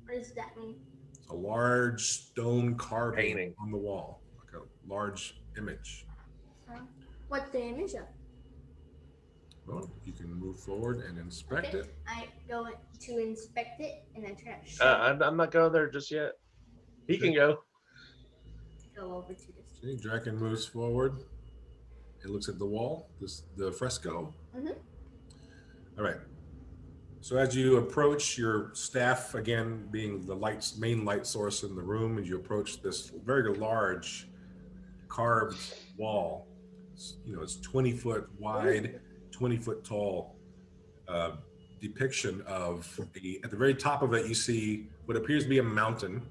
What does that mean? It's a large stone carving Painting on the wall, like a large image. What's the image of? Well, you can move forward and inspect it. I go to inspect it, and I try to show I'm not going there just yet. He can go. go over to this. See, Draken moves forward. It looks at the wall, the fresco. Mm-hmm. All right. So as you approach your staff, again being the main light source in the room, as you approach this very large carved wall, it's 20 foot wide, 20 foot tall depiction of at the very top of it, you see what appears to be a mountain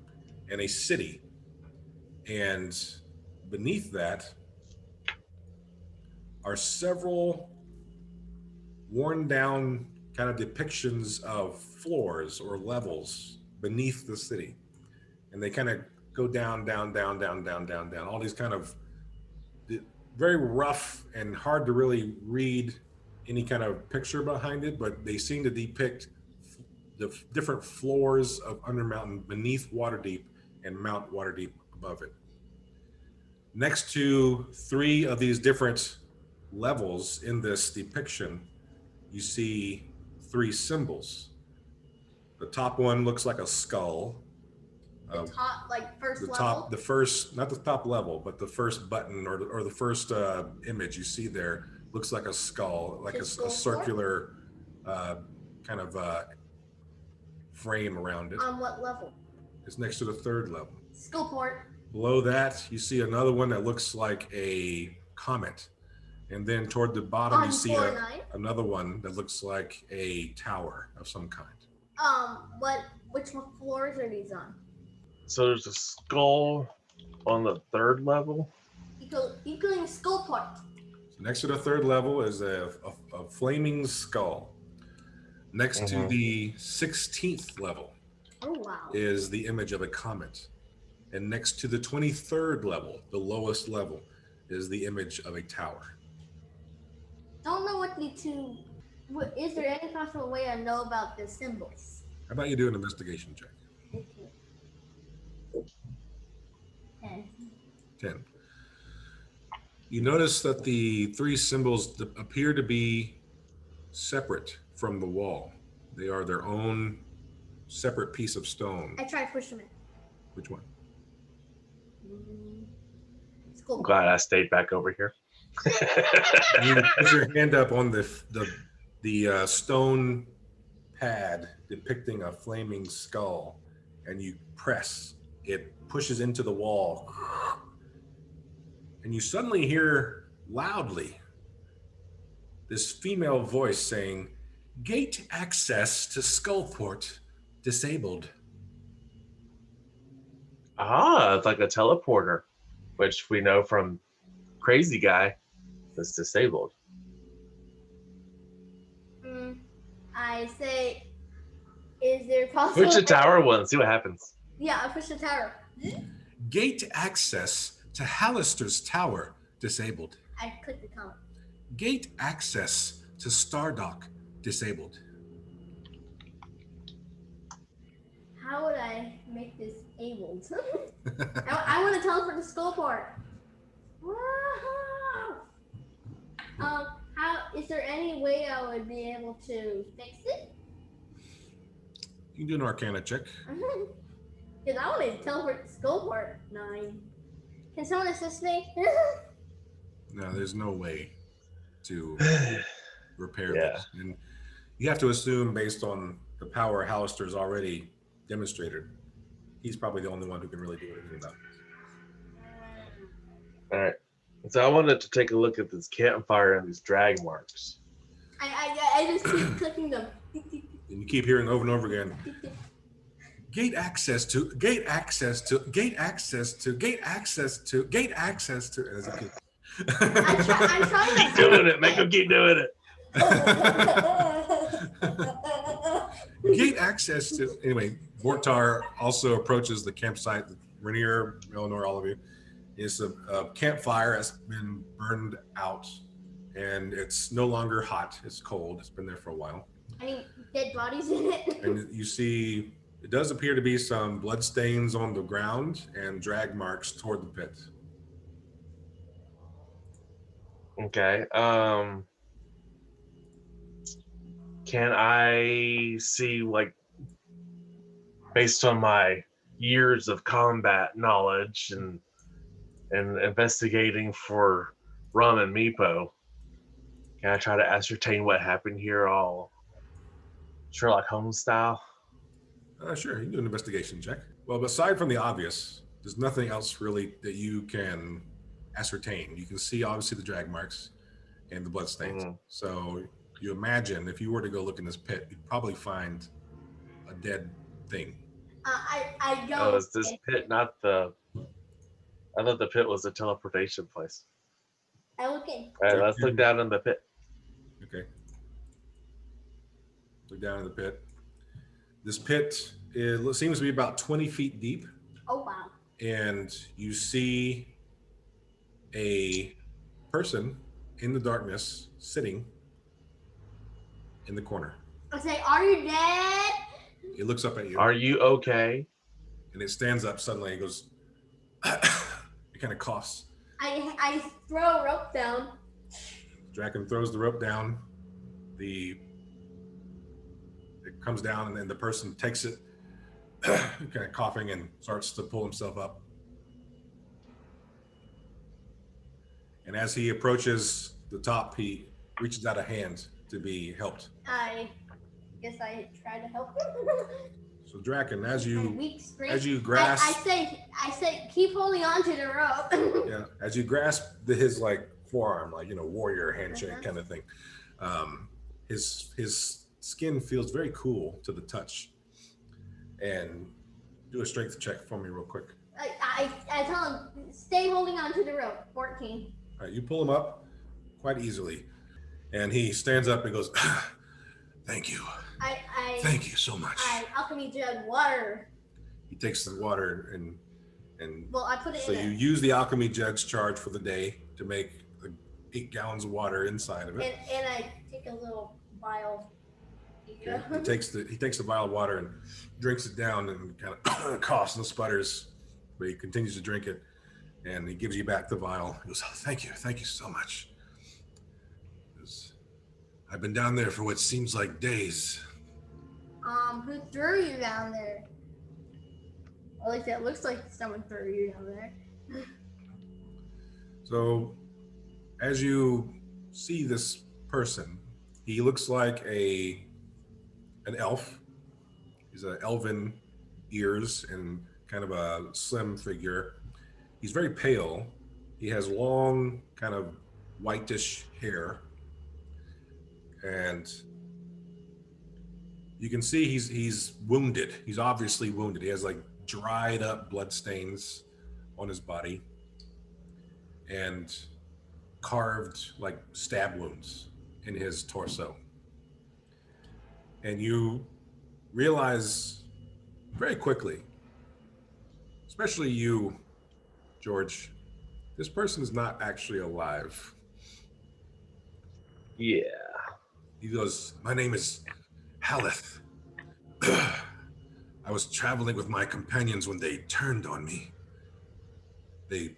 and a city. And beneath that are several worn down kind of depictions of floors or levels beneath the city. And they kind of go down, all these kind of very rough and hard to really read any kind of picture behind it, but they seem to depict the different floors of Undermountain beneath Waterdeep and Mount Waterdeep above it. Next to 3 of these different levels in this depiction, you see 3 symbols. The top one looks like a skull. The top, like first level? Top, the first, not the top level, but the first button or the first image you see there looks like a skull, like a circular kind of frame around it. On what level? It's next to the 3rd level. Skullport. Below that, you see another one that looks like a comet. And then toward the bottom, you see another one that looks like a tower of some kind. Which floors are these on? So there's a skull on the 3rd level. Equaling skullport. So next to the 3rd level is a flaming skull. Next to the 16th level is the image of a comet. And next to the 23rd level, the lowest level, is the image of a tower. Don't know what the 2 Is there any possible way I know about the symbols? How about you do an investigation check? Okay. 10. 10. You notice that the three symbols appear to be separate from the wall. They are their own separate piece of stone. I try to push them in. Which one? It's cool. I'm glad I stayed back over here. You put your hand up on the stone pad depicting a flaming skull, and you press. It pushes into the wall, and you suddenly hear loudly this female voice saying, "Gate access to Skullport disabled." Ah, it's like a teleporter, which we know from Crazy Guy that's disabled. I say, is there possible? Push the tower one, see what happens. Yeah, I push the tower. Gate access to Hallister's Tower disabled. I click the tower. Gate access to Stardock disabled. How would I make this able? I want to teleport to Skullport. Whoa! How is there any way I would be able to fix it? You can do an Arcana check. Because I want to teleport to Skullport. 9. Can someone assist me? No, there's no way to repair Yeah. this. And you have to assume, based on the power Hallister's already demonstrated, he's probably the only one who can really do anything about it. All right. So I wanted to take a look at this campfire and these drag marks. I just keep clicking them. And you keep hearing over and over again, gate access to, gate access to, gate access to, gate access to, gate access to. As a kid. I'm trying to Keep doing it. Make them keep doing it. Gate access to. Anyway, Vortar also approaches the campsite. Renaer, Melannor, all of you. It's a campfire has been burned out, and it's no longer hot. It's cold. It's been there for a while. Any dead bodies in it? And you see, it does appear to be some blood stains on the ground and drag marks toward the pit. Okay. Can I see, like, based on my years of combat knowledge and investigating for Rum and Meepo, can I try to ascertain what happened here, all Sherlock Holmes style? Sure, you can do an investigation check. Well, aside from the obvious, there's nothing else really that you can ascertain. You can see obviously the drag marks and the blood stains. Mm-hmm. So you imagine if you were to go look in this pit, you'd probably find a dead thing. I don't. Oh, is this pit not the... I thought the pit was a teleportation place. I look in. All right, let's look down in the pit. Okay. Look down in the pit. This pit, it seems to be about 20 feet deep. Oh, wow. And you see a person in the darkness sitting in the corner. I say, are you dead? It looks up at you. Are you okay? And it stands up suddenly. It goes, it kind of coughs. I throw a rope down. Draken throws the rope down. It comes down, and then the person takes it, kind of coughing, and starts to pull himself up. And as he approaches the top, he reaches out a hand to be helped. I guess I try to help him. So Draken, as you grasp, I say, keep holding on to the rope. yeah, as you grasp his like forearm, like warrior handshake kind of thing, his skin feels very cool to the touch. And do a strength check for me real quick. I tell him, stay holding on to the rope. 14. All right, you pull him up quite easily, and he stands up and goes, "Thank you, thank you so much." I alchemy jug water. He takes the water and Well, I put it so in you it. use the alchemy jug's charge for the day to make 8 gallons of water inside of it. And I take a little vial. Okay. He takes the vial of water and drinks it down and kind of coughs and sputters, but he continues to drink it, and he gives you back the vial. He goes, oh, thank you so much. I've been down there for what seems like days. Who threw you down there? Or at least it looks like someone threw you down there. So, as you see this person, he looks like an elf. He's an elven ears and kind of a slim figure. He's very pale. He has long, kind of whitish hair. And you can see he's wounded. He's obviously wounded. He has like dried up blood stains on his body and carved like stab wounds in his torso. And you realize very quickly, especially you, George, this person is not actually alive. Yeah. He goes, my name is Haleth. I was traveling with my companions when they turned on me. They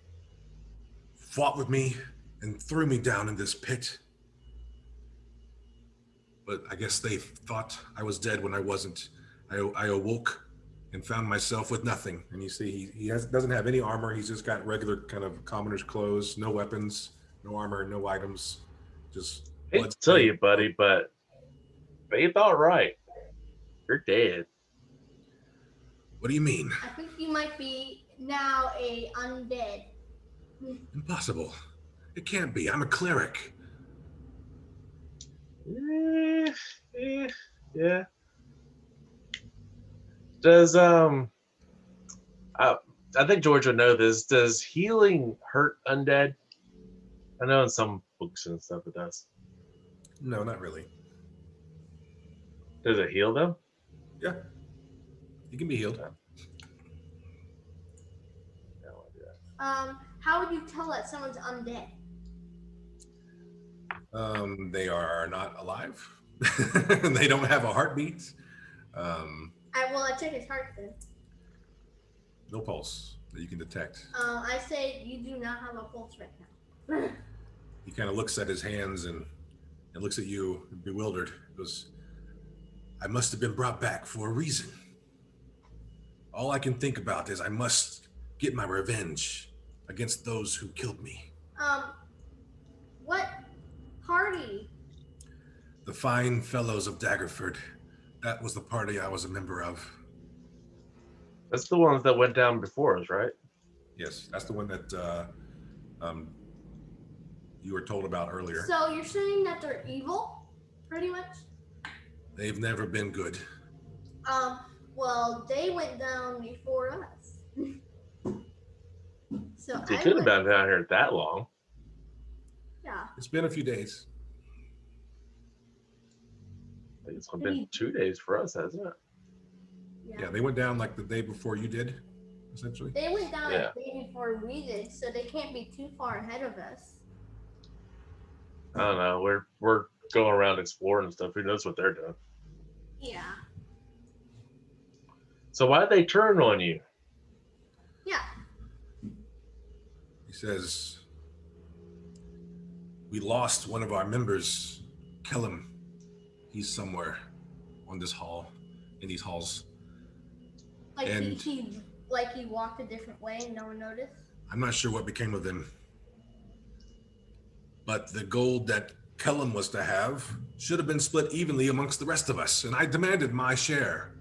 fought with me and threw me down in this pit. But I guess they thought I was dead when I wasn't. I awoke and found myself with nothing. And you see, he doesn't have any armor. He's just got regular kind of commoner's clothes, no weapons, no armor, no items, just... I hate to tell you, buddy, but Faith, all right. You're dead. What do you mean? I think you might be now a undead. Impossible. It can't be. I'm a cleric. Yeah. Does I think George would know this. Does healing hurt undead? I know in some books and stuff it does. No, not really. Does it heal them? Yeah. You can be healed. How would you tell that someone's undead? They are not alive. They don't have a heartbeat. I check his heart then. No pulse that you can detect. I say you do not have a pulse right now. He kind of looks at his hands and looks at you, bewildered. He goes, I must have been brought back for a reason. All I can think about is I must get my revenge against those who killed me. What party? The Fine Fellows of Daggerford. That was the party I was a member of. That's the ones that went down before us, right? Yes, that's the one that you were told about earlier. So you're saying that they're evil, pretty much? They've never been good. Well, they went down before us. So They could have been down here that long. Yeah. It's been a few days. I think it's been 2 days for us, hasn't it? Yeah, they went down like the day before you did, essentially. They went down a day before we did, so they can't be too far ahead of us. I don't know. We're going around exploring and stuff. Who knows what they're doing? Yeah. So why'd they turn on you? Yeah. He says, we lost one of our members, Kellum. He's somewhere on this hall, in these halls. Like and he walked a different way and no one noticed? I'm not sure what became of him. But the gold that Kellum was to have should have been split evenly amongst the rest of us, and I demanded my share.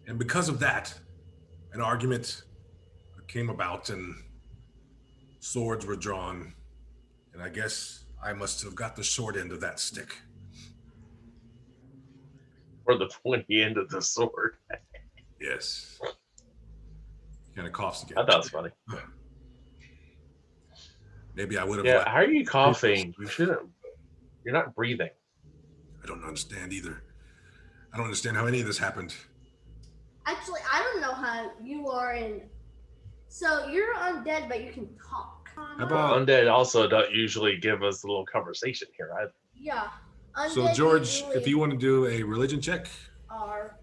And because of that, an argument came about and swords were drawn, and I guess I must have got the short end of that stick. Or the pointy end of the sword. Yes. Kind of coughs again. I thought it was funny. Maybe I would have. Yeah, how are you coughing? You shouldn't. You're not breathing. I don't understand either. I don't understand how any of this happened. Actually, I don't know how you are in. So you're undead, but you can talk. How about undead? Also, don't usually give us a little conversation here either. Yeah. So Undead George, usually if you want to do a religion check, are.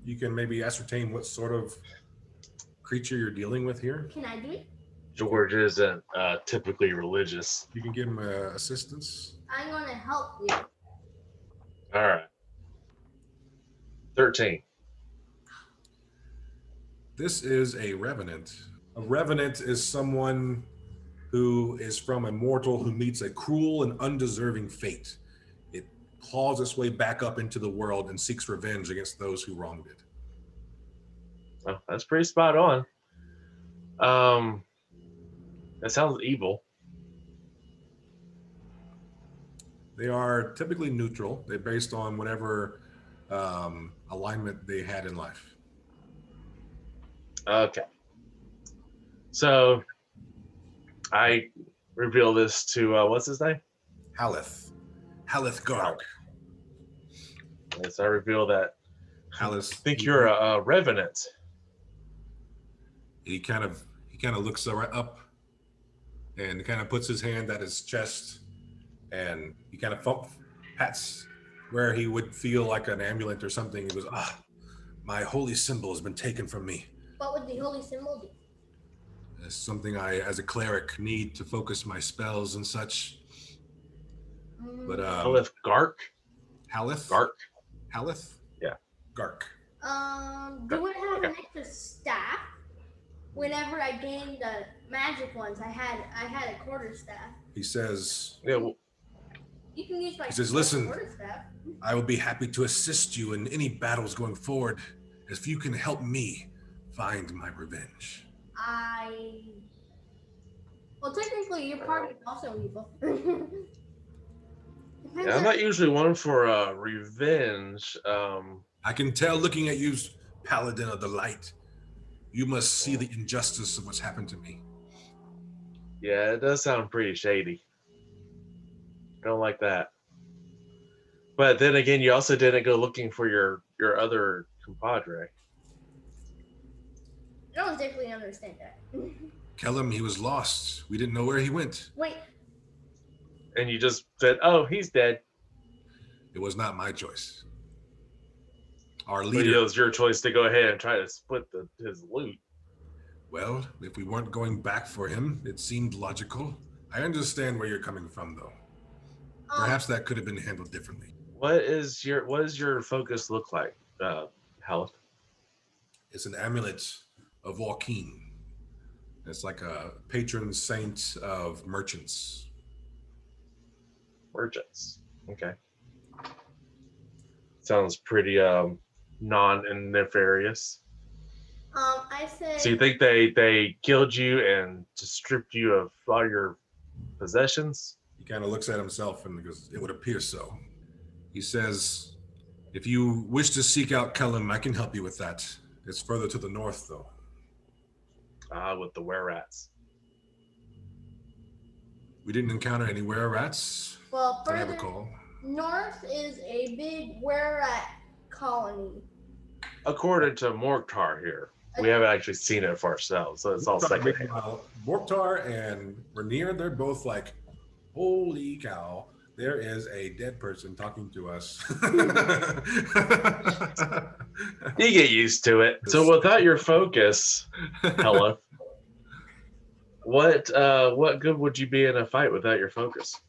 you can maybe ascertain what sort of creature you're dealing with here. Can I do it? George isn't typically religious. You can give him assistance. I'm gonna help you. All right. 13. This is a revenant. A revenant is someone who is from a mortal who meets a cruel and undeserving fate. It claws its way back up into the world and seeks revenge against those who wronged it. Oh, that's pretty spot on. That sounds evil. They are typically neutral. They're based on whatever alignment they had in life. Okay. So I reveal this to what's his name? Haleth Garg. Yes, I reveal that. Haleth. I think you're a revenant. He kind of looks up and kind of puts his hand at his chest, and he kind of pats where he would feel like an amulet or something. He goes, my holy symbol has been taken from me. What would the holy symbol do? It's something I, as a cleric, need to focus my spells and such. But Haleth Gark? Haleth? Gark? Haleth? Yeah. Gark. Do I have an extra staff? Whenever I gained the magic ones, I had a quarter staff. He says, Yeah, well, You can use my He says, "Listen, quarter staff. I will be happy to assist you in any battles going forward if you can help me find my revenge." Well, technically, your party is also evil. yeah, I'm not usually one for revenge. I can tell looking at you, Paladin of the Light. You must see the injustice of what's happened to me. Yeah, it does sound pretty shady. Don't like that. But then again, you also didn't go looking for your other compadre. I don't exactly understand that. Kellum, he was lost. We didn't know where he went. Wait. And you just said, "Oh, he's dead." It was not my choice. Our But leader. it was your choice to go ahead and try to split his loot. Well, if we weren't going back for him, it seemed logical. I understand where you're coming from, though. Perhaps that could have been handled differently. What does your focus look like, Haleth? It's an amulet of Joaquin. It's like a patron saint of merchants. Merchants. Okay. Sounds pretty non-nefarious. I say. So you think they killed you and just stripped you of all your possessions? He kind of looks at himself and goes, "It would appear so." He says, "If you wish to seek out Kellum, I can help you with that. It's further to the north, though." With the were-rats. We didn't encounter any were-rats. Well, that I further recall. north is a big were-rat colony. According to Morgtar here, we haven't actually seen it for ourselves, so it's all secondhand. Morgtar and Renaer, they're both like, "Holy cow, there is a dead person talking to us." You get used to it. So without your focus, Hella, what good would you be in a fight without your focus?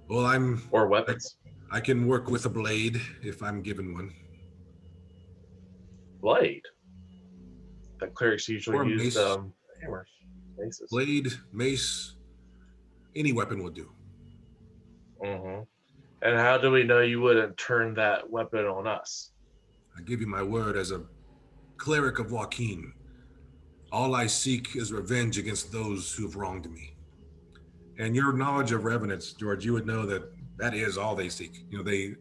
Well, or weapons. I can work with a blade if I'm given one. Blade. The clerics usually use mace. Hammers, maces. Blade, mace, any weapon will do. Mm-hmm. And how do we know you wouldn't turn that weapon on us? I give you my word as a cleric of Joaquin. All I seek is revenge against those who have wronged me. And your knowledge of revenants, George, you would know that that is all they seek. You know, they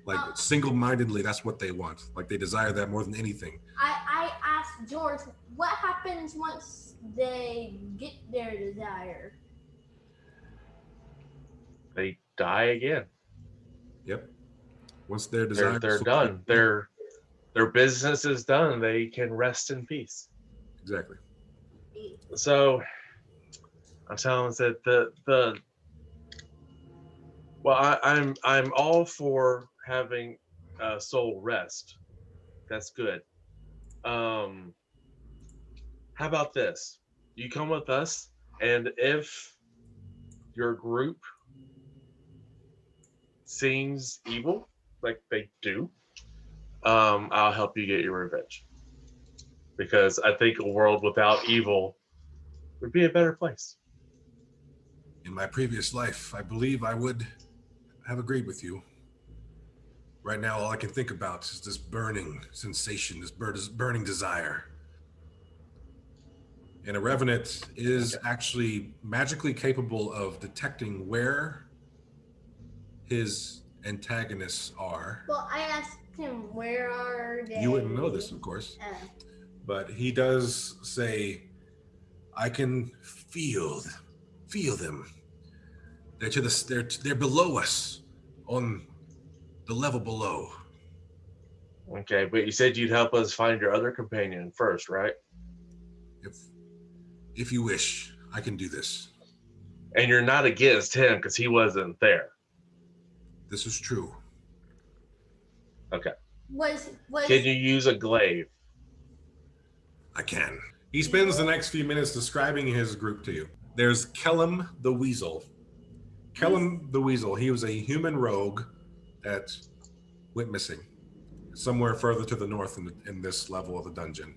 like single-mindedly, that's what they want. Like they desire that more than anything. I asked George, what happens once they get their desire? They die again. Yep. Once their desire, they're done. Their business is done. They can rest in peace. Exactly. So I'm telling them that Well, I'm all for having soul rest. That's good. How about this? You come with us, and if your group seems evil, like they do, I'll help you get your revenge. Because I think a world without evil would be a better place. In my previous life, I believe I would have agreed with you. Right now, all I can think about is this burning sensation, this burning desire. And a revenant is actually magically capable of detecting where his antagonists are. Well, I asked him, where are they? You wouldn't know this, of course. But he does say, I can feel them. They're below us, on the level below. Okay, but you said you'd help us find your other companion first, right? If you wish, I can do this. And you're not against him because he wasn't there. This is true. Okay. Can you use a glaive? I can. He spends the next few minutes describing his group to you. There's Kellum the Weasel. Kellum the Weasel, he was a human rogue that went missing somewhere further to the north in this level of the dungeon.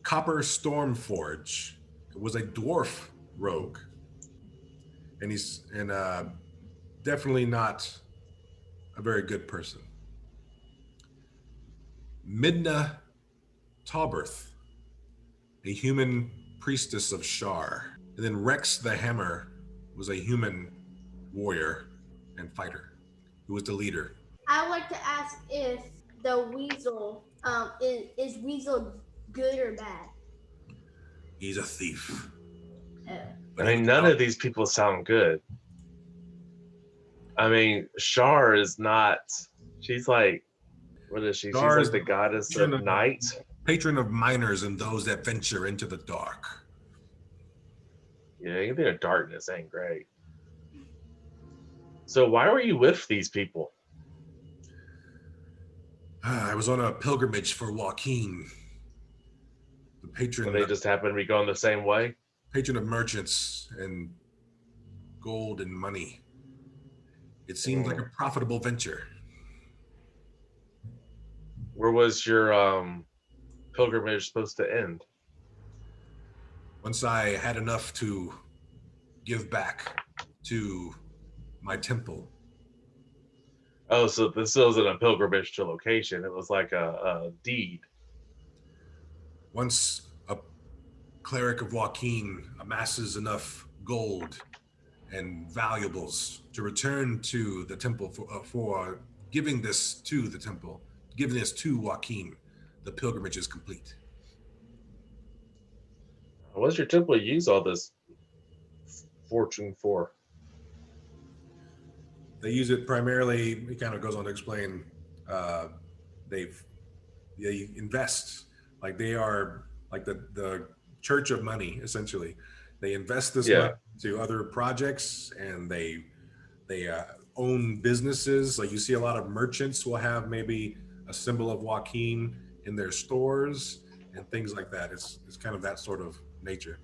Copper Stormforge was a dwarf rogue, and he's definitely not a very good person. Midna Tauberth, a human priestess of Shar. And then Rex the Hammer was a human warrior and fighter who was the leader. I would like to ask if the Weasel, is Weasel good or bad? He's a thief. I mean, none of these people sound good. I mean, Shar is not, she's like, what is she? Shar she's like the goddess of night. Patron of miners and those that venture into the dark. Yeah, anything of darkness ain't great. So why were you with these people? I was on a pilgrimage for Joaquin, the patron. And they just happened to be going the same way? Patron of merchants and gold and money. It seemed like a profitable venture. Where was your pilgrimage supposed to end? Once I had enough to give back to my temple. Oh, so this wasn't a pilgrimage to location. It was like a deed. Once a cleric of Joaquin amasses enough gold and valuables to return to the temple for giving this to the temple, giving this to Joaquin, the pilgrimage is complete. What does your temple use all this fortune for? They use it primarily, it kind of goes on to explain, they invest, like they are like the church of money, essentially. They invest this money to other projects, and they own businesses. Like you see a lot of merchants will have maybe a symbol of Joaquin in their stores and things like that. It's kind of that sort of nature.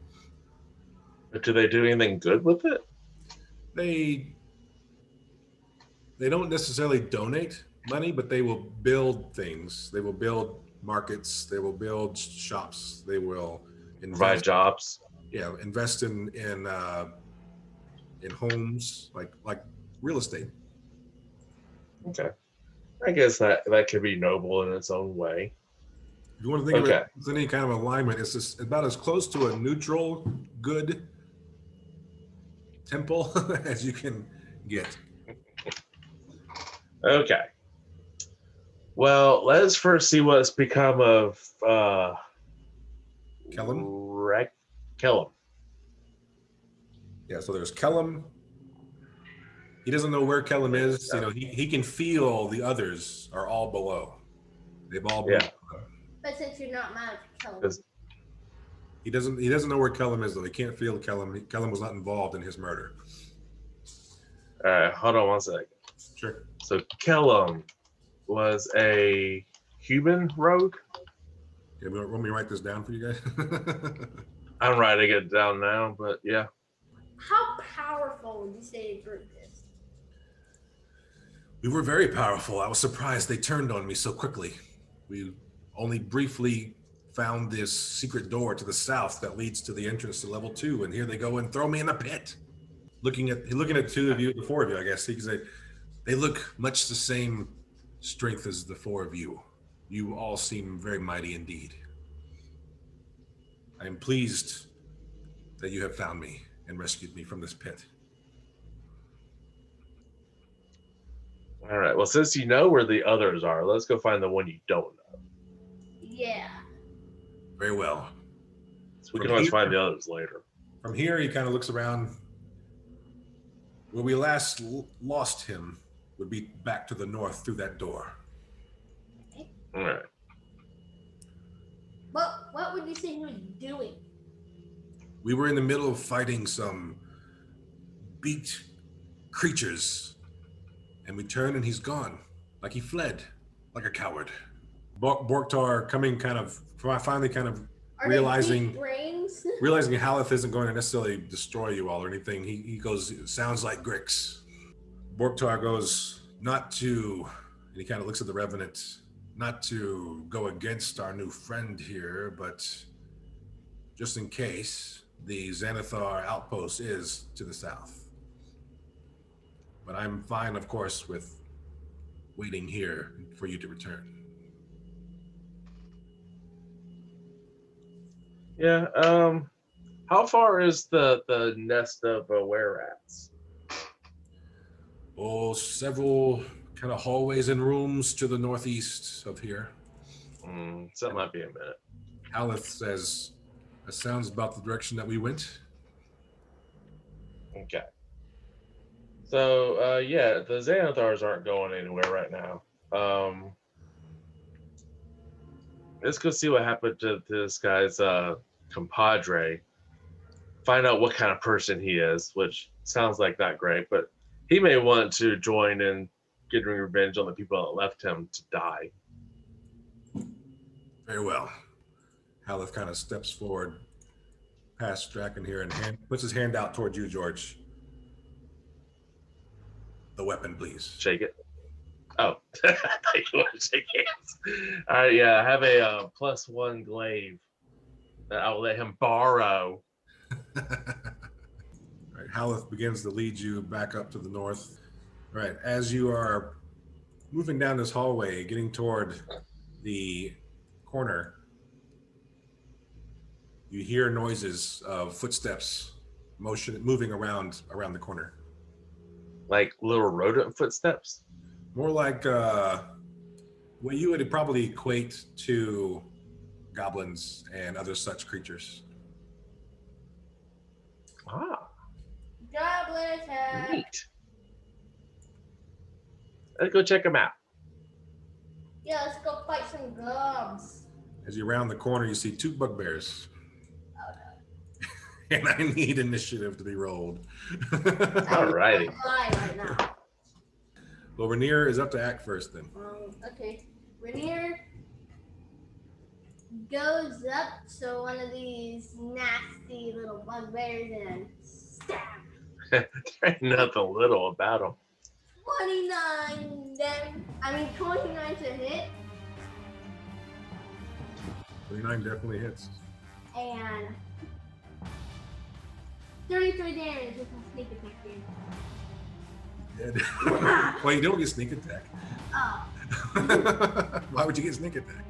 But do they do anything good with it? They don't necessarily donate money, but they will build things. They will build markets. They will build shops. They will provide jobs. Yeah, invest in homes, like real estate. Okay, I guess that could be noble in its own way. If you want to think of it as any kind of alignment, it's just about as close to a neutral, good temple as you can get. Okay. Well, let's first see what's become of Kellum. Kellum. Yeah, so there's Kellum. He doesn't know where Kellum is. You know, he can feel the others are all below. They've all been below. But since you're not mad at Kellum. He doesn't know where Kellum is, though. He can't feel Kellum. Kellum was not involved in his murder. All right, hold on one second. Sure. So Kellum was a human rogue. Yeah, want me to write this down for you guys? I'm writing it down now, but yeah. How powerful would you say a group is? We were very powerful. I was surprised they turned on me so quickly. We only briefly found this secret door to the south that leads to the entrance to level 2, and here they go and throw me in a pit. Looking at two of you, the four of you, I guess, because they look much the same strength as the four of you. You all seem very mighty indeed. I am pleased that you have found me and rescued me from this pit. All right. Well, since you know where the others are, let's go find the one you don't know. Yeah. Very well. So we can always find the others later. From here, he kind of looks around. Where we last lost him would be back to the north through that door. All right. What would you say he was doing? We were in the middle of fighting some beaked creatures, and we turn and he's gone, like he fled, like a coward. Borktar finally realizing Haleth isn't going to necessarily destroy you all or anything. He goes, it sounds like Gricks. Borktar goes, not to, and he kind of looks at the Revenant, not to go against our new friend here, but just in case, the Xanathar Outpost is to the south. But I'm fine, of course, with waiting here for you to return. Yeah. How far is the nest of were-rats? Oh, several kind of hallways and rooms to the northeast of here. So that might be a minute. Haleth says, that sounds about the direction that we went. Okay. So, yeah, the Xanathars aren't going anywhere right now. Let's go see what happened to this guy's compadre. Find out what kind of person he is, which sounds like not great, but he may want to join in getting revenge on the people that left him to die. Very well. Haleth kind of steps forward past Draken here and puts his hand out toward you, George. The weapon, please. Shake it. Oh, I thought you want to shake hands. All right, yeah, I have a +1 glaive that I will let him borrow. All right, Haleth begins to lead you back up to the north. All right, as you are moving down this hallway, getting toward the corner, you hear noises of footsteps, moving around the corner. Like little rodent footsteps? More like what you would probably equate to goblins and other such creatures. Ah. Goblins Attack. Neat. Let's go check them out. Yeah, let's go fight some gobs. As you round the corner, you see two bugbears. Oh, no. And I need initiative to be rolled. Alrighty. Right now. Well, Renaer is up to act first then. Okay. Renaer goes up to one of these nasty little bugbears and stab. There ain't nothing little about them. 29 to hit. 29 definitely hits. And 33 damage with a sneak attack game. Dead. Well, you don't get sneak attack. Oh. Why would you get sneak attack?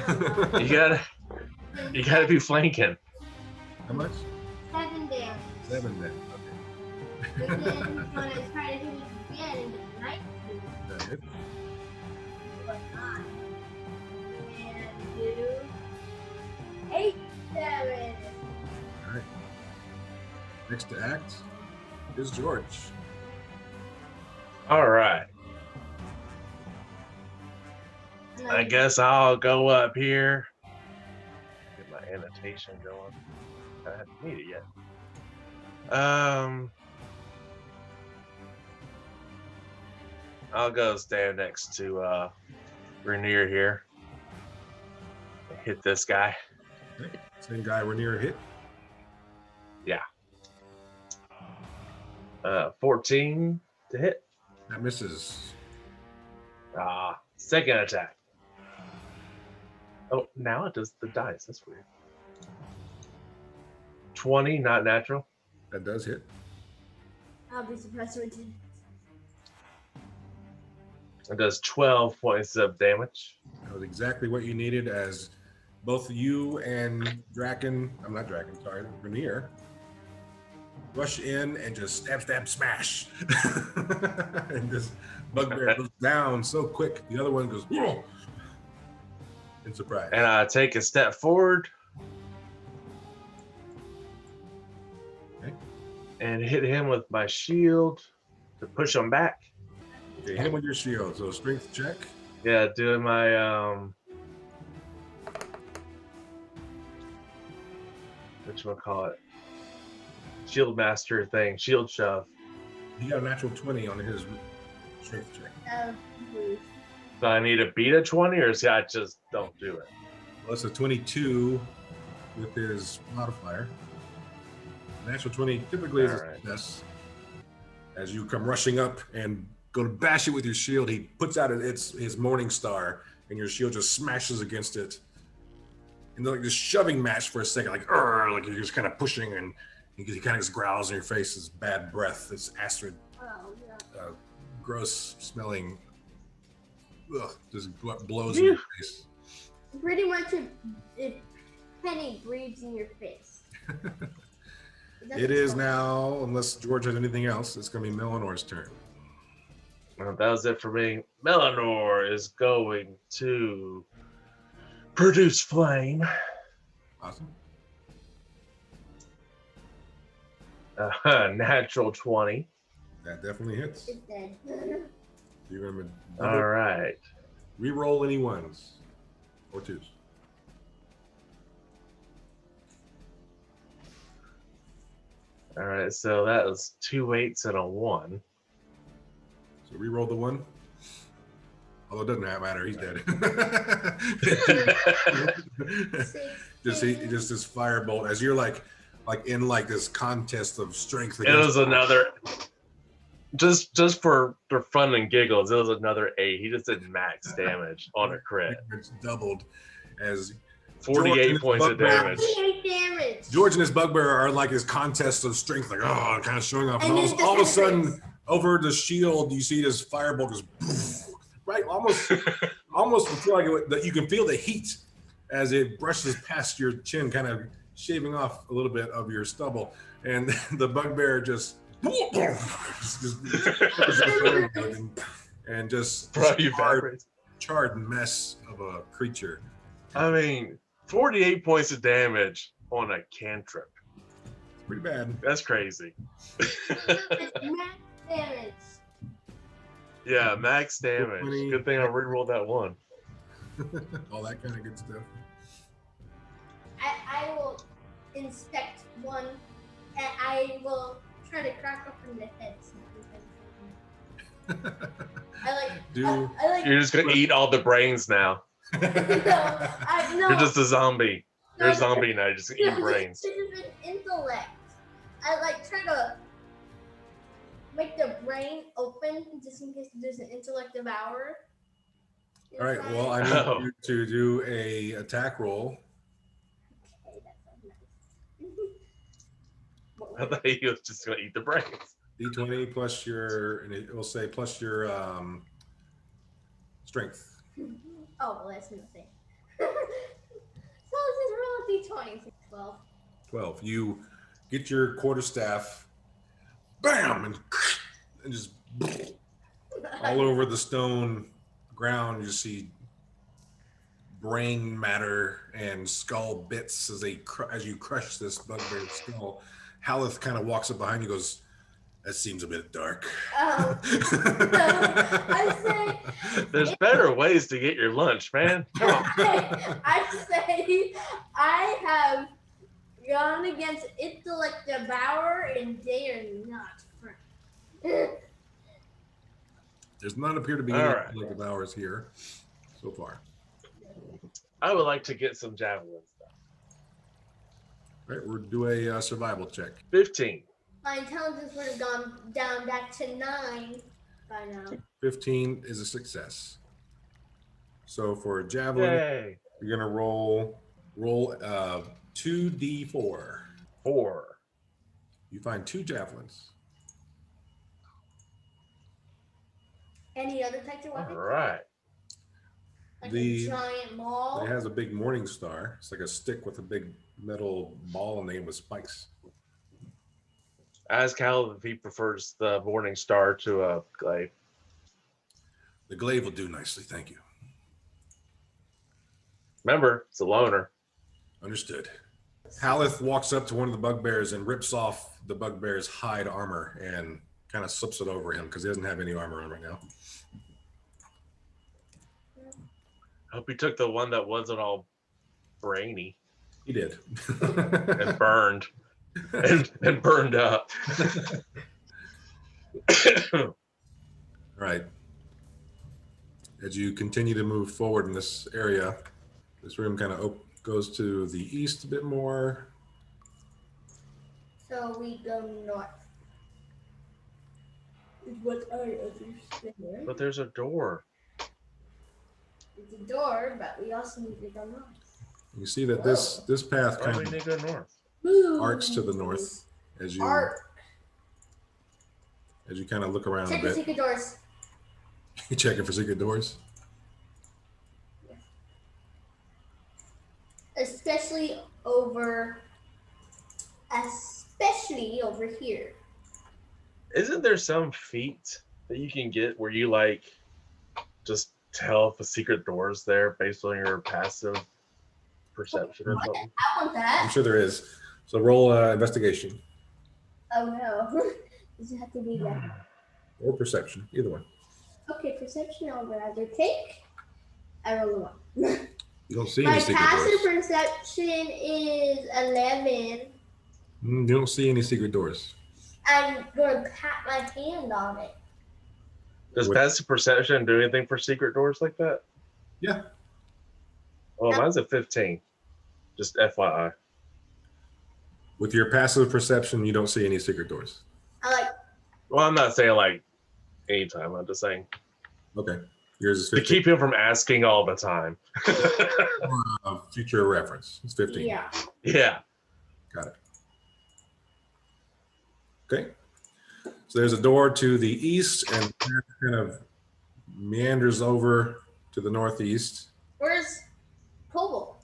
I don't know. You gotta be flanking. How much? 7 damage. 7 then. But then when I try to hit it again and get 19, That hit. but 9. And do 8 damage. All right. Next to act is George. All right. I guess I'll go up here. Get my annotation going. I haven't made it yet. I'll go stand next to Renaer here. Hit this guy. Okay. Same guy Renaer hit. 14 to hit. That misses. Second attack. Oh, now it does the dice. That's weird. 20, not natural. That does hit. I'll be surprised if it didn't. It does 12 points of damage. That was exactly what you needed, as both you and Renaer rush in and just stab, stab, smash. And this bugbear goes down so quick. The other one goes, whoa, in surprise. And I take a step forward. Okay. And hit him with my shield to push him back. Okay, hit him with your shield. So strength check. Yeah, doing my whatchamacallit? Shield master thing, shield shove. He got a natural 20 on his strength check. So I need to beat a 20, or see, I just don't do it. Well, it's a 22 with his modifier. Natural 20 typically is a success. As you come rushing up and go to bash it with your shield, he puts out his Morning Star, and your shield just smashes against it. And like this shoving match for a second, like you're just kind of pushing, and he kind of just growls in your face, this bad breath, this acid, gross smelling, just blows in your face. Pretty much it penny breathes in your face. It is now, unless George has anything else, it's going to be Melannor's turn. Well, that was it for me. Melannor is going to produce flame. Awesome. Natural 20. That definitely hits. It's dead. You're going to All right. re-roll any ones or twos. All right, so that was 2 8s and a 1. So re-roll the one. Although it doesn't matter, he's dead. just this firebolt as you're like in like this contest of strength. It was another, just for fun and giggles, it was another 8. He just did max damage on a crit. It's doubled as 48 points of damage. 48 damage. George and his bugbear are like this contest of strength, like kind of showing off. And all of a sudden, over the shield, you see this firebolt just right, almost feel like that you can feel the heat as it brushes past your chin, kind of shaving off a little bit of your stubble, and the bugbear just and just charred mess of a creature. I mean, 48 points of damage on a cantrip. Pretty bad. That's crazy. Max damage. Yeah, max damage. Good thing I re-rolled that one. All that kind of good stuff. I will inspect one, and I will try to crack open the heads. You're just gonna eat all the brains now. No. You're just a zombie. You're a zombie now. You're just eating brains. It's an intellect. I try to make the brain open just in case there's an intellect devourer. All right. Well, I need you to do a attack roll. I thought he was just gonna eat the brains. D20 plus your, and it will say plus your strength. Oh, well, that's nothing. So let's just roll a D20. 12. 12. You get your quarterstaff, bam, and just all over the stone ground. You see brain matter and skull bits as you crush this bugbear's skull. Haleth kind of walks up behind you, goes, "That seems a bit dark." I say, there's better ways to get your lunch, man. Come on. I say I have gone against intellect devourer, and they are not friends. There's not appear to be All any right. collective hours here so far. I would like to get some javelins. All right, we'll do a survival check. 15. My intelligence would have gone down back to 9 by now. 15 is a success. So for a javelin, Yay. you're gonna roll 2d4. 4. You find 2 javelins. Any other types of All weapons? right. Like The- a giant maul? It has a big morning star. It's like a stick with a big metal ball in it with spikes. As Cal, if he prefers the morning star to a glaive. The glaive will do nicely, thank you. Remember, it's a loner. Understood. Haleth walks up to one of the bugbears and rips off the bugbear's hide armor and kind of slips it over him because he doesn't have any armor on right now. I hope he took the one that wasn't all brainy He did. and burned and burned up. All right. As you continue to move forward in this area, this room kind of goes to the east a bit more. So we go north. What I understand. But there's a door. It's a door, but we also need to go north. You see that this path Why kind do we of need to go north? arcs to the north as you Arc. kind of look around Check a the bit. secret doors. You checking for secret doors? Especially over here. Isn't there some feat that you can get where you like just tell if a secret door is there based on your passive perception or something? I want I'm that. sure there is. So roll investigation Oh no. Does it have to be that? or perception, either one. Okay, perception I'll rather take. I roll a 1. You don't see My any secret passive doors. perception is 11. You don't see any secret doors. I'm going to pat my hand on it. Does With- passive perception do anything for secret doors like that? Yeah. Oh, mine's at 15. Just FYI. With your passive perception, you don't see any secret doors. I like, Well, I'm not saying like anytime. I'm just saying Okay. Yours is to 15. keep him from asking all the time. Future reference. It's 15. yeah. Yeah. Got it. Okay. So there's a door to the east and it kind of meanders over to the northeast. Where's Kobold?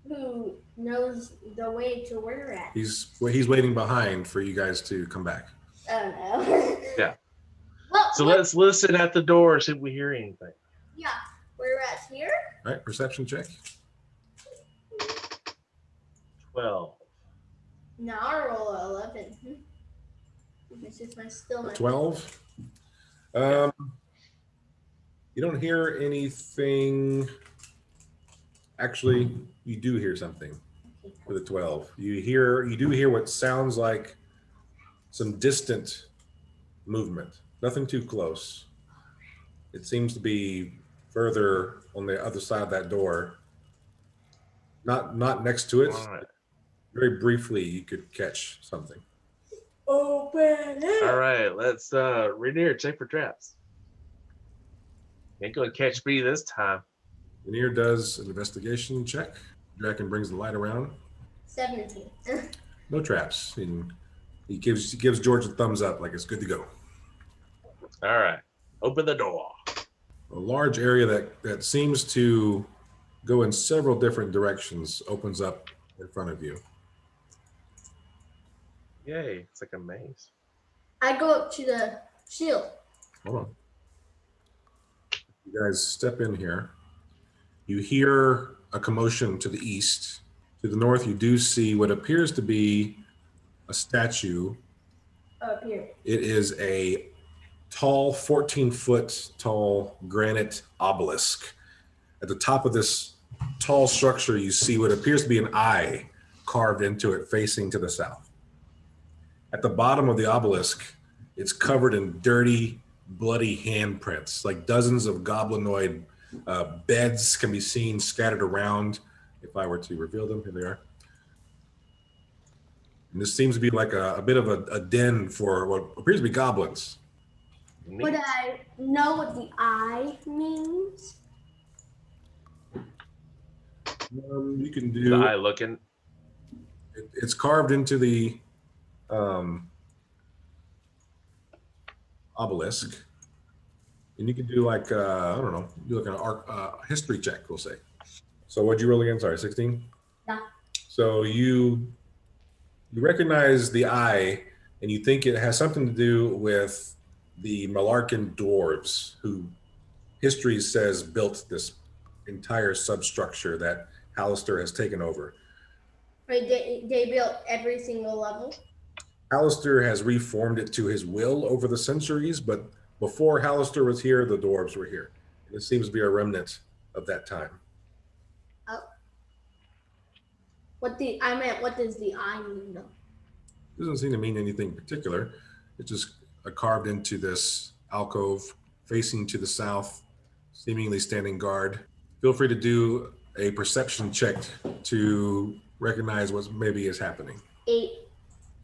Who knows the way to where we're at? He's waiting behind for you guys to come back. Oh no. Yeah. Well, So let's listen at the door, see if we hear anything. yeah, we're at here. All right, perception check. 12. Now I roll a 11. This is my 12. You don't hear anything. Actually, you do hear something for the 12. You do hear what sounds like some distant movement. Nothing too close. It seems to be further on the other side of that door. Not next to it. All right. Very briefly, you could catch something. Open it. All right, let's Renaer, check for traps. Ain't gonna catch me this time. Renaer does an investigation check. Draken brings the light around. 17. No traps. And he gives George a thumbs up, like it's good to go. All right, open the door. A large area that seems to go in several different directions opens up in front of you. Yay, it's like a maze. I go up to the shield. Hold on. You guys step in here. You hear a commotion to the east. To the north, you do see what appears to be a statue. Up here. It is a tall, 14-foot tall granite obelisk. At the top of this tall structure, you see what appears to be an eye carved into it facing to the south. At the bottom of the obelisk, it's covered in dirty, bloody handprints, like dozens of goblinoid beds can be seen scattered around. If I were to reveal them, here they are. And this seems to be like a bit of a den for what appears to be goblins. Neat. Would I know what the eye means? You can The do. eye looking. It's carved into the obelisk, and you can do like I don't know, do like an history check, we'll say. So what'd you roll again? Sorry, 16. Yeah. So you recognize the eye, and you think it has something to do with the Malarkin dwarves, who history says built this entire substructure that Hallister has taken over. Right, they built every single level. Hallister has reformed it to his will over the centuries, but before Hallister was here, the dwarves were here. And it seems to be a remnant of that time. Oh. What does the eye mean though? It doesn't seem to mean anything particular. It's just carved into this alcove facing to the south, seemingly standing guard. Feel free to do a perception check to recognize what maybe is happening. 8.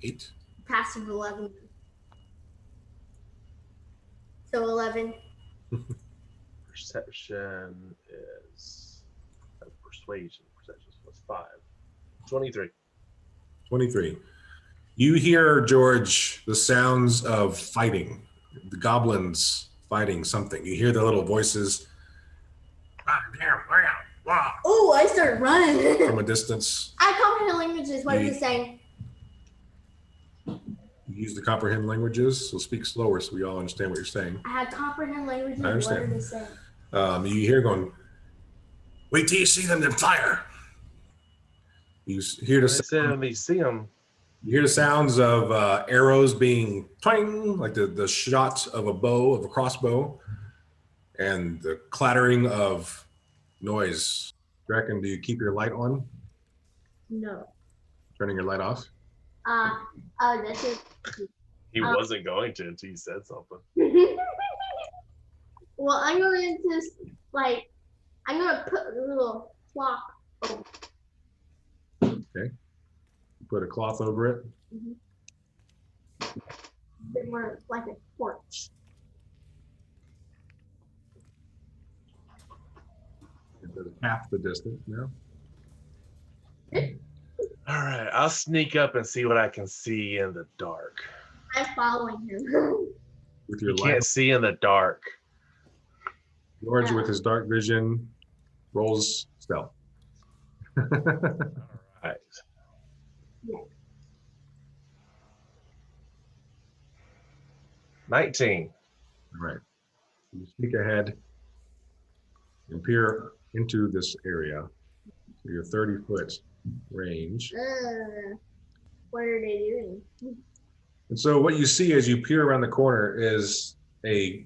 8. Passive 11. So 11. Perception is persuasion. Perception was 5. 23. 23. You hear, George, the sounds of fighting. The goblins fighting something. You hear the little voices. Oh, I start running. From a distance. I comprehend languages. What is it saying? You use the comprehend languages, so speak slower so we all understand what you're saying. I had comprehend languages. I understand. What is it saying? You hear going, wait till you see them, then fire. You hear the sound. You see them. You hear the sounds of arrows being twang, like the shot of a bow, of a crossbow, and the clattering of noise. Draken, do you keep your light on? No. Turning your light off? That's it. He wasn't going to until you said something. Well, I'm going to I'm gonna put a little clock over. Okay. Put a cloth over it. Mm-hmm. A bit more like a torch. Half the distance now. All right, I'll sneak up and see what I can see in the dark. I'm following him. With your You light. can't see in the dark. George, with his dark vision, rolls stealth. All right. Yeah. 19. All right. You sneak ahead and peer into this area. So your 30-foot range. What are they doing? And so what you see as you peer around the corner is a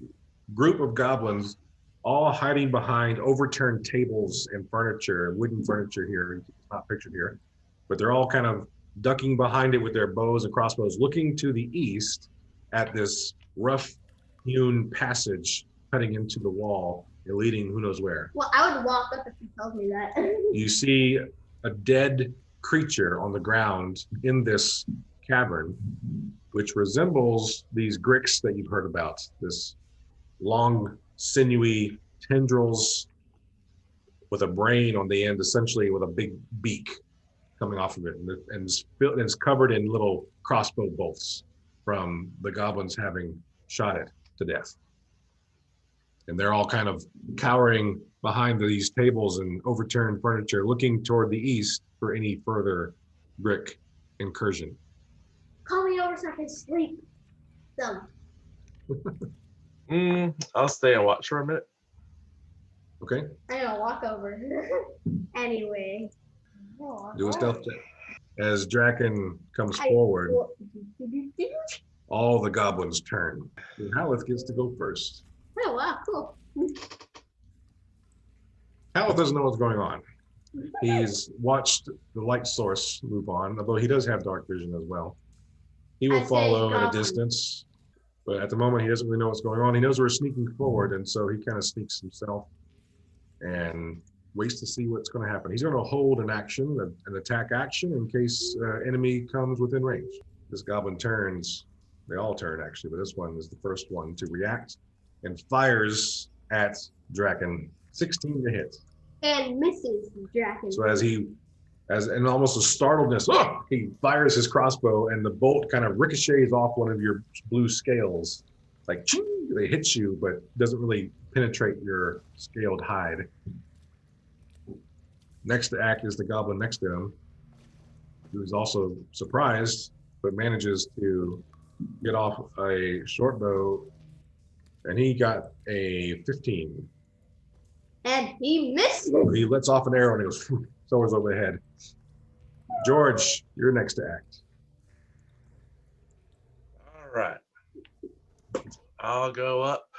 group of goblins all hiding behind overturned tables and furniture, wooden furniture here. It's not pictured here, but they're all kind of ducking behind it with their bows and crossbows, looking to the east at this rough-hewn passage cutting into the wall and leading who knows where. Well, I would walk up if he tells me that. You see a dead creature on the ground in this cavern, which resembles these gricks that you've heard about, this long, sinewy tendrils with a brain on the end, essentially with a big beak coming off of it, and it's covered in little crossbow bolts from the goblins having shot it to death. And they're all kind of cowering behind these tables and overturned furniture, looking toward the east for any further Grick incursion. Call me over so I can sleep. Some. I'll stay and watch for a minute. Okay. I'm gonna walk over. Anyway. Do a stealth check. As Draken comes forward, all the goblins turn. And Haleth gets to go first. Oh wow, cool. Haleth doesn't know what's going on. He's watched the light source move on, although he does have dark vision as well. He will I say follow at a goblin. distance. But at the moment, he doesn't really know what's going on. He knows we're sneaking forward, and so he kind of sneaks himself and waits to see what's going to happen. He's going to hold an action, an attack action, in case enemy comes within range. This goblin turns. They all turn, actually, but this one is the first one to react and fires at Draken. 16 to hit. And misses Draken. So as in almost a startledness, he fires his crossbow, and the bolt kind of ricochets off one of your blue scales. Like, they hit you, but doesn't really penetrate your scaled hide. Next to act is the goblin next to him, who's also surprised, but manages to get off a short bow, and he got a 15. And he misses. He lets off an arrow and he goes, soars over the head. George, you're next to act. All right. I'll go up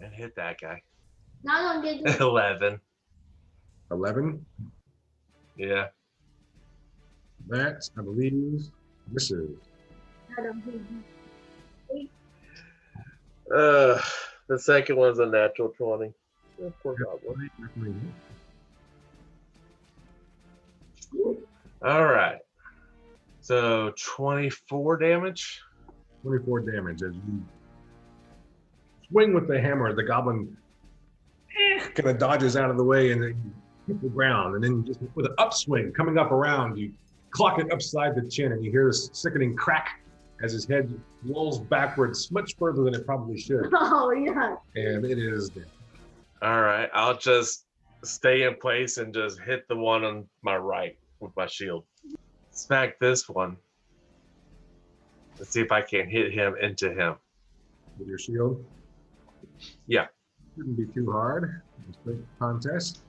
and hit that guy. Now I'm getting 11. 11. Yeah. That, I believe, misses. The second one's a natural 20. Poor goblin. All right. So 24 damage. 24 damage as you swing with the hammer. The goblin kind of dodges out of the way and then hit the ground. And then just with an upswing coming up around, you clock it upside the chin and you hear this sickening crack as his head rolls backwards much further than it probably should. Oh, yeah. And it is dead. All right. I'll just stay in place and just hit the one on my right with my shield. Smack this one. Let's see if I can hit him into him. With your shield? Yeah. Shouldn't be too hard. It's a big contest.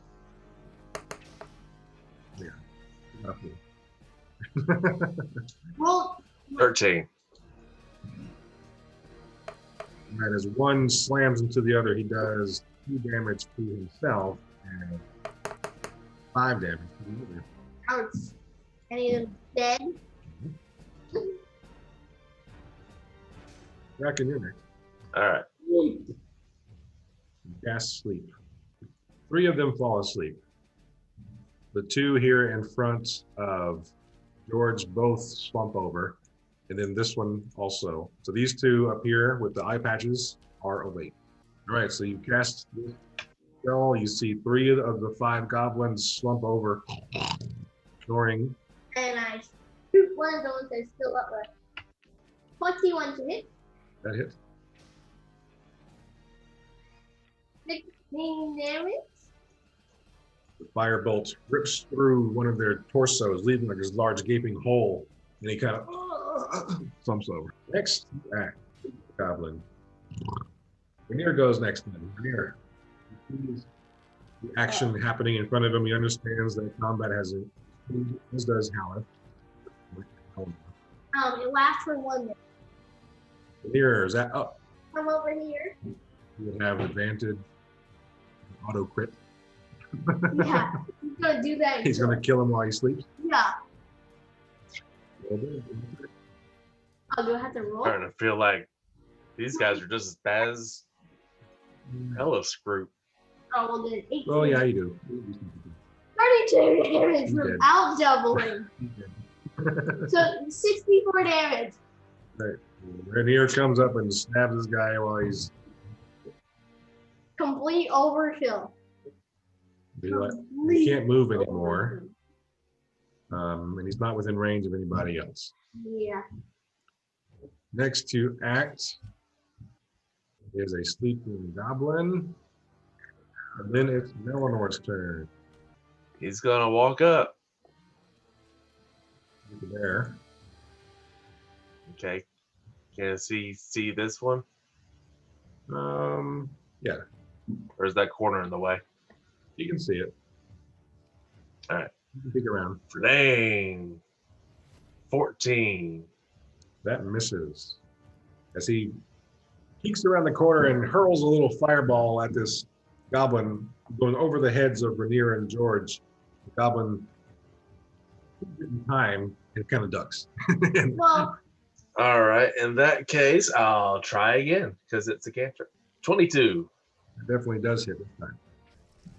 Yeah. Nothing. Well, 13. And as one slams into the other, he does 2 damage to himself and 5 damage to the other. ouch. And he's dead. Draken, you're next. All right. Cast sleep. 3 of them fall asleep. The 2 here in front of George both slump over. And then this one also. So these 2 up here with the eye patches are awake. All right, so you cast this spell. You see 3 of the 5 goblins slump over, snoring. And I shoot one of the ones that's still up there. 21 to hit. That hit. 16 damage. The firebolt rips through one of their torsos, leaving like this large gaping hole. And he kind of slumps over. Next act, goblin. Renaer goes next then. Renaer. He sees the action happening in front of him. He understands that combat has as does Haleth. It lasts for 1 minute. Renaer, is that up? Come over here. You will have advantage. Auto crit. Yeah, he's gonna do that. He's going to kill him while he sleeps. Yeah. Well done. Oh, do I have to roll? Starting to feel like these guys are just as bad as Hellas group. Oh, well then 18. Oh, yeah, you do. 32 damage You did. without doubling. So 64 damage. Right. Renaer comes up and stabs this guy while he's Complete overkill. he can't move anymore. And he's not within range of anybody else. Yeah. Next to act is a sleeping goblin. And then it's Melannor's turn. He's gonna walk up. Look at there. Okay. Can I see this one? Yeah, Or is that corner in the way? you can see it. All right. You can peek around. Dang. 14. That misses. As he peeks around the corner and hurls a little fireball at this goblin going over the heads of Renaer and George. The goblin, in time, it kind of ducks. And Well, All right. In that case, I'll try again because it's a cantrip. 22 It definitely does hit this time.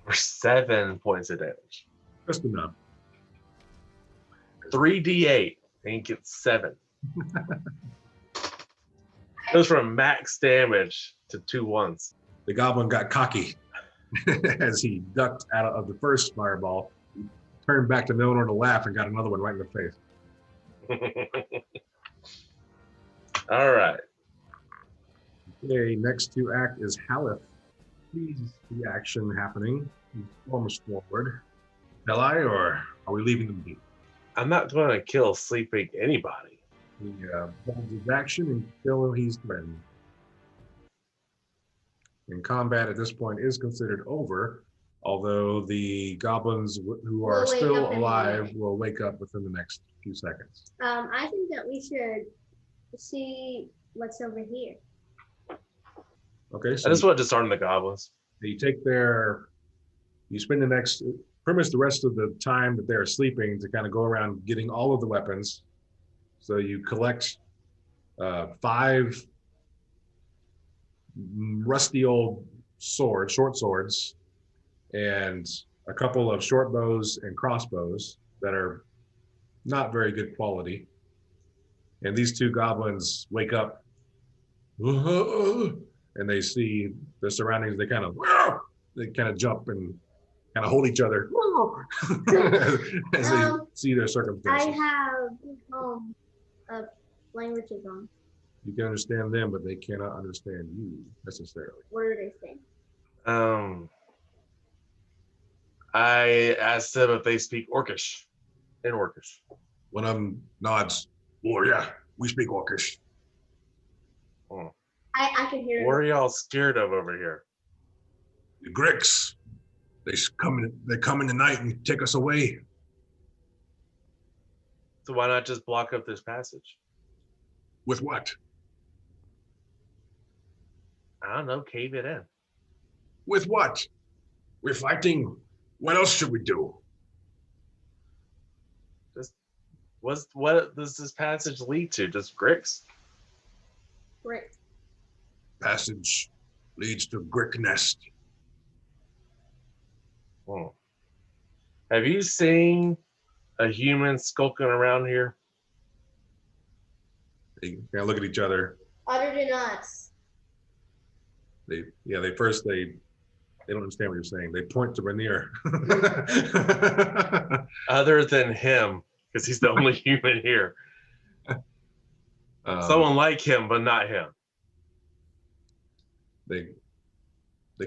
for 7 points of damage. Just enough. 3d8. I think it's 7. Goes from max damage to 2 1s. The goblin got cocky as he ducked out of the first fireball, turned back to Melannor to laugh, and got another one right in the face. All right. Okay, next to act is Haleth. Sees the action happening. He storms forward. Shall I, or are we leaving them be? I'm not going to kill sleeping anybody. He holds his action until he's threatened. And combat at this point is considered over, although the goblins who are Will wake still up in a alive minute. will wake up within the next few seconds. I think that we should see what's over here. Okay, I so just want to disarm the goblins. you spend the next, pretty much the rest of the time that they're sleeping to kind of go around getting all of the weapons. So you collect 5 rusty old swords, short swords, and a couple of short bows and crossbows that are not very good quality. And these 2 goblins wake up and they see the surroundings. They kind of jump and kind of hold each other as they see their I circumstances. have languages on. You can understand them, but they cannot understand you necessarily. What are they saying? I asked them if they speak Orcish. In Orcish. One of them nods. Oh yeah, we speak Orcish. Oh. I can hear What it. are y'all scared of over here? The Gricks, they come in the night and take us away. So why not just block up this passage? With what? I don't know, cave it in. With what? We're fighting. What else should we do? What does this passage lead to? Just Gricks? Great. Passage leads to Grick nest. Hmm. Have you seen a human skulking around here? They kind of look at each other. Other than us. They don't understand what you're saying. They point to Renaer. Other than him, because he's the only human here. Someone like him, but not him. They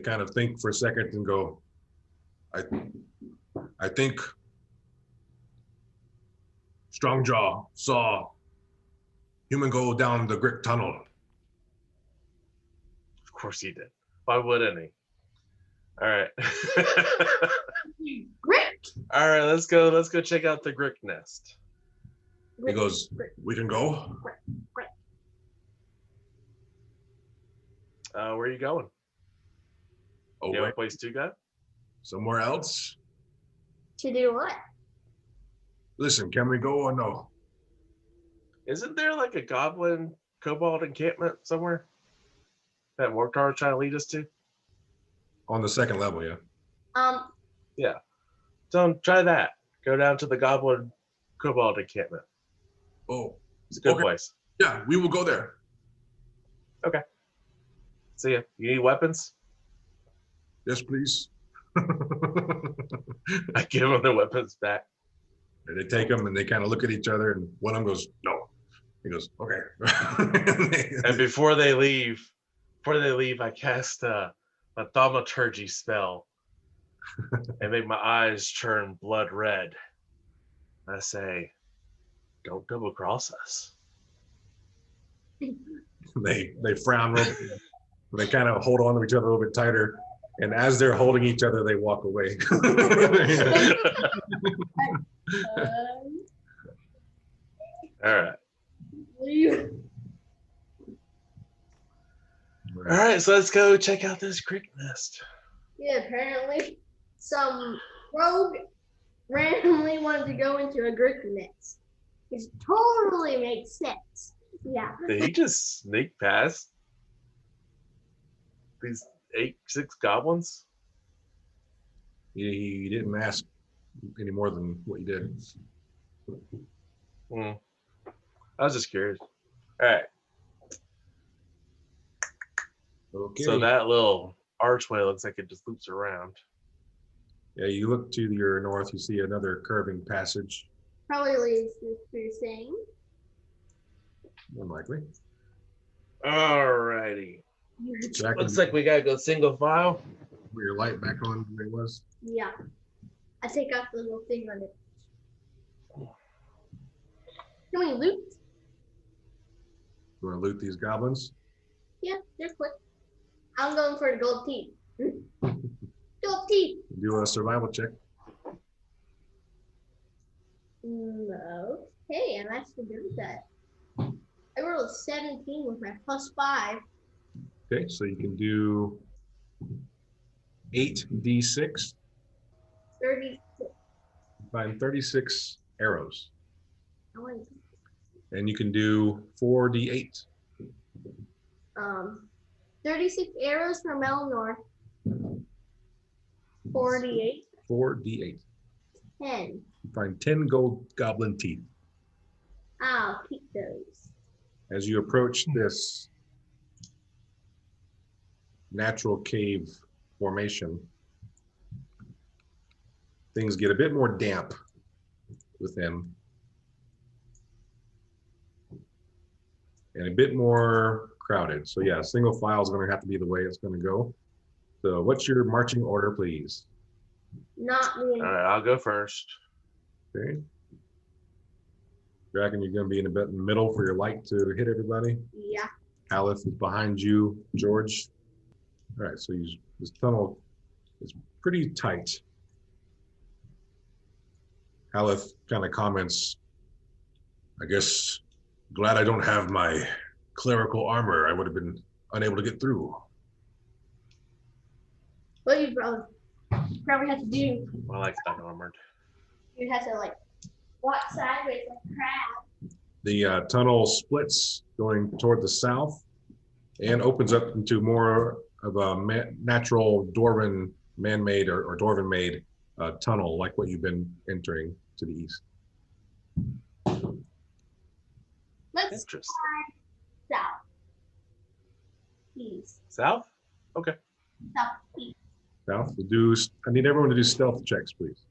kind of think for a second and go, I think Strongjaw saw human go down the Grick tunnel. Of course he did. Why wouldn't he? All right. Great. All right, let's go check out the Grick nest. He goes, we can go? Where are you going? Oh, You have a wait, place to go? somewhere else? To do what? Listen, can we go or no? Isn't there like a goblin kobold encampment somewhere that Mortar is trying to lead us to? On the second level, yeah. So try that. Go down to the goblin kobold encampment. Oh, It's a good Okay. place. yeah, we will go there. See ya. You need weapons? Yes, please. I give them the weapons back. And they take them and they kind of look at each other, and one of them goes, no. He goes, okay. And before they leave, I cast a thaumaturgy spell and make my eyes turn blood red. I say, don't double cross us. they frown real big. They kind of hold on to each other a little bit tighter. And as they're holding each other, they walk away. All right. You. All right, so let's go check out this creek nest. Yeah, apparently some rogue randomly wanted to go into a Grick nest. Which totally makes sense. Yeah. Did he just sneak past these 6 goblins? He didn't ask any more than what you did. Hmm. I was just curious. All right. Okay. So that little archway looks like it just loops around. Yeah, you look to your north, you see another curving passage. Probably leads to your thing. Unlikely. Alrighty. Jack, Looks like we gotta go single file. put your light back on where it was. Yeah. I take off the little thing on it. Can we loot? You want to loot these goblins? Yeah, they're quick. I'm going for the gold teeth. Gold teeth. Do a survival check. No. Hey, I'm actually good at that. I rolled a 17 with my +5. Okay, so you can do 8d6. 36. Find 36 arrows. I want And you can do 4d8. 36 arrows for Melannor. 48. 4d8. 10. You find 10 gold goblin teeth. I'll keep those. As you approach this natural cave formation, things get a bit more damp within and a bit more crowded. So yeah, single file is going to have to be the way it's going to go. So what's your marching order, please? Not me. All right, I'll go first. Okay. Draken, you're going to be in a bit in the middle for your light to hit everybody. Yeah. Aleph is behind you, George. All right, so this tunnel is pretty tight. Aleph kind of comments, I guess, glad I don't have my clerical armor. I would have been unable to get through. What you probably have to do, I like that armored. you have to like walk sideways like a crab. The tunnel splits going toward the south and opens up into more of a natural dwarven man-made or dwarven-made tunnel like what you've been entering to the east. Let's Interesting. south. East. South? Okay. South. East. South, I need everyone to do stealth checks, please.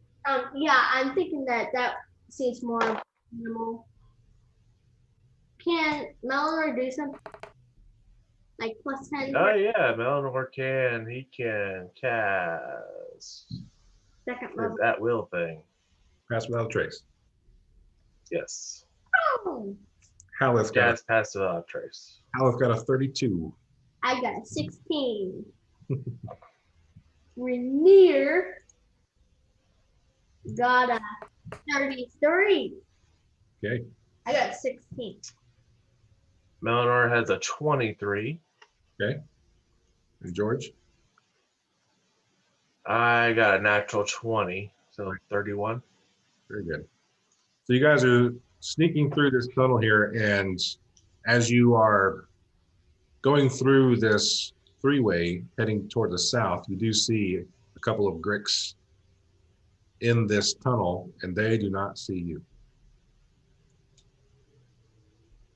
Yeah, I'm thinking that seems more minimal. Can Melannor do something? Like +10? Oh yeah, Melannor he can cast Second his level. at will thing. Pass without a trace. Yes. Oh, Haleth got, Cast pass without trace. Haleth got a 32. I got a 16. Renaer got a 33. Okay. I got a 16. Melannor has a 23. Okay. And George? I got a natural 20, so 31. Very good. So you guys are sneaking through this tunnel here, and as you are going through this three-way heading toward the south, you do see a couple of Gricks in this tunnel, and they do not see you.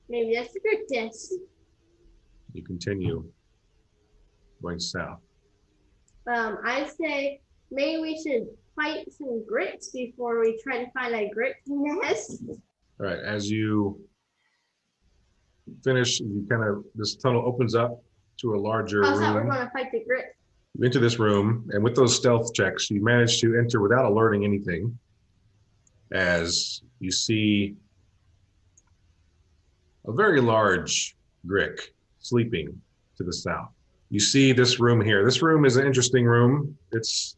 Maybe that's the Grick test. You continue going south. I say maybe we should fight some Gricks before we try to find a Grick nest. All right, as you finish, this tunnel opens up to a larger I thought we room. were going to fight the Gricks. You enter this room, and with those stealth checks, you manage to enter without alerting anything, as you see a very large Grick sleeping to the south. You see this room here. This room is an interesting room. It's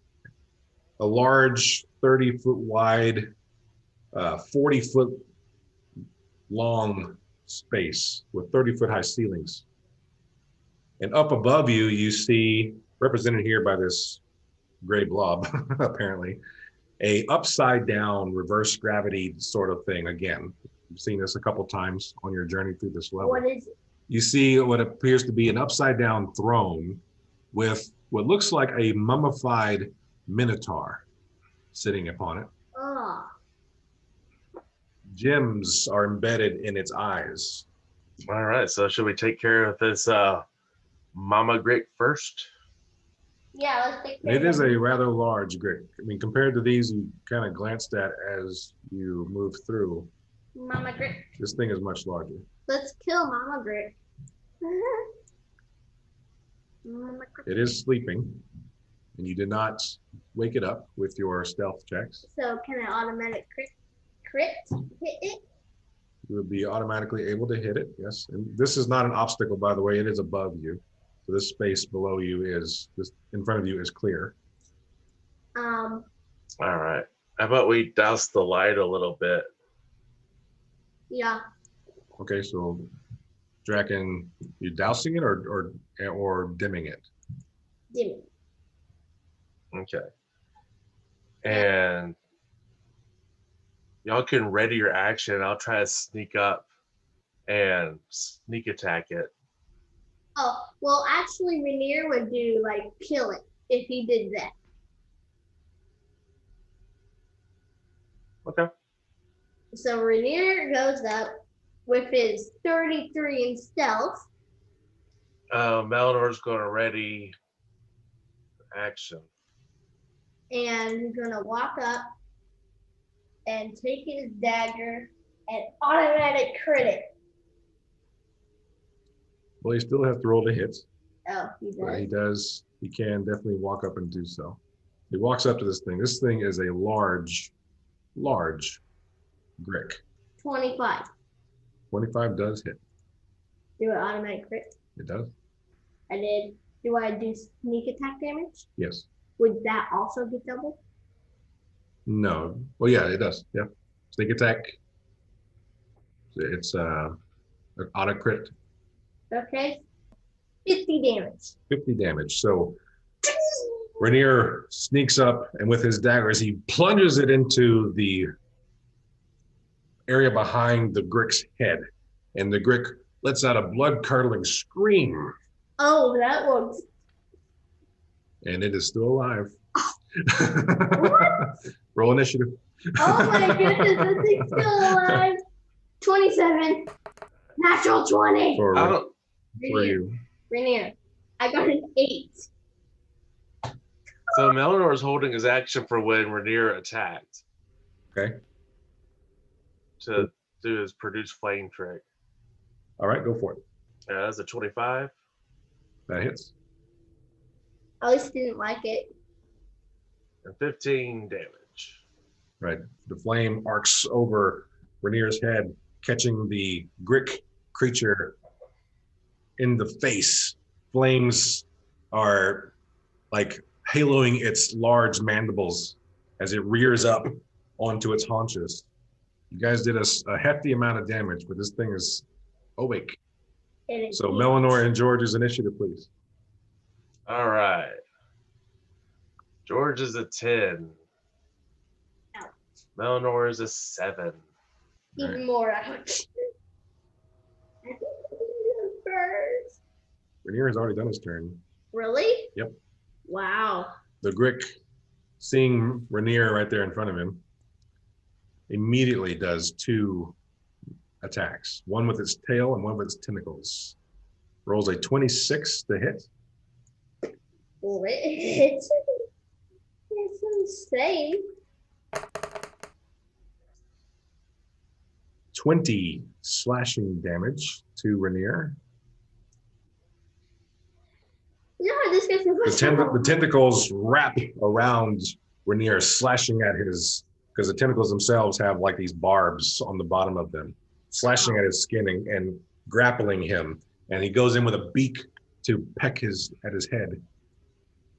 a large 30-foot wide, 40-foot long space with 30-foot high ceilings. And up above you, you see, represented here by this gray blob, apparently, a upside down reverse gravity sort of thing. Again, You've seen this a couple times on your journey through this level. What is it? You see what appears to be an upside down throne with what looks like a mummified minotaur sitting upon it. Oh, Gems are embedded in its eyes. All right, so should we take care of this Mama Grick first? yeah, let's take care It of is it. a rather large Grick. I mean, compared to these you kind of glanced at as you move through, Mama Grick. this thing is much larger. Let's kill Mama Grick. Mama Grick. It is sleeping, and you did not wake it up with your stealth checks. So can I automatic crit hit it? You would be automatically able to hit it, yes. And this is not an obstacle, by the way. It is above you. So this space below you is, this in front of you is clear. All right. How about we douse the light a little bit? Yeah. Okay, so Draken, you dousing it or dimming it? Dim it. Okay. And y'all can ready your action. I'll try to sneak up and sneak attack it. Oh, well, actually, Renaer would do like kill it if he did that. Okay. So Renaer goes up with his 33 in stealth. Melannor's going to ready action. And he's gonna walk up and take his dagger and automatic crit it. Well, he still has to roll to hit. Oh, he But does. he can definitely walk up and do so. He walks up to this thing. This thing is a large Grick. 25. 25 does hit. Do an automatic crit. It does? I did. Do I do sneak attack damage? Yes. Would that also get doubled? No. Well, yeah, it does. Yeah. Sneak attack. It's an auto crit. Okay. 50 damage. 50 damage. So Renaer sneaks up and with his dagger, as he plunges it into the area behind the Grick's head, and the Grick lets out a blood-curdling scream. Oh, that looks. And it is still alive. What? Roll initiative. Oh my goodness, that thing's still alive. 27. Natural 20. For Rainier. you. Rainier. I got an 8. So Melannor is holding his action for when Renaer attacked Okay. to do his produce flame trick. All right, go for it. That's a 25. That hits. At least didn't like it. And 15 damage. Right. The flame arcs over Rainier's head, catching the Grick creature in the face. Flames are like haloing its large mandibles as it rears up onto its haunches. You guys did a hefty amount of damage, but this thing is awake. So Melannor and George's initiative, please. All right. George is a 10. Ouch. Melannor is a 7. Even more ouch. I think first. Renaer has already done his turn. Really? Yep. Wow. The Grick, seeing Renaer right there in front of him, immediately does 2 attacks, one with its tail and one with its tentacles. Rolls a 26 to hit. It's insane. 20 slashing damage to Renaer. You know how this gets The tentacles wrap around Renaer, slashing at his, because the tentacles themselves have like these barbs on the bottom of them, slashing at his skin and grappling him. And he goes in with a beak to peck at his head,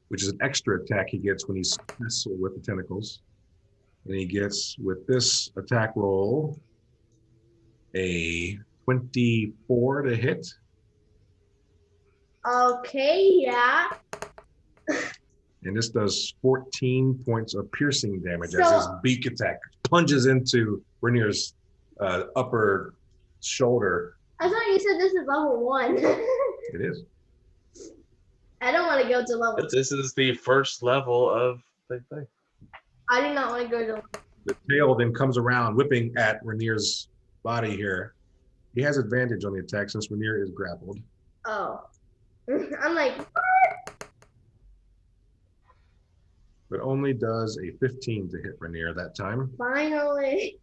which is an extra attack he gets when he's successful with the tentacles. And he gets, with this attack roll, a 24 to hit. Okay, yeah. And this does 14 points of piercing damage So- as his beak attack plunges into Renaer's upper shoulder. I thought you said this is level 1. It is. I don't want to go to level 2. This is the first level of the thing. I do not want to go to. The tail then comes around, whipping at Renaer's body here. He has advantage on the attack since Renaer is grappled. Oh. I'm like, But only does a 15 to hit Renaer that time. finally.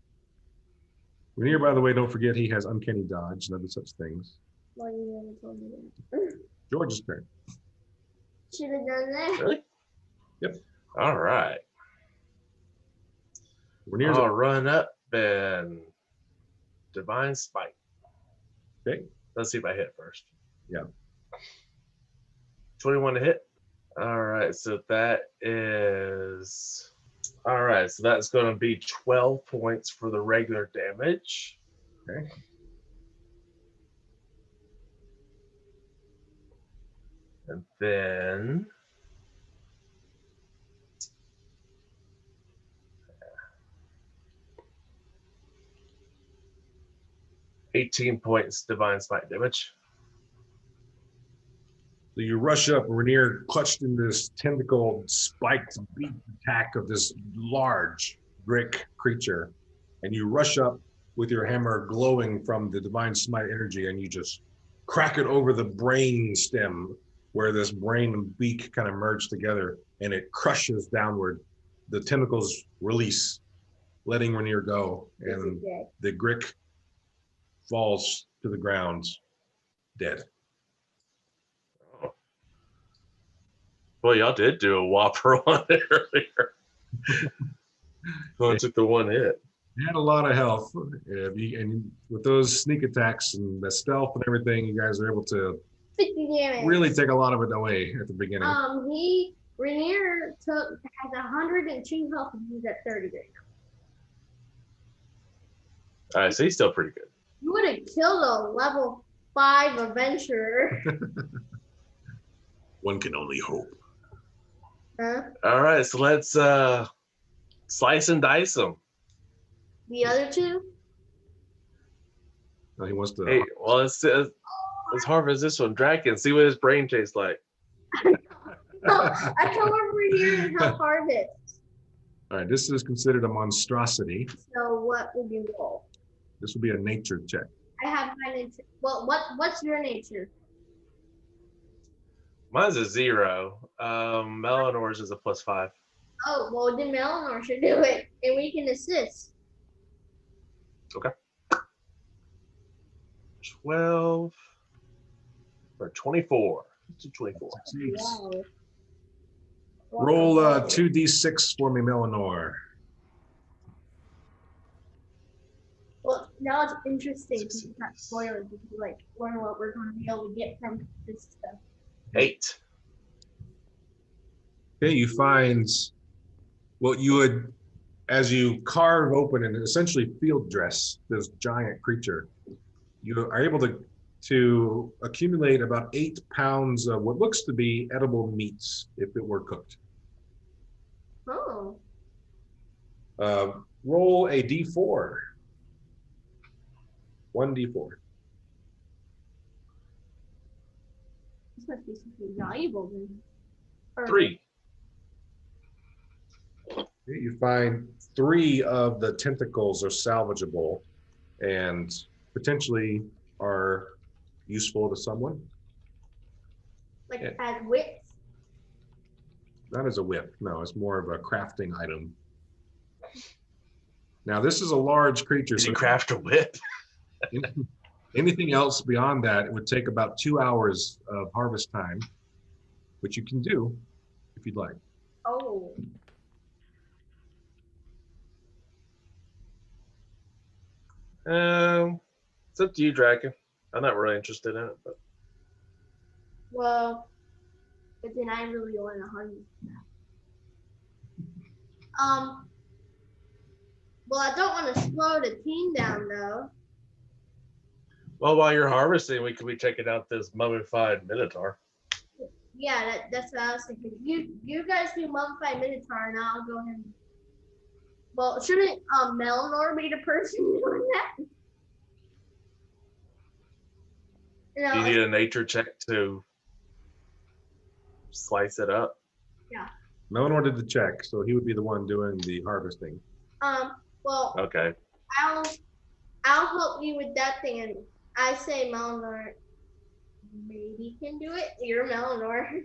Renaer, by the way, don't forget he has uncanny dodge and other such things. Why you never told me that? George's turn. Should have done that. Really? Yep. All right. Renaer's I'll run up and Divine Spike. okay. Let's see if I hit first. Yeah. 21 to hit. All right, so that is... All right, so that's going to be 12 points for the regular damage. Okay. And then... 18 points Divine Smite damage. So you rush up, and Renaer clutched in this tentacle spiked beak attack of this large Grick creature. And you rush up with your hammer glowing from the Divine Smite energy, and you just crack it over the brain stem where this brain and beak kind of merge together, and it crushes downward. The tentacles release, letting Renaer go, and the Grick falls to the ground, dead. Well, y'all did do a whopper on it earlier. Only took the one hit. He had a lot of health, and with those sneak attacks and the stealth and everything, you guys are able to 50 damage. really take a lot of it away at the beginning. Renaer has 102 health and he's at 30 right now. All right, so he's still pretty good. You would have killed a level 5 adventurer. One can only hope. Huh? All right, so let's slice and dice them. The other two? No, he wants to. Hey, well, let's harvest this one. Draken, see what his brain tastes like. I come over here and help harvest. All right, this is considered a monstrosity. So what would you roll? This would be a nature check. I have my nature. Well, what's your nature? Mine's a 0. Melannor's is a +5. Oh, well, then Melannor should do it, and we can assist. Okay. 12 or 24. Let's do 24. Wow. Roll 2d6 for me, Melannor. Well, now it's interesting because it's not spoilers. Because like learn what we're going to be able to get from this stuff. 8. Okay, you find what you would, as you carve open and essentially field dress this giant creature, you are able to accumulate about 8 pounds of what looks to be edible meats if it were cooked. Oh. Roll a d4. 1d4. This must be something valuable then. Or- 3. You find 3 of the tentacles are salvageable and potentially are useful to someone. Like Yeah. as whips. Not as a whip, no, it's more of a crafting item. Now, this is a large creature. Did So you craft a whip? anything else beyond that, it would take about 2 hours of harvest time, which you can do if you'd like. Oh. It's up to you, Draken. I'm not really interested in it, but Well, but then I really want to harvest that. Well, I don't want to slow the team down though. well, while you're harvesting, we could be checking out this mummified minotaur. Yeah, that's what I was thinking. You guys do mummified minotaur, and I'll go ahead. Well, shouldn't Melannor be the person doing that? Do you need a nature check to slice it up? Yeah. Melannor did the check, so he would be the one doing the harvesting. Well, Okay. I'll help you with that thing, and I say Melannor maybe can do it. You're Melannor.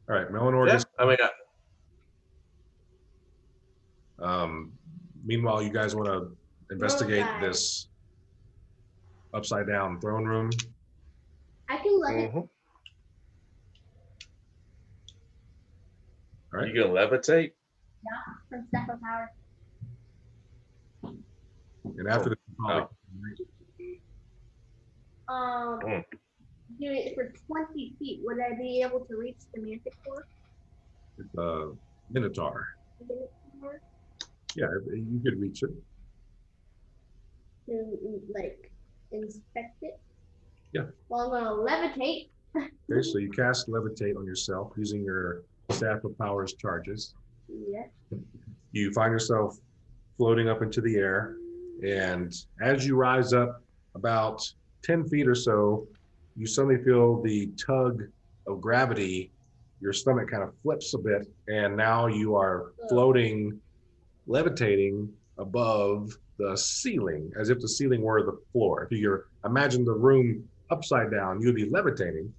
All right, Melannor Yeah, just. I mean, Meanwhile, you guys want to investigate this upside down throne room? I can let it. All right. You can levitate? Yeah, from Staff of Power. And after this, do it for 20 feet. Would I be able to reach the Manticore? it's a Minotaur. Yeah, you could reach it. To like inspect it? Yeah. Well, I'm gonna levitate. Okay, so you cast levitate on yourself using your Staff of Powers charges. Yeah. You find yourself floating up into the air, and as you rise up about 10 feet or so, you suddenly feel the tug of gravity. Your stomach kind of flips a bit, and now you are floating, levitating above the ceiling, as if the ceiling were the floor. If you imagine the room upside down, you'd be levitating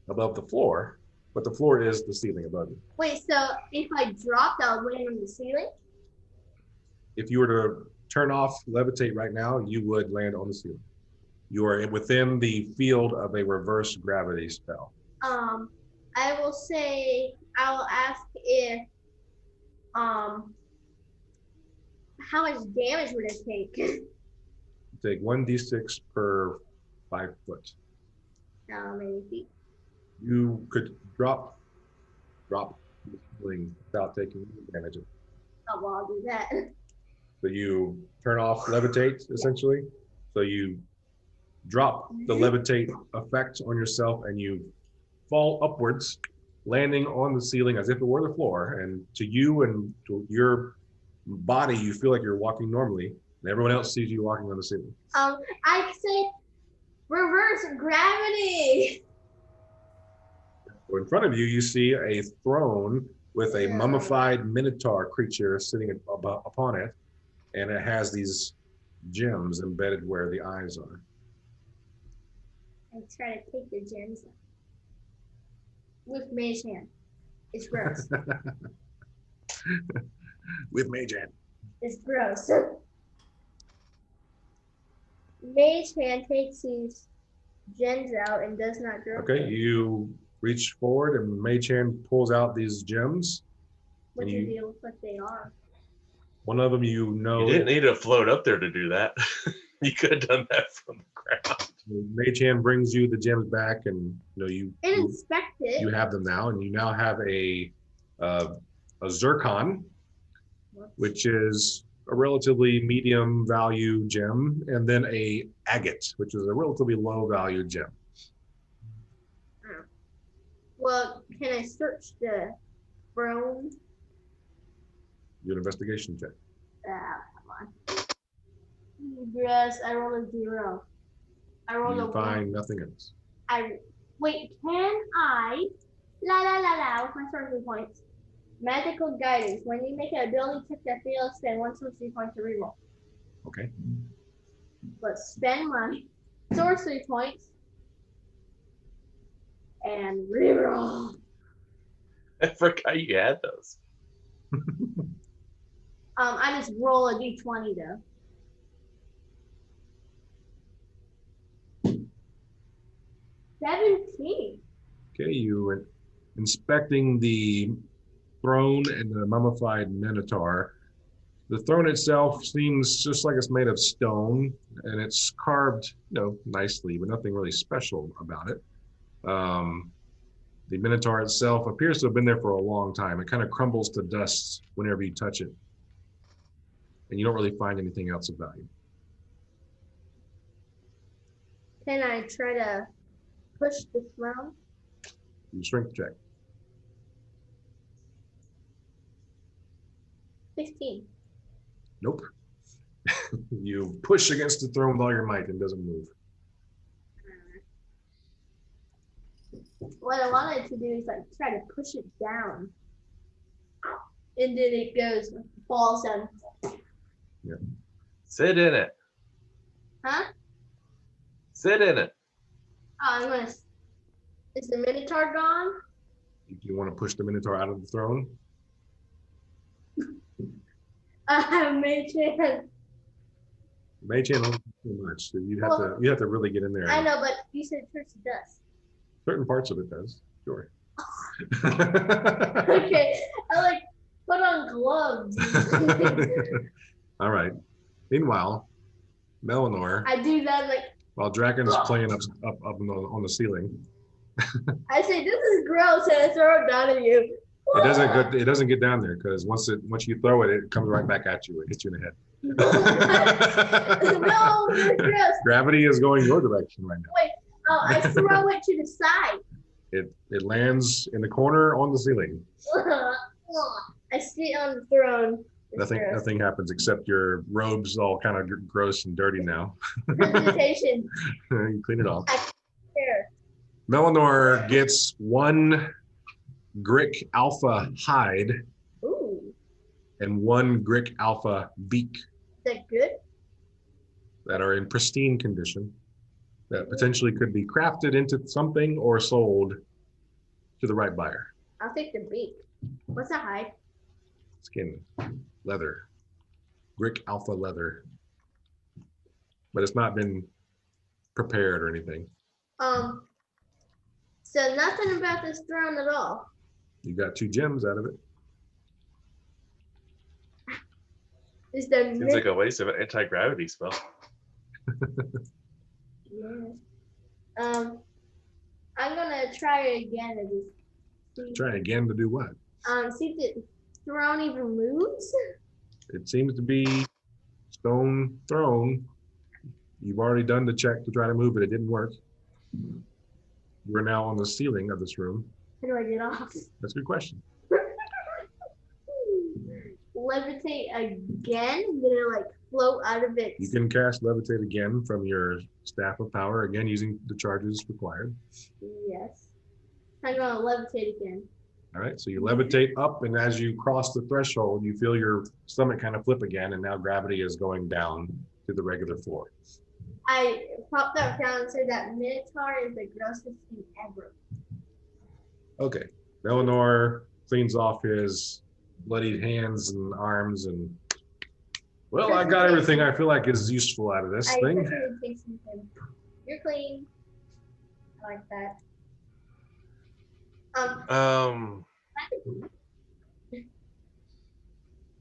above the floor, but the floor is the ceiling above you. Wait, so if I dropped, I would land on the ceiling? If you were to turn off levitate right now, you would land on the ceiling. You are within the field of a reverse gravity spell. I will say, I will ask if, how much damage would it take? Take 1d6 per 5 foot. How many feet? You could drop the ceiling without taking any damage. Oh, well, I'll do that. So you turn off levitate, essentially. So you drop the levitate effect on yourself, and you fall upwards, landing on the ceiling as if it were the floor. And to you and to your body, you feel like you're walking normally, and everyone else sees you walking on the ceiling. I'd say reverse gravity. So in front of you, you see a throne with a mummified minotaur creature sitting upon it, and it has these gems embedded where the eyes are. I try to take the gems with Mage Hand. It's gross. With Mage Hand. It's gross. Mage Hand takes these gems out and does not grow. Okay, you reach forward, and Mage Hand pulls out these gems. What do you deal with what they are? One of them, you know. You didn't need to float up there to do that. You could have done that from the ground. Mage Hand brings you the gems back, and you inspect it. You have them now, and you now have a zircon, which is a relatively medium value gem, and then a agate, which is a relatively low value gem. Well, can I search the throne? Do an investigation check. Come on. Yes, I rolled a 0. I rolled a 1. Find nothing else. Wait, can I? With my sorcery points. Magical guidance. When you make an ability check that fails, spend 1 sorcery point to reroll. Okay. Let's spend my sorcery points and reroll. I forgot you had those. I just roll a d20 though. 17. Okay, you were inspecting the throne and the mummified minotaur. The throne itself seems just like it's made of stone, and it's carved, nicely, but nothing really special about it. The minotaur itself appears to have been there for a long time. It kind of crumbles to dust whenever you touch it, and you don't really find anything else of value. Can I try to push the throne? You strength check. 16. Nope. You push against the throne with all your might and it doesn't move. What I wanted to do is like try to push it down. And then it goes, falls down. Yeah. Sit in it. Huh? Sit in it. Oh, I'm gonna. Is the Minotaur gone? You want to push the Minotaur out of the throne? I have made chance. Mage hand only too much. So you have to really get in there. I know, but you said church does. Certain parts of it does. Sure. Okay, I like put on gloves. All right. Meanwhile, Melannor, I do that like while Draken is playing up on the ceiling, I say this is gross and I throw it down at you. it doesn't get down there because once you throw it, it comes right back at you. It hits you in the head. No, you're gross. Gravity is going your direction right now. Wait, I throw it to the side. It lands in the corner on the ceiling. I sit on the throne. Nothing happens except your robe's all kind of gross and dirty now. Presentation. You clean it off. There. Melannor gets one Grick Alpha hide Ooh, and one Grick Alpha beak is that good? that are in pristine condition that potentially could be crafted into something or sold to the right buyer. I'll take the beak. What's a hide? Skin, leather, Grick Alpha leather, but it's not been prepared or anything. So nothing about this throne at all. You got 2 gems out of it. Is there Seems like a waste of an anti-gravity spell. Yes. I'm gonna try it again and just Try again to do what? see if the throne even moves. It seems to be stone throne. You've already done the check to try to move it. It didn't work. We're now on the ceiling of this room. How do I get off? That's a good question. Levitate again? I'm gonna like float out of it. You can cast levitate again from your staff of power, again using the charges required. Yes. I'm gonna levitate again. All right, so you levitate up, and as you cross the threshold, you feel your stomach kind of flip again, and now gravity is going down to the regular floor. I popped that down and said that Minotaur is the grossest thing ever. Okay, Melannor cleans off his bloodied hands and arms, and well, I got everything I feel like is useful out of this thing. You're clean. I like that.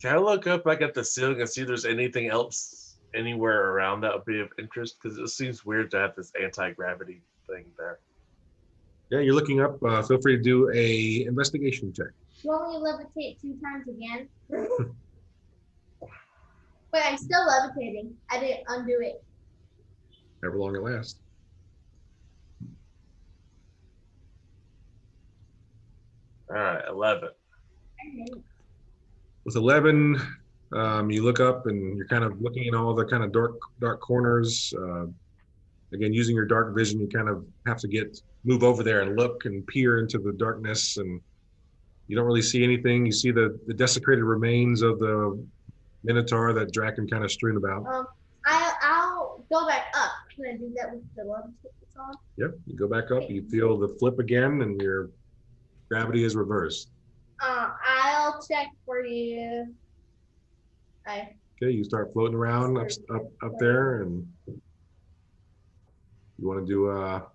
Can I look up like at the ceiling and see if there's anything else anywhere around that would be of interest? Because it seems weird to have this anti-gravity thing there. Yeah, you're looking up. Feel free to do a investigation check. You want me to levitate 2 times again? Wait, I'm still levitating. I didn't undo it. However long it lasts. All right, 11. With 11, you look up and you're kind of looking in all the kind of dark corners. Again, using your dark vision, you kind of have to move over there and look and peer into the darkness, and you don't really see anything. You see the desecrated remains of the Minotaur that Draken kind of strewn about. I'll go back up. Can I do that with the levitate on? Yep, you go back up, you feel the flip again, and your gravity is reversed. I'll check for you. Okay, you start floating around up there, and you want to do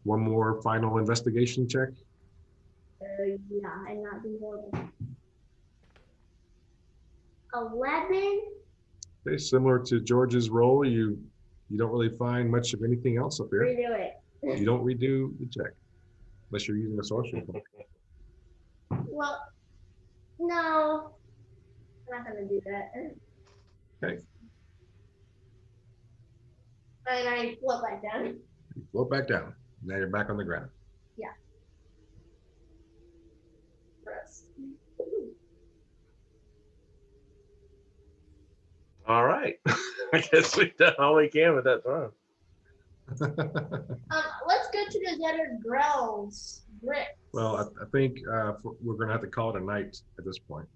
one more final investigation check? Yeah, and not be horrible. 11. Okay, similar to George's roll, you don't really find much of anything else up here. Redo it. You don't redo the check unless you're using a sorcerer. Well, no, I'm not gonna do that. Okay. And I float back down. You float back down. Now you're back on the ground. Yeah. Gross. All right. I guess we've done all we can with that throne. Let's go to the Nether Grells. Grick. Well, I think we're going to have to call it a night at this point.